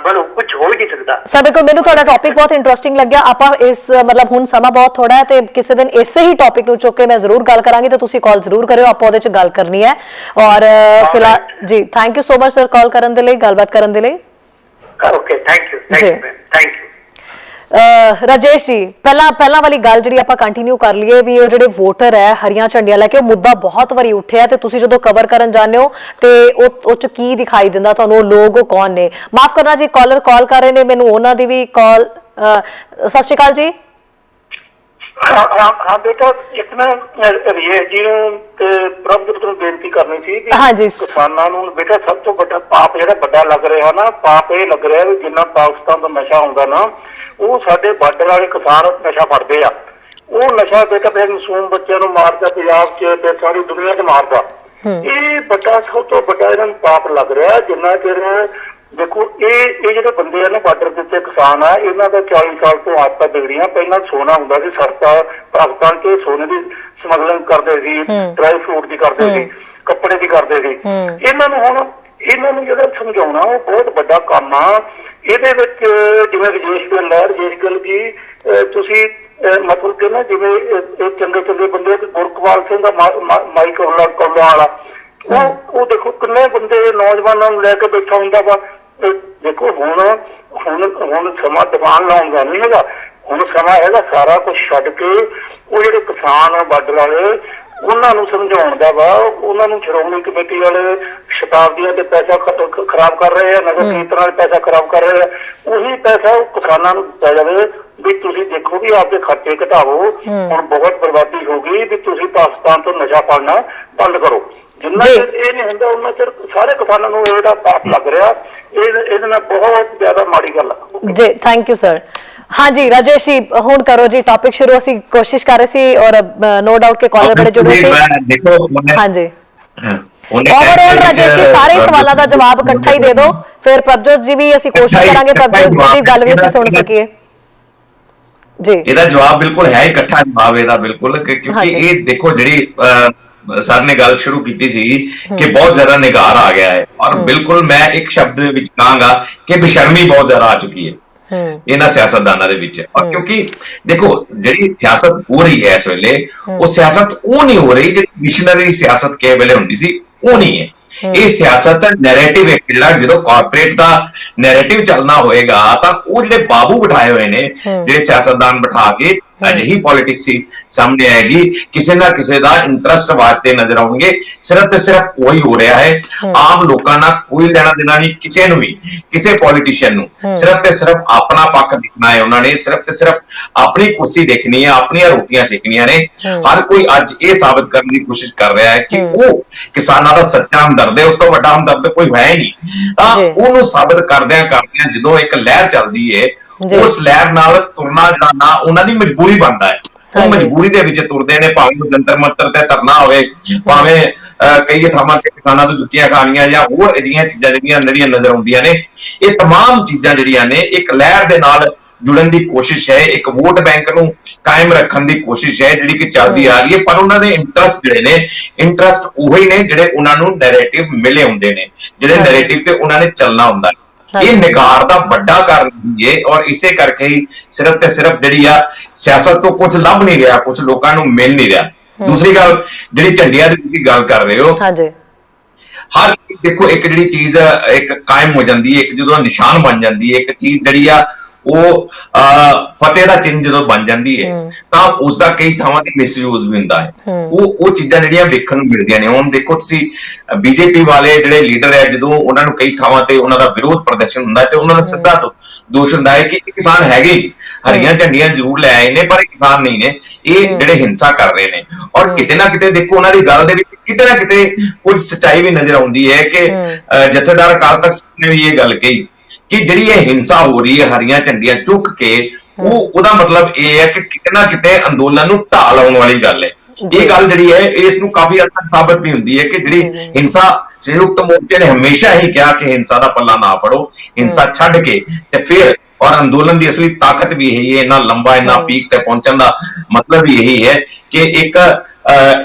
ਬਲ ਕੁਝ ਹੋ ਹੀ ਨਹੀਂ ਸਕਦਾ। ਸਰ ਬਿਲਕੁਲ ਮੈਨੂੰ ਤੁਹਾਡਾ ਟੌਪਿਕ ਬਹੁਤ ਇੰਟਰਸਟਿੰਗ ਲੱਗਿਆ। ਆਪਾਂ ਇਸ ਮਤਲਬ ਹੁਣ ਸਮਾਂ ਬਹੁਤ ਥੋੜਾ ਹੈ ਤੇ ਕਿਸੇ ਦਿਨ ਇਸੇ ਹੀ ਟੌਪਿਕ ਨੂੰ ਚੁੱਕ ਕੇ ਮੈਂ ਜ਼ਰੂਰ ਗੱਲ ਕਰਾਂਗੀ ਤੇ ਤੁਸੀਂ ਕਾਲ ਜ਼ਰੂਰ ਕਰਿਓ, ਆਪਾਂ ਉਹਦੇ 'ਚ ਗੱਲ ਕਰਨੀ ਹੈ। ਔਰ ਫਿਲਹਾਲ ਜੀ thank you so much sir call ਕਰਨ ਦੇ ਲਈ, ਗੱਲਬਾਤ ਕਰਨ ਦੇ ਲਈ। Okay thank you thank you. Rajesh ji ਪਹਿਲਾਂ ਵਾਲੀ ਗੱਲ ਜਿਹੜੀ ਆਪਾਂ ਕੰਟੀਨਿਊ ਕਰ ਲਈਏ ਵੀ ਉਹ ਜਿਹੜੇ ਵੋਟਰ ਹੈ ਹਰੀਆਂ ਝੰਡੀਆਂ ਲੈ ਕੇ, ਉਹ ਮੁੱਦਾ ਬਹੁਤ ਵਾਰੀ ਉੱਠਿਆ ਤੇ ਤੁਸੀਂ ਜਦੋਂ ਕਵਰ ਕਰਨ ਜਾਂਦੇ ਹੋ ਤੇ ਉਹ ਚ ਕੀ ਦਿਖਾਈ ਦਿੰਦਾ ਤੁਹਾਨੂੰ, ਲੋਕ ਕੌਣ ਨੇ? ਮਾਫ ਕਰਨਾ ਜੀ, ਕਾਲਰ ਕਾਲ ਕਰ ਰਹੇ ਨੇ, ਮੈਨੂੰ ਉਹਨਾਂ ਦੀ ਵੀ ਕਾਲ। ਸਤਿ ਸ਼੍ਰੀ ਅਕਾਲ ਜੀ। ਹਾਂ ਬੇਟਾ, ਇੱਕ ਨਾ ਰਜੇਸ਼ ਜੀ ਨੂੰ ਤੇ ਪ੍ਰਭਜੋਤ ਨੂੰ ਬੇਨਤੀ ਕਰਨੀ ਸੀ ਕਿ ਹਾਂਜੀ ਕਿਸਾਨਾਂ ਨੂੰ ਬੇਟਾ ਸਭ ਤੋਂ ਵੱਡਾ ਪਾਪ ਜਿਹੜਾ ਵੱਡਾ ਲੱਗ ਰਿਹਾ ਨਾ, ਪਾਪ ਇਹ ਲੱਗ ਰਿਹਾ ਵੀ ਜਿੰਨਾ ਪਾਕਿਸਤਾਨ ਦਾ ਨਸ਼ਾ ਹੁੰਦਾ ਨਾ, ਉਹ ਸਾਡੇ ਬਾਰਡਰ ਵਾਲੇ ਕਿਸਾਨ ਨਸ਼ਾ ਫੜਦੇ ਆ। ਉਹ ਨਸ਼ਾ ਬੇਟਾ ਫਿਰ ਮਾਸੂਮ ਬੱਚਿਆਂ ਨੂੰ ਮਾਰਦਾ, ਪੰਜਾਬ 'ਚ ਤੇ ਸਾਰੀ ਦੁਨੀਆ 'ਚ ਮਾਰਦਾ। ਇਹ ਵੱਡਾ ਸਭ ਤੋਂ ਵੱਡਾ ਇਹਨਾਂ ਨੂੰ ਪਾਪ ਲੱਗ ਰਿਹਾ। ਜਿੰਨਾ ਚਿਰ ਦੇਖੋ ਇਹ ਜਿਹੜੇ ਬੰਦੇ ਆ ਨਾ ਬਾਰਡਰ ਦੇ ਉੱਤੇ ਕਿਸਾਨ ਆ, ਇਹਨਾਂ ਦਾ 40 ਸਾਲ ਤੋਂ ਆਦਤਾਂ ਵਿਗੜੀਆਂ। ਪਹਿਲਾਂ ਸੋਨਾ ਹੁੰਦਾ ਸੀ ਸਸਤਾ, ਪਾਕਿਸਤਾਨ 'ਚ ਸੋਨੇ ਦੀ ਸਮਗਲਿੰਗ ਕਰਦੇ ਸੀ, ਡਰਾਈ ਫਰੂਟ ਦੀ ਕਰਦੇ ਸੀ, ਕੱਪੜੇ ਦੀ ਕਰਦੇ ਸੀ। ਇਹਨਾਂ ਨੂੰ ਜਿਹੜਾ ਸਮਝਾਉਣਾ ਉਹ ਬਹੁਤ ਵੱਡਾ ਕੰਮ ਆ। ਇਹਦੇ ਵਿੱਚ ਜਿਵੇਂ ਰਜੇਸ਼ ਗਿੱਲ ਜੀ ਤੁਸੀਂ ਮਤਲਬ ਕਿ ਨਾ ਜਿਵੇਂ ਇਹ ਚੰਗੇ ਬੰਦੇ, ਗੁਰਕਵਾਲ ਸਿੰਘ ਦਾ ਮਾਈਕ ਕੌਲਾਂ ਵਾਲਾ, ਉਹ ਦੇਖੋ ਕਿੰਨੇ ਬੰਦੇ ਨੌਜਵਾਨਾਂ ਨੂੰ ਲੈ ਕੇ ਬੈਠਾ ਹੁੰਦਾ ਵਾ। ਦੇਖੋ ਹੁਣ ਸਮਾਂ ਦੁਕਾਨ ਲਾਉਣ ਦਾ ਨਹੀਂ ਹੈਗਾ, ਹੁਣ ਸਮਾਂ ਹੈਗਾ ਸਾਰਾ ਕੁਝ ਛੱਡ ਕੇ ਉਹ ਜਿਹੜੇ ਕਿਸਾਨ ਆ ਬਾਰਡਰ ਵਾਲੇ ਉਹਨਾਂ ਨੂੰ ਸਮਝਾਉਣ ਦਾ ਵਾ। ਉਹਨਾਂ ਨੂੰ ਸ਼੍ਰੋਮਣੀ ਕਮੇਟੀ ਵਾਲੇ ਸ਼ਤਾਬਦੀਆਂ ਤੇ ਪੈਸਾ ਖਰਾਬ ਕਰ ਰਹੇ ਆ, ਨਗਰ ਕੀਰਤਨ ਨਾਲ ਪੈਸਾ ਖਰਾਬ ਕਰ ਰਹੇ ਆ। ਉਹੀ ਪੈਸਾ ਉਹ ਕਿਸਾਨਾਂ ਨੂੰ ਦਿੱਤਾ ਜਾਵੇ ਵੀ ਤੁਸੀਂ ਦੇਖੋ ਵੀ ਆਪਦੇ ਖਰਚੇ ਘਟਾਵੋ, ਹੁਣ ਬਹੁਤ ਬਰਬਾਦੀ ਹੋ ਗਈ, ਵੀ ਤੁਸੀਂ ਪਾਕਿਸਤਾਨ ਤੋਂ ਨਸ਼ਾ ਪਾਲਣਾ ਬੰਦ ਕਰੋ। ਜਿੰਨਾ ਚਿਰ ਇਹ ਨਹੀਂ ਹੁੰਦਾ ਉਹਨਾਂ ਚਿਰ ਸਾਰੇ ਕਿਸਾਨਾਂ ਨੂੰ ਇਹਦਾ ਪਾਪ ਲੱਗ ਰਿਹਾ। ਇਹਦੇ ਨਾਲ ਬਹੁਤ ਜ਼ਿਆਦਾ ਮਾੜੀ ਗੱਲ ਆ ਜੀ। Thank you sir. ਹਾਂਜੀ ਰਾਜੇਸ਼ ਜੀ ਹੁਣ ਕਰੋ ਜੀ ਟੌਪਿਕ ਸ਼ੁਰੂ। ਅਸੀਂ ਕੋਸ਼ਿਸ਼ ਕਰ ਰਹੇ ਸੀ ਔਰ ਨੋ ਡਾਊਟ ਕਿ ਕਾਲਰ ਬੜੇ ਜੁੜੇ ਸੀ। ਹਾਂਜੀ ਓਵਰਆਲ ਰਾਜੇਸ਼ ਜੀ ਸਾਰੇ ਸਵਾਲਾਂ ਦਾ ਜਵਾਬ ਇਕੱਠਾ ਹੀ ਦੇ ਦਿਓ, ਫਿਰ ਪ੍ਰਭਜੋਤ ਜੀ ਵੀ ਅਸੀਂ ਕੋਸ਼ਿਸ਼ ਕਰਾਂਗੇ ਪ੍ਰਭਜੋਤ ਜੀ ਦੀ ਗੱਲ ਵੀ ਅਸੀਂ ਸੁਣ ਸਕੀਏ ਜੀ। ਇਹਦਾ ਜਵਾਬ ਬਿਲਕੁਲ ਹੈ ਇਕੱਠਾ ਜਵਾਬ ਇਹਦਾ ਬਿਲਕੁਲ, ਕਿਉਂਕਿ ਇਹ ਦੇਖੋ ਜਿਹੜੀ ਸਰ ਨੇ ਗੱਲ ਸ਼ੁਰੂ ਕੀਤੀ ਸੀ ਕਿ ਬਹੁਤ ਜ਼ਿਆਦਾ ਨਿਗਾਰ ਆ ਗਿਆ ਹੈ, ਔਰ ਬਿਲਕੁਲ ਮੈਂ ਇੱਕ ਸ਼ਬਦ ਵਿੱਚ ਕਹਾਂਗਾ ਕਿ ਬੇਸ਼ਰਮੀ ਬਹੁਤ ਜ਼ਿਆਦਾ ਆ ਚੁੱਕੀ ਹੈ ਇਹਨਾਂ ਸਿਆਸਤਦਾਨਾਂ ਦੇ ਵਿੱਚ। ਔਰ ਕਿਉਂਕਿ ਦੇਖੋ ਜਿਹੜੀ ਸਿਆਸਤ ਹੋ ਰਹੀ ਹੈ ਇਸ ਵੇਲੇ, ਉਹ ਸਿਆਸਤ ਉਹ ਨਹੀਂ ਹੋ ਰਹੀ ਜਿਹੜੀ ਮਿਸ਼ਨਰੀ ਸਿਆਸਤ ਕਿਸੇ ਵੇਲੇ ਹੁੰਦੀ ਸੀ, ਉਹ ਨਹੀਂ ਹੈ। ਇਹ ਸਿਆਸਤ ਦਾ ਨੈਰੇਟਿਵ ਇੱਕ ਜਿਹੜਾ ਜਦੋਂ ਕਾਰਪੋਰੇਟ ਦਾ ਨੈਰੇਟਿਵ ਚੱਲਣਾ ਹੋਏਗਾ ਤਾਂ ਉਹ ਜਿਹੜੇ ਬਾਬੂ ਬਿਠਾਏ ਹੋਏ ਨੇ, ਜਿਹੜੇ ਸਿਆਸਤਦਾਨ ਬਿਠਾ ਕੇ ਅਜਿਹੀ ਪੋਲਿਟਿਕਸ ਹੀ ਸਾਹਮਣੇ ਆਏਗੀ, ਕਿਸੇ ਨਾ ਕਿਸੇ ਦਾ ਇੰਟਰਸਟ ਵਾਸਤੇ ਨਜ਼ਰ ਆਉਣਗੇ। ਸਿਰਫ ਤੇ ਸਿਰਫ ਉਹੀ ਹੋ ਰਿਹਾ ਹੈ, ਆਮ ਲੋਕਾਂ ਨਾਲ ਕੋਈ ਲੈਣਾ ਦੇਣਾ ਨਹੀਂ ਕਿਸੇ ਨੂੰ ਵੀ, ਕਿਸੇ ਪੋਲੀਟੀਸ਼ੀਅਨ ਨੂੰ। ਸਿਰਫ ਤੇ ਸਿਰਫ ਆਪਣਾ ਪੱਖ ਦੇਖਣਾ ਹੈ ਉਹਨਾਂ ਨੇ, ਸਿਰਫ ਤੇ ਸਿਰਫ ਆਪਣੀ ਕੁਰਸੀ ਦੇਖਣੀ ਹੈ, ਆਪਣੀਆਂ ਰੋਟੀਆਂ ਸੇਕਣੀਆਂ ਨੇ। ਹਰ ਕੋਈ ਅੱਜ ਇਹ ਸਾਬਤ ਕਰਨ ਦੀ ਕੋਸ਼ਿਸ਼ ਕਰ ਰਿਹਾ ਹੈ ਕਿ ਉਹ ਕਿਸਾਨਾਂ ਦਾ ਸੱਚਾ ਹਮਦਰਦ ਹੈ, ਉਸ ਤੋਂ ਵੱਡਾ ਹਮਦਰਦ ਕੋਈ ਹੈ ਹੀ ਨਹੀਂ। ਤਾਂ ਉਹਨੂੰ ਸਾਬਤ ਕਰਦਿਆਂ ਜਦੋਂ ਇੱਕ ਲਹਿਰ ਚੱਲਦੀ ਹੈ, ਉਸ ਲਹਿਰ ਨਾਲ ਤੁਰਨਾ ਜਿਹੜਾ ਨਾ ਉਹਨਾਂ ਦੀ ਮਜਬੂਰੀ ਬਣਦਾ ਹੈ। ਉਹ ਮਜਬੂਰੀ ਦੇ ਵਿੱਚ ਤੁਰਦੇ ਨੇ, ਭਾਵੇਂ ਜੰਤਰ ਮੰਤਰ ਤੇ ਧਰਨਾ ਹੋਵੇ, ਭਾਵੇਂ ਕਈ ਥਾਵਾਂ ਤੇ ਕਿਸਾਨਾਂ ਤੋਂ ਜੁੱਤੀਆਂ ਖਾਣੀਆਂ ਜਾਂ ਹੋਰ ਅਜਿਹੀਆਂ ਚੀਜ਼ਾਂ ਜਿਹੜੀਆਂ ਨਜ਼ਰ ਆਉਂਦੀਆਂ ਨੇ। ਇਹ तमाम ਚੀਜ਼ਾਂ ਜਿਹੜੀਆਂ ਨੇ ਇੱਕ ਲਹਿਰ ਦੇ ਨਾਲ ਜੁੜਨ ਦੀ ਕੋਸ਼ਿਸ਼ ਹੈ, ਇੱਕ ਵੋਟ ਬੈਂਕ ਨੂੰ ਕਾਇਮ ਰੱਖਣ ਦੀ ਕੋਸ਼ਿਸ਼ ਹੈ ਜਿਹੜੀ ਕਿ ਚੱਲਦੀ ਆ ਰਹੀ ਹੈ। ਪਰ ਉਹਨਾਂ ਦੇ ਇੰਟਰਸਟ ਜਿਹੜੇ ਨੇ, ਇੰਟਰਸਟ ਉਹੀ ਨੇ ਜਿਹੜੇ ਉਹਨਾਂ ਨੂੰ ਨੈਰੇਟਿਵ ਮਿਲੇ ਹੁੰਦੇ ਨੇ, ਜਿਹੜੇ ਨੈਰੇਟਿਵ ਤੇ ਉਹਨਾਂ ਨੇ ਚੱਲਣਾ ਹੁੰਦਾ। ਇਹ ਨਿਗਾਰ ਦਾ ਵੱਡਾ ਕਾਰਨ ਹੈ ਔਰ ਇਸੇ ਕਰਕੇ ਹੀ ਸਿਰਫ ਤੇ ਸਿਰਫ ਜਿਹੜੀ ਆ ਸਿਆਸਤ ਤੋਂ ਕੁਝ ਲੱਭ ਨਹੀਂ ਰਿਹਾ, ਕੁਝ ਲੋਕਾਂ ਨੂੰ ਮਿਲ ਨਹੀਂ ਰਿਹਾ। ਦੂਸਰੀ ਗੱਲ ਜਿਹੜੀ ਝੰਡੀਆਂ ਦੀ ਤੁਸੀਂ ਗੱਲ ਕਰ ਰਹੇ ਹੋ, ਹਰ ਦੇਖੋ ਇੱਕ ਜਿਹੜੀ ਚੀਜ਼ ਇੱਕ ਕਾਇਮ ਹੋ ਜਾਂਦੀ ਹੈ, ਇੱਕ ਜਦੋਂ ਨਿਸ਼ਾਨ ਬਣ ਜਾਂਦੀ ਹੈ, ਇੱਕ ਚੀਜ਼ ਜਿਹੜੀ ਆ ਉਹ ਫਤਿਹ ਦਾ ਚਿੰਨ੍ਹ ਜਦੋਂ ਬਣ ਜਾਂਦੀ ਹੈ ਤਾਂ ਉਸ ਦਾ ਕਈ ਥਾਵਾਂ ਤੇ ਮਿਸਯੂਜ਼ ਵੀ ਹੁੰਦਾ ਹੈ। ਉਹ ਚੀਜ਼ਾਂ ਜਿਹੜੀਆਂ ਵੇਖਣ ਨੂੰ ਮਿਲਦੀਆਂ ਨੇ। ਹੁਣ ਦੇਖੋ ਤੁਸੀਂ ਬੀਜੇਪੀ ਵਾਲੇ ਜਿਹੜੇ ਲੀਡਰ ਹੈ, ਜਦੋਂ ਉਹਨਾਂ ਨੂੰ ਕਈ ਥਾਵਾਂ ਤੇ ਉਹਨਾਂ ਦਾ ਵਿਰੋਧ ਪ੍ਰਦਰਸ਼ਨ ਹੁੰਦਾ ਹੈ ਤੇ ਉਹਨਾਂ ਦਾ ਸਿੱਧਾ ਦੋਸ਼ ਹੁੰਦਾ ਹੈ ਕਿ ਕਿਸਾਨ ਹੈਗੇ ਹਰੀਆਂ ਝੰਡੀਆਂ ਜ਼ਰੂਰ ਲੈ ਆਏ ਨੇ ਪਰ ਕਿਸਾਨ ਨਹੀਂ ਨੇ, ਇਹ ਜਿਹੜੇ ਹਿੰਸਾ ਕਰ ਰਹੇ ਨੇ। ਔਰ ਕਿਤੇ ਨਾ ਕਿਤੇ ਦੇਖੋ ਉਹਨਾਂ ਦੀ ਗੱਲ ਦੇ ਵਿੱਚ ਕਿਤੇ ਨਾ ਕਿਤੇ ਕੁਝ ਸੱਚਾਈ ਵੀ ਨਜ਼ਰ ਆਉਂਦੀ ਹੈ ਕਿ ਜਥੇਦਾਰ ਅਕਾਲ ਤਖਤ ਨੇ ਵੀ ਇਹ ਗੱਲ ਕਹੀ ਕਿ ਜਿਹੜੀ ਇਹ ਹਿੰਸਾ ਹੋ ਰਹੀ ਹੈ ਹਰੀਆਂ ਝੰਡੀਆਂ ਚੁੱਕ ਕੇ, ਉਹਦਾ ਮਤਲਬ ਇਹ ਹੈ ਕਿ ਕਿਤੇ ਨਾ ਕਿਤੇ ਅੰਦੋਲਨ ਨੂੰ ਢਾਹ ਲਾਉਣ ਵਾਲੀ ਗੱਲ ਹੈ। ਇਹ ਗੱਲ ਜਿਹੜੀ ਹੈ ਇਸ ਨੂੰ ਕਾਫੀ ਹੱਦ ਤੱਕ ਸਾਬਤ ਵੀ ਹੁੰਦੀ ਹੈ ਕਿ ਜਿਹੜੀ ਹਿੰਸਾ, ਸੰਯੁਕਤ ਮੋਰਚੇ ਨੇ ਹਮੇਸ਼ਾ ਹੀ ਕਿਹਾ ਕਿ ਹਿੰਸਾ ਦਾ ਪੱਲਾ ਨਾ ਫੜੋ, ਹਿੰਸਾ ਛੱਡ ਕੇ ਤੇ ਫਿਰ, ਔਰ ਅੰਦੋਲਨ ਦੀ ਅਸਲੀ ਤਾਕਤ ਵੀ ਇਹੀ ਹੈ, ਇੰਨਾ ਲੰਬਾ ਇੰਨਾ ਪੀਕ ਤੇ ਪਹੁੰਚਣ ਦਾ ਮਤਲਬ ਵੀ ਇਹੀ ਹੈ ਕਿ ਇੱਕ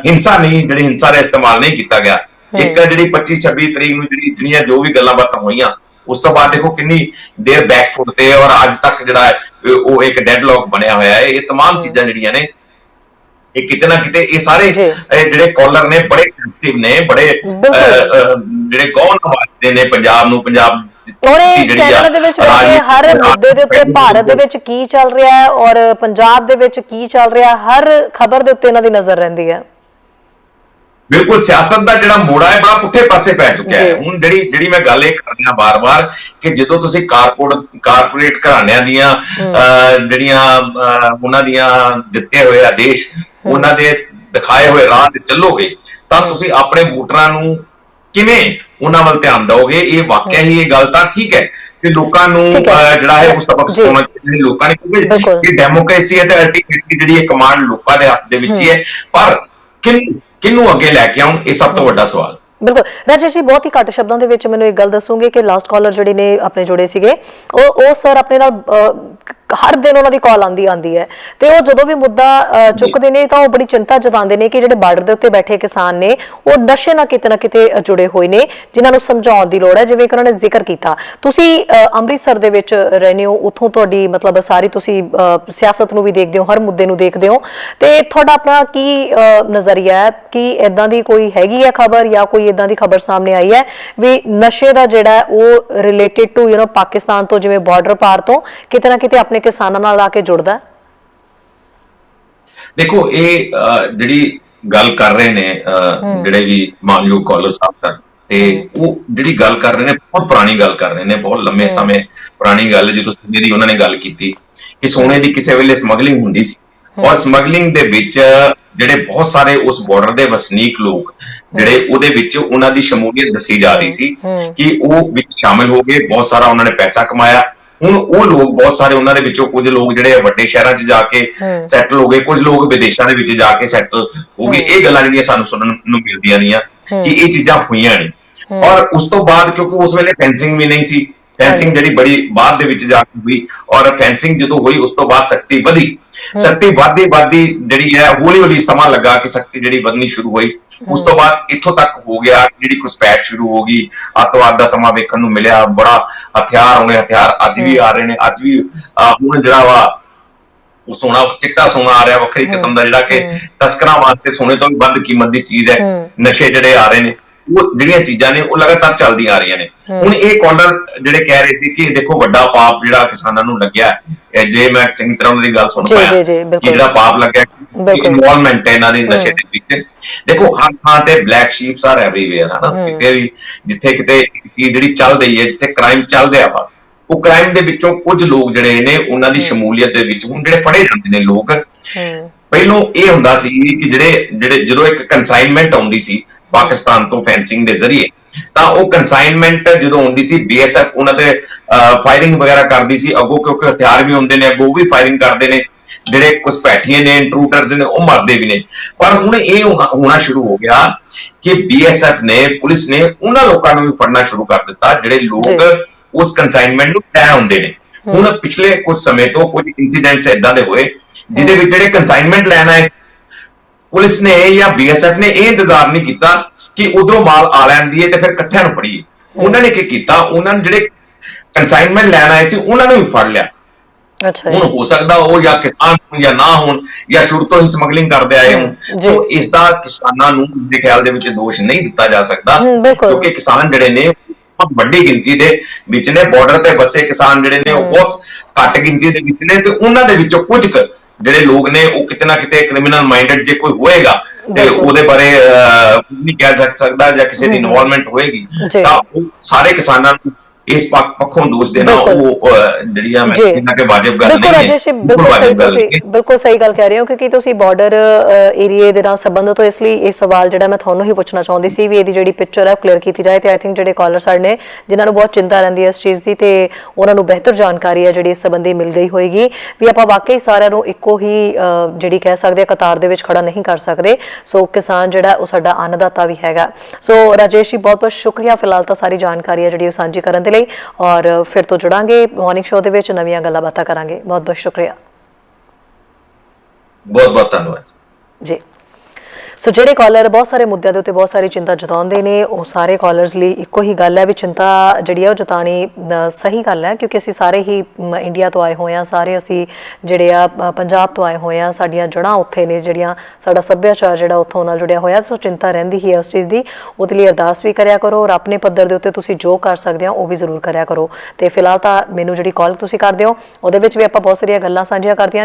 ਹਿੰਸਾ ਨਹੀਂ, ਜਿਹੜੀ ਹਿੰਸਾ ਦਾ ਇਸਤੇਮਾਲ ਨਹੀਂ ਕੀਤਾ ਗਿਆ। ਇੱਕ ਜਿਹੜੀ 25-26 ਤਰੀਕ ਨੂੰ ਜਿਹੜੀਆਂ ਜੋ ਵੀ ਗੱਲਾਂ ਬਾਤਾਂ ਹੋਈਆਂ ਉਸ ਤੋਂ ਬਾਅਦ ਦੇਖੋ ਕਿੰਨੀ ਦੇਰ ਬੈਕਫੁੱਟ ਤੇ ਔਰ ਅੱਜ ਤੱਕ ਜਿਹੜਾ ਉਹ ਇੱਕ ਡੈਡਲੌਕ ਬਣਿਆ ਹੋਇਆ ਹੈ। ਇਹ तमाम ਚੀਜ਼ਾਂ ਜਿਹੜੀਆਂ ਨੇ ਇਹ ਕਿਤੇ ਨਾ ਕਿਤੇ ਇਹ ਸਾਰੇ ਜਿਹੜੇ ਕਾਲਰ ਨੇ ਬੜੇ ਸੈਂਸਿਟਿਵ ਨੇ, ਬੜੇ ਜਿਹੜੇ ਗੌਰ ਨਵਾਜ਼ਦੇ ਨੇ ਪੰਜਾਬ ਨੂੰ, ਪੰਜਾਬ ਕੈਨੇਡਾ ਦੇ ਵਿੱਚ ਹਰ ਮੁੱਦੇ ਦੇ ਉੱਤੇ ਭਾਰਤ ਦੇ ਵਿੱਚ ਕੀ ਚੱਲ ਰਿਹਾ ਹੈ ਔਰ ਪੰਜਾਬ ਦੇ ਵਿੱਚ ਕੀ ਚੱਲ ਰਿਹਾ, ਹਰ ਖਬਰ ਦੇ ਉੱਤੇ ਇਹਨਾਂ ਦੀ ਨਜ਼ਰ ਰਹਿੰਦੀ ਹੈ। ਬਿਲਕੁਲ ਸਿਆਸਤ ਦਾ ਜਿਹੜਾ ਮੋੜਾ ਹੈ ਬੜਾ ਪੁੱਠੇ ਪਾਸੇ ਪੈ ਚੁੱਕਿਆ ਹੈ। ਹੁਣ ਜਿਹੜੀ ਮੈਂ ਗੱਲ ਇਹ ਕਰਦੀ ਹਾਂ ਬਾਰ-ਬਾਰ ਕਿ ਜਦੋਂ ਤੁਸੀਂ ਕਾਰਪੋਰੇਟ ਘਰਾਣਿਆਂ ਦੀਆਂ ਜਿਹੜੀਆਂ ਉਹਨਾਂ ਦੀਆਂ ਦਿੱਤੇ ਹੋਏ ਆਦੇਸ਼, ਉਹਨਾਂ ਦੇ ਦਿਖਾਏ ਹੋਏ ਰਾਹ ਤੇ ਚੱਲੋਗੇ ਤਾਂ ਤੁਸੀਂ ਆਪਣੇ ਵੋਟਰਾਂ ਨੂੰ ਕਿਵੇਂ ਉਹਨਾਂ ਵੱਲ ਧਿਆਨ ਦਿਓਗੇ। ਇਹ ਵਾਕਿਆ ਹੀ ਇਹ ਗੱਲ ਤਾਂ ਠੀਕ ਹੈ ਕਿ ਲੋਕਾਂ ਨੂੰ ਜਿਹੜਾ ਹੈ ਉਹ ਸਬਕ ਸਿਖਾਉਣਾ ਚਾਹੀਦਾ ਲੋਕਾਂ ਨੇ, ਕਿਉਂਕਿ ਇਹ ਡੈਮੋਕ੍ਰੇਸੀ ਹੈ ਤੇ ਅਲਟੀਮੇਟਲੀ ਜਿਹੜੀ ਇਹ ਕਮਾਂਡ ਲੋਕਾਂ ਦੇ ਹੱਥ ਦੇ ਵਿੱਚ ਹੀ ਹੈ, ਪਰ ਕਿਹਨੂੰ ਅੱਗੇ ਲੈ ਕੇ ਆਉਣ, ਇਹ ਸਭ ਤੋਂ ਵੱਡਾ ਸਵਾਲ। ਬਿਲਕੁਲ ਰਾਜੇਸ਼ ਜੀ, ਬਹੁਤ ਹੀ ਘੱਟ ਸ਼ਬਦਾਂ ਦੇ ਵਿੱਚ ਮੈਨੂੰ ਇੱਕ ਗੱਲ ਦੱਸੂਗੇ ਕਿ ਲਾਸਟ ਕਾਲਰ ਜਿਹੜੇ ਨੇ ਆਪਣੇ ਜੁੜੇ ਸੀਗੇ ਉਹ ਸਰ ਆਪਣੇ ਨਾਲ ਹਰ ਦਿਨ ਉਹਨਾਂ ਦੀ ਕਾਲ ਆਉਂਦੀ ਹੈ ਤੇ ਉਹ ਜਦੋਂ ਵੀ ਮੁੱਦਾ ਚੁੱਕਦੇ ਨੇ ਤਾਂ ਉਹ ਬੜੀ ਚਿੰਤਾ ਜਤਾਉਂਦੇ ਨੇ ਕਿ ਜਿਹੜੇ ਬਾਰਡਰ ਦੇ ਉੱਤੇ ਬੈਠੇ ਕਿਸਾਨ ਨੇ ਉਹ ਨਸ਼ੇ ਨਾਲ ਕਿਤੇ ਨਾ ਕਿਤੇ ਜੁੜੇ ਹੋਏ ਨੇ, ਜਿਨ੍ਹਾਂ ਨੂੰ ਸਮਝਾਉਣ ਦੀ ਲੋੜ ਹੈ। ਜਿਵੇਂ ਕਿ ਉਹਨਾਂ ਨੇ ਜ਼ਿਕਰ ਕੀਤਾ, ਤੁਸੀਂ ਅੰਮ੍ਰਿਤਸਰ ਦੇ ਵਿੱਚ ਰਹਿੰਦੇ ਹੋ, ਉੱਥੋਂ ਤੁਹਾਡੀ ਮਤਲਬ ਸਾਰੀ ਤੁਸੀਂ ਸਿਆਸਤ ਨੂੰ ਵੀ ਦੇਖਦੇ ਹੋ, ਹਰ ਮੁੱਦੇ ਨੂੰ ਦੇਖਦੇ ਹੋ, ਤੇ ਤੁਹਾਡਾ ਆਪਣਾ ਕੀ ਨਜ਼ਰੀਆ ਹੈ ਕਿ ਇਦਾਂ ਦੀ ਕੋਈ ਹੈਗੀ ਹੈ ਖਬਰ ਜਾਂ ਕੋਈ ਇਦਾਂ ਦੀ ਖਬਰ ਸਾਹਮਣੇ ਆਈ ਹੈ ਵੀ ਨਸ਼ੇ ਦਾ ਜਿਹੜਾ ਉਹ ਰਿਲੇਟਡ ਟੂ ਪਾਕਿਸਤਾਨ ਤੋਂ, ਜਿਵੇਂ ਬਾਰਡਰ ਪਾਰ ਤੋਂ ਕਿਤੇ ਨਾ ਕਿਤੇ ਆਪਣੇ ਕਿਸਾਨਾਂ ਨਾਲ ਆ ਕੇ ਜੁੜਦਾ? ਦੇਖੋ ਇਹ ਜਿਹੜੀ ਗੱਲ ਕਰ ਰਹੇ ਨੇ ਜਿਹੜੇ ਵੀ ਮਾਨਯੋਗ ਕਾਲਰ ਸਾਹਿਬ ਤੇ ਉਹ ਜਿਹੜੀ ਗੱਲ ਕਰ ਰਹੇ ਨੇ ਬਹੁਤ ਪੁਰਾਣੀ ਗੱਲ ਕਰ ਰਹੇ ਨੇ, ਬਹੁਤ ਲੰਮੇ ਸਮੇਂ ਪੁਰਾਣੀ ਗੱਲ। ਜਦੋਂ ਸੋਨੇ ਦੀ ਉਹਨਾਂ ਨੇ ਗੱਲ ਕੀਤੀ ਕਿ ਸੋਨੇ ਦੀ ਕਿਸੇ ਵੇਲੇ ਸਮਗਲਿੰਗ ਹੁੰਦੀ ਸੀ ਔਰ ਸਮਗਲਿੰਗ ਦੇ ਵਿੱਚ ਜਿਹੜੇ ਬਹੁਤ ਸਾਰੇ ਉਸ ਬਾਰਡਰ ਦੇ ਵਸਨੀਕ ਲੋਕ ਜਿਹੜੇ ਉਹਦੇ ਵਿੱਚ ਉਹਨਾਂ ਦੀ ਸ਼ਮੂਲੀਅਤ ਦੱਸੀ ਜਾ ਰਹੀ ਸੀ ਕਿ ਉਹ ਵਿੱਚ ਸ਼ਾਮਿਲ ਹੋ ਗਏ, ਬਹੁਤ ਸਾਰਾ ਉਹਨਾਂ ਨੇ ਪੈਸਾ ਕਮਾਇਆ। ਹੁਣ ਉਹ ਲੋਕ ਬਹੁਤ ਸਾਰੇ ਉਹਨਾਂ ਦੇ ਵਿੱਚੋਂ ਕੁਝ ਲੋਕ ਜਿਹੜੇ ਵੱਡੇ ਸ਼ਹਿਰਾਂ 'ਚ ਜਾ ਕੇ ਸੈਟਲ ਹੋ ਗਏ, ਕੁਝ ਲੋਕ ਵਿਦੇਸ਼ਾਂ ਦੇ ਵਿੱਚ ਜਾ ਕੇ ਸੈਟਲ ਹੋ ਗਏ। ਇਹ ਗੱਲਾਂ ਜਿਹੜੀਆਂ ਸਾਨੂੰ ਸੁਣਨ ਨੂੰ ਮਿਲਦੀਆਂ ਨਹੀਂ ਕਿ ਇਹ ਚੀਜ਼ਾਂ ਹੋਈਆਂ ਨੇ। ਔਰ ਉਸ ਤੋਂ ਬਾਅਦ ਕਿਉਂਕਿ ਉਸ ਵੇਲੇ ਫੈਂਸਿੰਗ ਵੀ ਨਹੀਂ ਸੀ, ਫੈਂਸਿੰਗ ਜਿਹੜੀ ਬੜੀ ਬਾਅਦ ਦੇ ਵਿੱਚ ਜਾ ਕੇ ਹੋਈ ਔਰ ਫੈਂਸਿੰਗ ਜਦੋਂ ਹੋਈ ਉਸ ਤੋਂ ਬਾਅਦ ਸਖਤੀ ਵਧੀ। ਸਖਤੀ ਵੱਧਦੀ ਜਿਹੜੀ ਹੈ ਹੌਲੀ-ਹੌਲੀ ਸਮਾਂ ਲੱਗਾ ਕਿ ਸਖਤੀ ਜਿਹੜੀ ਵਧਣੀ ਸ਼ੁਰੂ ਹੋਈ। ਉਸ ਤੋਂ ਬਾਅਦ ਇੱਥੋਂ ਤੱਕ ਹੋ ਗਿਆ ਜਿਹੜੀ ਘੁਸਪੈਠ ਸ਼ੁਰੂ ਹੋ ਗਈ, ਅੱਤਵਾਦ ਦਾ ਸਮਾਂ ਵੇਖਣ ਨੂੰ ਮਿਲਿਆ, ਬੜਾ ਹਥਿਆਰ ਅੱਜ ਵੀ ਆ ਰਹੇ ਨੇ। ਅੱਜ ਵੀ ਹੁਣ ਜਿਹੜਾ ਵਾ ਉਹ ਸੋਨਾ, ਚਿੱਟਾ ਸੋਨਾ ਆ ਰਿਹਾ ਵੱਖਰੀ ਕਿਸਮ ਦਾ, ਜਿਹੜਾ ਕਿ ਤਸਕਰਾਂ ਵਾਸਤੇ ਸੋਨੇ ਤੋਂ ਵੀ ਵੱਧ ਕੀਮਤ ਦੀ ਚੀਜ਼ ਹੈ। ਨਸ਼ੇ ਜਿਹੜੇ ਆ ਰਹੇ ਨੇ, ਉਹ ਜਿਹੜੀਆਂ ਚੀਜ਼ਾਂ ਨੇ ਉਹ ਲਗਾਤਾਰ ਚੱਲਦੀਆਂ ਆ ਰਹੀਆਂ ਨੇ। ਹੁਣ ਇਹ ਕਾਲਰ ਜਿਹੜੇ ਕਹਿ ਰਹੇ ਸੀ ਕਿ ਦੇਖੋ ਵੱਡਾ ਪਾਪ ਜਿਹੜਾ ਕਿਸਾਨਾਂ ਨੂੰ ਲੱਗਿਆ, ਜੇ ਮੈਂ ਚੰਗੀ ਤਰ੍ਹਾਂ ਉਹਨਾਂ ਦੀ ਗੱਲ ਸੁਣ ਪਾਇਆ ਕਿ ਜਿਹੜਾ ਪਾਪ ਲੱਗਿਆ ਇਨਵੋਲਵਮੈਂਟ ਹੈ ਇਹਨਾਂ ਦੀ ਨਸ਼ੇ ਦੇ ਵਿੱਚ। ਦੇਖੋ ਹਰ ਥਾਂ ਤੇ ਬਲੈਕ ਸ਼ੀਪਸ ਆਰ ਐਵਰੀਵੇਅਰ, ਹਨਾ, ਕਿਤੇ ਵੀ ਜਿੱਥੇ ਕਿਤੇ ਜਿਹੜੀ ਚੱਲ ਰਹੀ ਹੈ, ਜਿੱਥੇ ਕ੍ਰਾਈਮ ਚੱਲ ਰਿਹਾ ਵਾ, ਉਹ ਕ੍ਰਾਈਮ ਦੇ ਵਿੱਚੋਂ ਕੁਝ ਲੋਕ ਜਿਹੜੇ ਨੇ ਉਹਨਾਂ ਦੀ ਸ਼ਮੂਲੀਅਤ ਦੇ ਵਿੱਚ ਹੁਣ ਜਿਹੜੇ ਫੜੇ ਜਾਂਦੇ ਨੇ ਲੋਕ। ਪਹਿਲੋਂ ਇਹ ਹੁੰਦਾ ਸੀ ਕਿ ਜਿਹੜੇ ਜਦੋਂ ਇੱਕ ਕੰਸਾਈਨਮੈਂਟ ਆਉਂਦੀ ਸੀ ਪਾਕਿਸਤਾਨ ਤੋਂ ਫੈਂਸਿੰਗ ਦੇ ਜ਼ਰੀਏ, ਤਾਂ ਉਹ ਕੰਸਾਈਨਮੈਂਟ ਜਦੋਂ ਆਉਂਦੀ ਸੀ BSF ਉਹਨਾਂ ਤੇ ਫਾਇਰਿੰਗ ਵਗੈਰਾ ਕਰਦੀ ਸੀ ਅੱਗੋਂ, ਕਿਉਂਕਿ ਹਥਿਆਰ ਵੀ ਹੁੰਦੇ ਨੇ, ਅੱਗੋਂ ਵੀ ਫਾਇਰਿੰਗ ਕਰਦੇ ਨੇ। ਜਿਹੜੇ ਘੁਸਪੈਠੀਏ ਨੇ, ਇੰਟਰੂਡਰਸ ਨੇ, ਉਹ ਮਰਦੇ ਵੀ ਨੇ। ਪਰ ਹੁਣ ਇਹ ਹੋਣਾ ਸ਼ੁਰੂ ਹੋ ਗਿਆ ਕਿ BSF ਨੇ, ਪੁਲਿਸ ਨੇ ਉਹਨਾਂ ਲੋਕਾਂ ਨੂੰ ਵੀ ਫੜਨਾ ਸ਼ੁਰੂ ਕਰ ਦਿੱਤਾ ਜਿਹੜੇ ਲੋਕ ਉਸ ਕੰਸਾਈਨਮੈਂਟ ਨੂੰ ਲੈ ਆਉਂਦੇ ਨੇ। ਹੁਣ ਪਿਛਲੇ ਕੁਝ ਸਮੇਂ ਤੋਂ ਕੁਝ ਇੰਸੀਡੈਂਟਸ ਏਦਾਂ ਦੇ ਹੋਏ ਜਿਹਦੇ ਵਿੱਚ ਜਿਹੜੇ ਕੰਸਾਈਨਮੈਂਟ ਲੈਣ ਆਏ ਪੁਲਿਸ ਨੇ ਜਾਂ BSF ਨੇ ਇਹ ਇੰਤਜ਼ਾਰ ਨਹੀਂ ਕੀਤਾ ਕਿ ਉਧਰੋਂ ਮਾਲ ਆ ਲੈਂਦੀ ਹੈ ਤੇ ਫਿਰ ਇਕੱਠਿਆਂ ਨੂੰ ਫੜੀਏ। ਉਹਨਾਂ ਨੇ ਕੀ ਕੀਤਾ, ਉਹਨਾਂ ਨੇ ਜਿਹੜੇ ਕੰਸਾਈਨਮੈਂਟ ਲੈਣ ਆਏ ਸੀ ਉਹਨਾਂ ਨੂੰ ਵੀ ਫੜ ਲਿਆ ਅੱਛਾ ਹੁਣ ਹੋ ਸਕਦਾ ਉਹ ਜਾਂ ਕਿਸਾਨ ਹੋਣ ਜਾਂ ਨਾ ਹੋਣ ਜਾਂ ਸ਼ੁਰੂ ਤੋਂ ਹੀ ਸਮਗਲਿੰਗ ਕਰਦੇ ਆਏ ਹੋਣ, ਸੋ ਇਸ ਦਾ ਕਿਸਾਨਾਂ ਨੂੰ ਮੇਰੇ ਖਿਆਲ ਦੇ ਵਿੱਚ ਦੋਸ਼ ਨਹੀਂ ਦਿੱਤਾ ਜਾ ਸਕਦਾ, ਕਿਉਂਕਿ ਕਿਸਾਨ ਜਿਹੜੇ ਨੇ ਬਹੁਤ ਵੱਡੀ ਗਿਣਤੀ ਦੇ ਵਿੱਚ ਨੇ, ਬਾਰਡਰ ਤੇ ਵਸੇ ਕਿਸਾਨ ਜਿਹੜੇ ਨੇ ਉਹ ਬਹੁਤ ਘੱਟ ਗਿਣਤੀ ਦੇ ਵਿੱਚ ਨੇ, ਤੇ ਉਹਨਾਂ ਦੇ ਵਿੱਚੋਂ ਕੁਝ ਕੁ ਜਿਹੜੇ ਲੋਕ ਨੇ ਉਹ ਕਿਤੇ ਨਾ ਕਿਤੇ ਕ੍ਰਿਮੀਨਲ ਮਾਈਂਡਡ ਜੇ ਕੋਈ ਹੋਏਗਾ ਤੇ ਉਹਦੇ ਬਾਰੇ ਨਹੀਂ ਕਿਹਾ ਜਾ ਸਕਦਾ ਜਾਂ ਕਿਸੇ ਦੀ ਇਨਵੋਲਵਮੈਂਟ ਹੋਏਗੀ ਤਾਂ ਉਹ ਸਾਰੇ ਕਿਸਾਨਾਂ ਨੂੰ ਇਸ ਪੱਖੋਂ ਦੋਸ਼ ਦੇਣਾ ਉਹ ਜਿਹੜੀਆਂ ਮੈਂ ਇਹਨਾਂ ਕੇ ਵਾਜਿਬ ਗੱਲ ਨਹੀਂ ਹੈ। ਬਿਲਕੁਲ ਸਹੀ ਗੱਲ ਕਹਿ ਰਹੇ ਹੋ, ਕਿਉਂਕਿ ਤੁਸੀਂ ਬਾਰਡਰ ਏਰੀਏ ਦੇ ਨਾਲ ਸੰਬੰਧਿਤ ਹੋ, ਇਸ ਲਈ ਇਹ ਸਵਾਲ ਜਿਹੜਾ ਮੈਂ ਤੁਹਾਨੂੰ ਹੀ ਪੁੱਛਣਾ ਚਾਹੁੰਦੀ ਸੀ ਵੀ ਇਹਦੀ ਜਿਹੜੀ ਪਿਕਚਰ ਹੈ ਕਲੀਅਰ ਕੀਤੀ ਜਾਏ। ਤੇ ਆਈ ਥਿੰਕ ਜਿਹੜੇ ਕਾਲਰ ਸਾਡੇ ਨੇ ਜਿਨ੍ਹਾਂ ਨੂੰ ਬਹੁਤ ਚਿੰਤਾ ਰਹਿੰਦੀ ਹੈ ਇਸ ਚੀਜ਼ ਦੀ, ਤੇ ਉਹਨਾਂ ਨੂੰ ਬਿਹਤਰ ਜਾਣਕਾਰੀ ਹੈ ਜਿਹੜੀ ਇਸ ਸੰਬੰਧੀ ਮਿਲ ਗਈ ਹੋਏਗੀ ਵੀ ਆਪਾਂ ਵਾਕਈ ਸਾਰਿਆਂ ਨੂੰ ਇੱਕੋ ਹੀ ਜਿਹੜੀ ਕਹਿ ਸਕਦੇ ਆ ਕਤਾਰ ਦੇ ਵਿੱਚ ਖੜਾ ਨਹੀਂ ਕਰ ਸਕਦੇ। ਸੋ ਕਿਸਾਨ ਜਿਹੜਾ ਉਹ ਸਾਡਾ ਅੰਨਦਾਤਾ ਵੀ ਹੈਗਾ। ਸੋ ਰਾਜੇਸ਼ ਜੀ ਬਹੁਤ ਬਹੁਤ ਸ਼ੁਕਰੀਆ ਫਿਲਹਾਲ ਤਾਂ ਸਾਰੀ ਜਾਣਕਾਰੀ ਹੈ ਜਿਹੜੀ ਉਹ ਸਾਂਝੀ ਕਰਨ ਦੇ ਲਈ, ਔਰ ਫਿਰ ਤੋਂ ਜੁੜਾਂਗੇ ਮਾਰਨਿੰਗ ਸ਼ੋਅ ਦੇ ਵਿੱਚ, ਨਵੀਆਂ ਗੱਲਾਂ ਬਾਤਾਂ ਕਰਾਂਗੇ। ਬਹੁਤ ਬਹੁਤ ਸ਼ੁਕਰੀਆ। ਬਹੁਤ ਬਹੁਤ ਧੰਨਵਾਦ ਜੀ। ਸੋ ਜਿਹੜੇ ਕਾਲਰ ਬਹੁਤ ਸਾਰੇ ਮੁੱਦਿਆਂ ਦੇ ਉੱਤੇ ਬਹੁਤ ਸਾਰੀ ਚਿੰਤਾ ਜਤਾਉਂਦੇ ਨੇ, ਉਹ ਸਾਰੇ ਕਾਲਰਸ ਲਈ ਇੱਕੋ ਹੀ ਗੱਲ ਹੈ ਵੀ ਚਿੰਤਾ ਜਿਹੜੀ ਹੈ ਉਹ ਜਤਾਉਣੀ ਸਹੀ ਗੱਲ ਹੈ, ਕਿਉਂਕਿ ਅਸੀਂ ਸਾਰੇ ਹੀ ਇੰਡੀਆ ਤੋਂ ਆਏ ਹੋਏ ਹਾਂ, ਸਾਰੇ ਅਸੀਂ ਜਿਹੜੇ ਆ ਪੰਜਾਬ ਤੋਂ ਆਏ ਹੋਏ ਹਾਂ, ਸਾਡੀਆਂ ਜੜ੍ਹਾਂ ਉੱਥੇ ਨੇ, ਜਿਹੜੀਆਂ ਸਾਡਾ ਸੱਭਿਆਚਾਰ ਜਿਹੜਾ ਉੱਥੋਂ ਨਾਲ ਜੁੜਿਆ ਹੋਇਆ। ਸੋ ਚਿੰਤਾ ਰਹਿੰਦੀ ਹੀ ਹੈ ਉਸ ਚੀਜ਼ ਦੀ, ਉਹਦੇ ਲਈ ਅਰਦਾਸ ਵੀ ਕਰਿਆ ਕਰੋ, ਔਰ ਆਪਣੇ ਪੱਧਰ ਦੇ ਉੱਤੇ ਤੁਸੀਂ ਜੋ ਕਰ ਸਕਦੇ ਹੋ ਉਹ ਵੀ ਜ਼ਰੂਰ ਕਰਿਆ ਕਰੋ। ਤੇ ਫਿਲਹਾਲ ਤਾਂ ਮੈਨੂੰ ਜਿਹੜੀ ਕਾਲ ਤੁਸੀਂ ਕਰਦੇ ਹੋ ਉਹਦੇ ਵਿੱਚ ਵੀ ਆਪਾਂ ਬਹੁਤ ਸਾਰੀਆਂ ਗੱਲਾਂ ਸਾਂਝੀਆਂ ਕਰਦੇ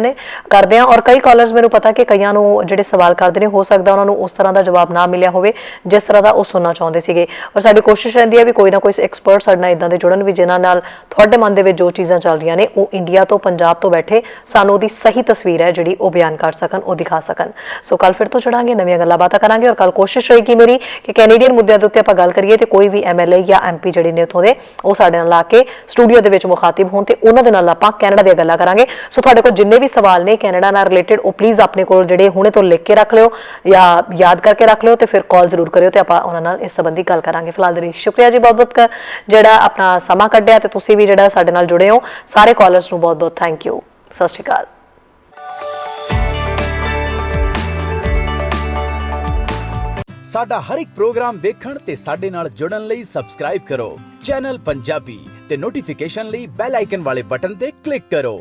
ਹਾਂ, ਔਰ ਕਈ ਕਾਲਰਸ ਮੈਨੂੰ ਪਤਾ ਕਿ ਕਈਆਂ ਨੂੰ ਜਿਹੜੇ ਸਵਾਲ ਕਰਦੇ ਨੇ ਹੋ ਸਕਦਾ ਉਹਨਾਂ ਨੂੰ ਉਸ ਤਰ੍ਹਾਂ ਦਾ ਜਵਾਬ ਨਾ ਮਿਲਿਆ ਹੋਵੇ ਜਿਸ ਤਰ੍ਹਾਂ ਦਾ ਉਹ ਸੁਣਨਾ ਚਾਹੁੰਦੇ ਸੀਗੇ। ਔਰ ਸਾਡੀ ਕੋਸ਼ਿਸ਼ ਰਹਿੰਦੀ ਹੈ ਵੀ ਕੋਈ ਨਾ ਕੋਈ ਐਕਸਪਰਟ ਸਾਡੇ ਨਾਲ ਇਦਾਂ ਦੇ ਜੁੜਨ ਵੀ ਜਿਨ੍ਹਾਂ ਨਾਲ ਤੁਹਾਡੇ ਮਨ ਦੇ ਵਿੱਚ ਜੋ ਚੀਜ਼ਾਂ ਚੱਲ ਰਹੀਆਂ ਨੇ ਉਹ ਇੰਡੀਆ ਤੋਂ ਪੰਜਾਬ ਤੋਂ ਬੈਠੇ ਸਾਨੂੰ ਉਹਦੀ ਸਹੀ ਤਸਵੀਰ ਹੈ ਜਿਹੜੀ ਉਹ ਬਿਆਨ ਕਰ ਸਕਣ, ਉਹ ਦਿਖਾ ਸਕਣ। ਸੋ ਕੱਲ ਫਿਰ ਤੋਂ ਜੁੜਾਂਗੇ, ਨਵੀਆਂ ਗੱਲਾਂ ਬਾਤਾਂ ਕਰਾਂਗੇ, ਔਰ ਕੱਲ ਕੋਸ਼ਿਸ਼ ਰਹੇਗੀ ਮੇਰੀ ਕਿ ਕੈਨੇਡੀਅਨ ਮੁੱਦਿਆਂ ਦੇ ਉੱਤੇ ਆਪਾਂ ਗੱਲ ਕਰੀਏ ਤੇ ਕੋਈ ਵੀ MLA ਜਾਂ MP ਜਿਹੜੇ ਨੇ ਉੱਥੋਂ ਦੇ ਉਹ ਸਾਡੇ ਨਾਲ ਆ ਕੇ ਸਟੂਡੀਓ ਦੇ ਵਿੱਚ ਮੁਖਾਤਿਬ ਹੋਣ ਤੇ ਉਹਨਾਂ ਦੇ ਨਾਲ ਆਪਾਂ ਕੈਨੇਡਾ ਦੀਆਂ ਗੱਲਾਂ ਕਰਾਂਗੇ। ਸੋ ਤੁਹਾਡੇ ਕੋਲ ਜਿੰਨੇ ਵੀ ਸਵਾਲ ਨੇ ਕੈਨੇਡਾ ਨਾਲ ਰਿਲੇਟਡ ਉਹ ਪਲੀਜ਼ ਆਪਣੇ ਕੋਲ ਜਿਹੜੇ ਹੁਣੇ ਤੋਂ ਲਿਖ ਕੇ ਰੱਖ ਲਿਓ ਜਾਂ ਯਾਦ ਕਰਕੇ ਰੱਖ ਲਿਓ, ਤੇ ਫਿਰ ਕਾਲ ਜ਼ਰੂਰ ਕਰਿਓ ਤੇ ਆਪਾਂ ਉਹਨਾਂ ਨਾਲ ਇਸ ਸੰਬੰਧੀ ਗੱਲ ਕਰਾਂਗੇ। ਫਿਲਹਾਲ ਦੇ ਲਈ ਸ਼ੁਕਰੀਆ ਜੀ ਬਹੁਤ ਬਹੁਤ ਜਿਹੜਾ ਆਪਣਾ ਸਮਾਂ ਕੱਢਿਆ, ਤੇ ਤੁਸੀਂ ਵੀ ਜਿਹੜਾ ਸਾਡੇ ਨਾਲ ਜੁੜੇ ਹੋ, ਸਾਰੇ ਕਾਲਰਸ ਨੂੰ ਬਹੁਤ ਬਹੁਤ ਥੈਂਕ ਯੂ। ਸਤਿ ਸ਼੍ਰੀ ਅਕਾਲ। ਸਾਡਾ ਹਰ ਇੱਕ ਪ੍ਰੋਗਰਾਮ ਦੇਖਣ ਤੇ ਸਾਡੇ ਨਾਲ ਜੁੜਨ ਲਈ ਸਬਸਕ੍ਰਾਈਬ ਕਰੋ ਚੈਨਲ ਪੰਜਾਬੀ ਤੇ ਨੋਟੀਫਿਕੇਸ਼ਨ ਲਈ ਬੈਲ ਆਈਕਨ ਵਾਲੇ ਬਟਨ ਤੇ ਕਲਿੱਕ ਕਰੋ।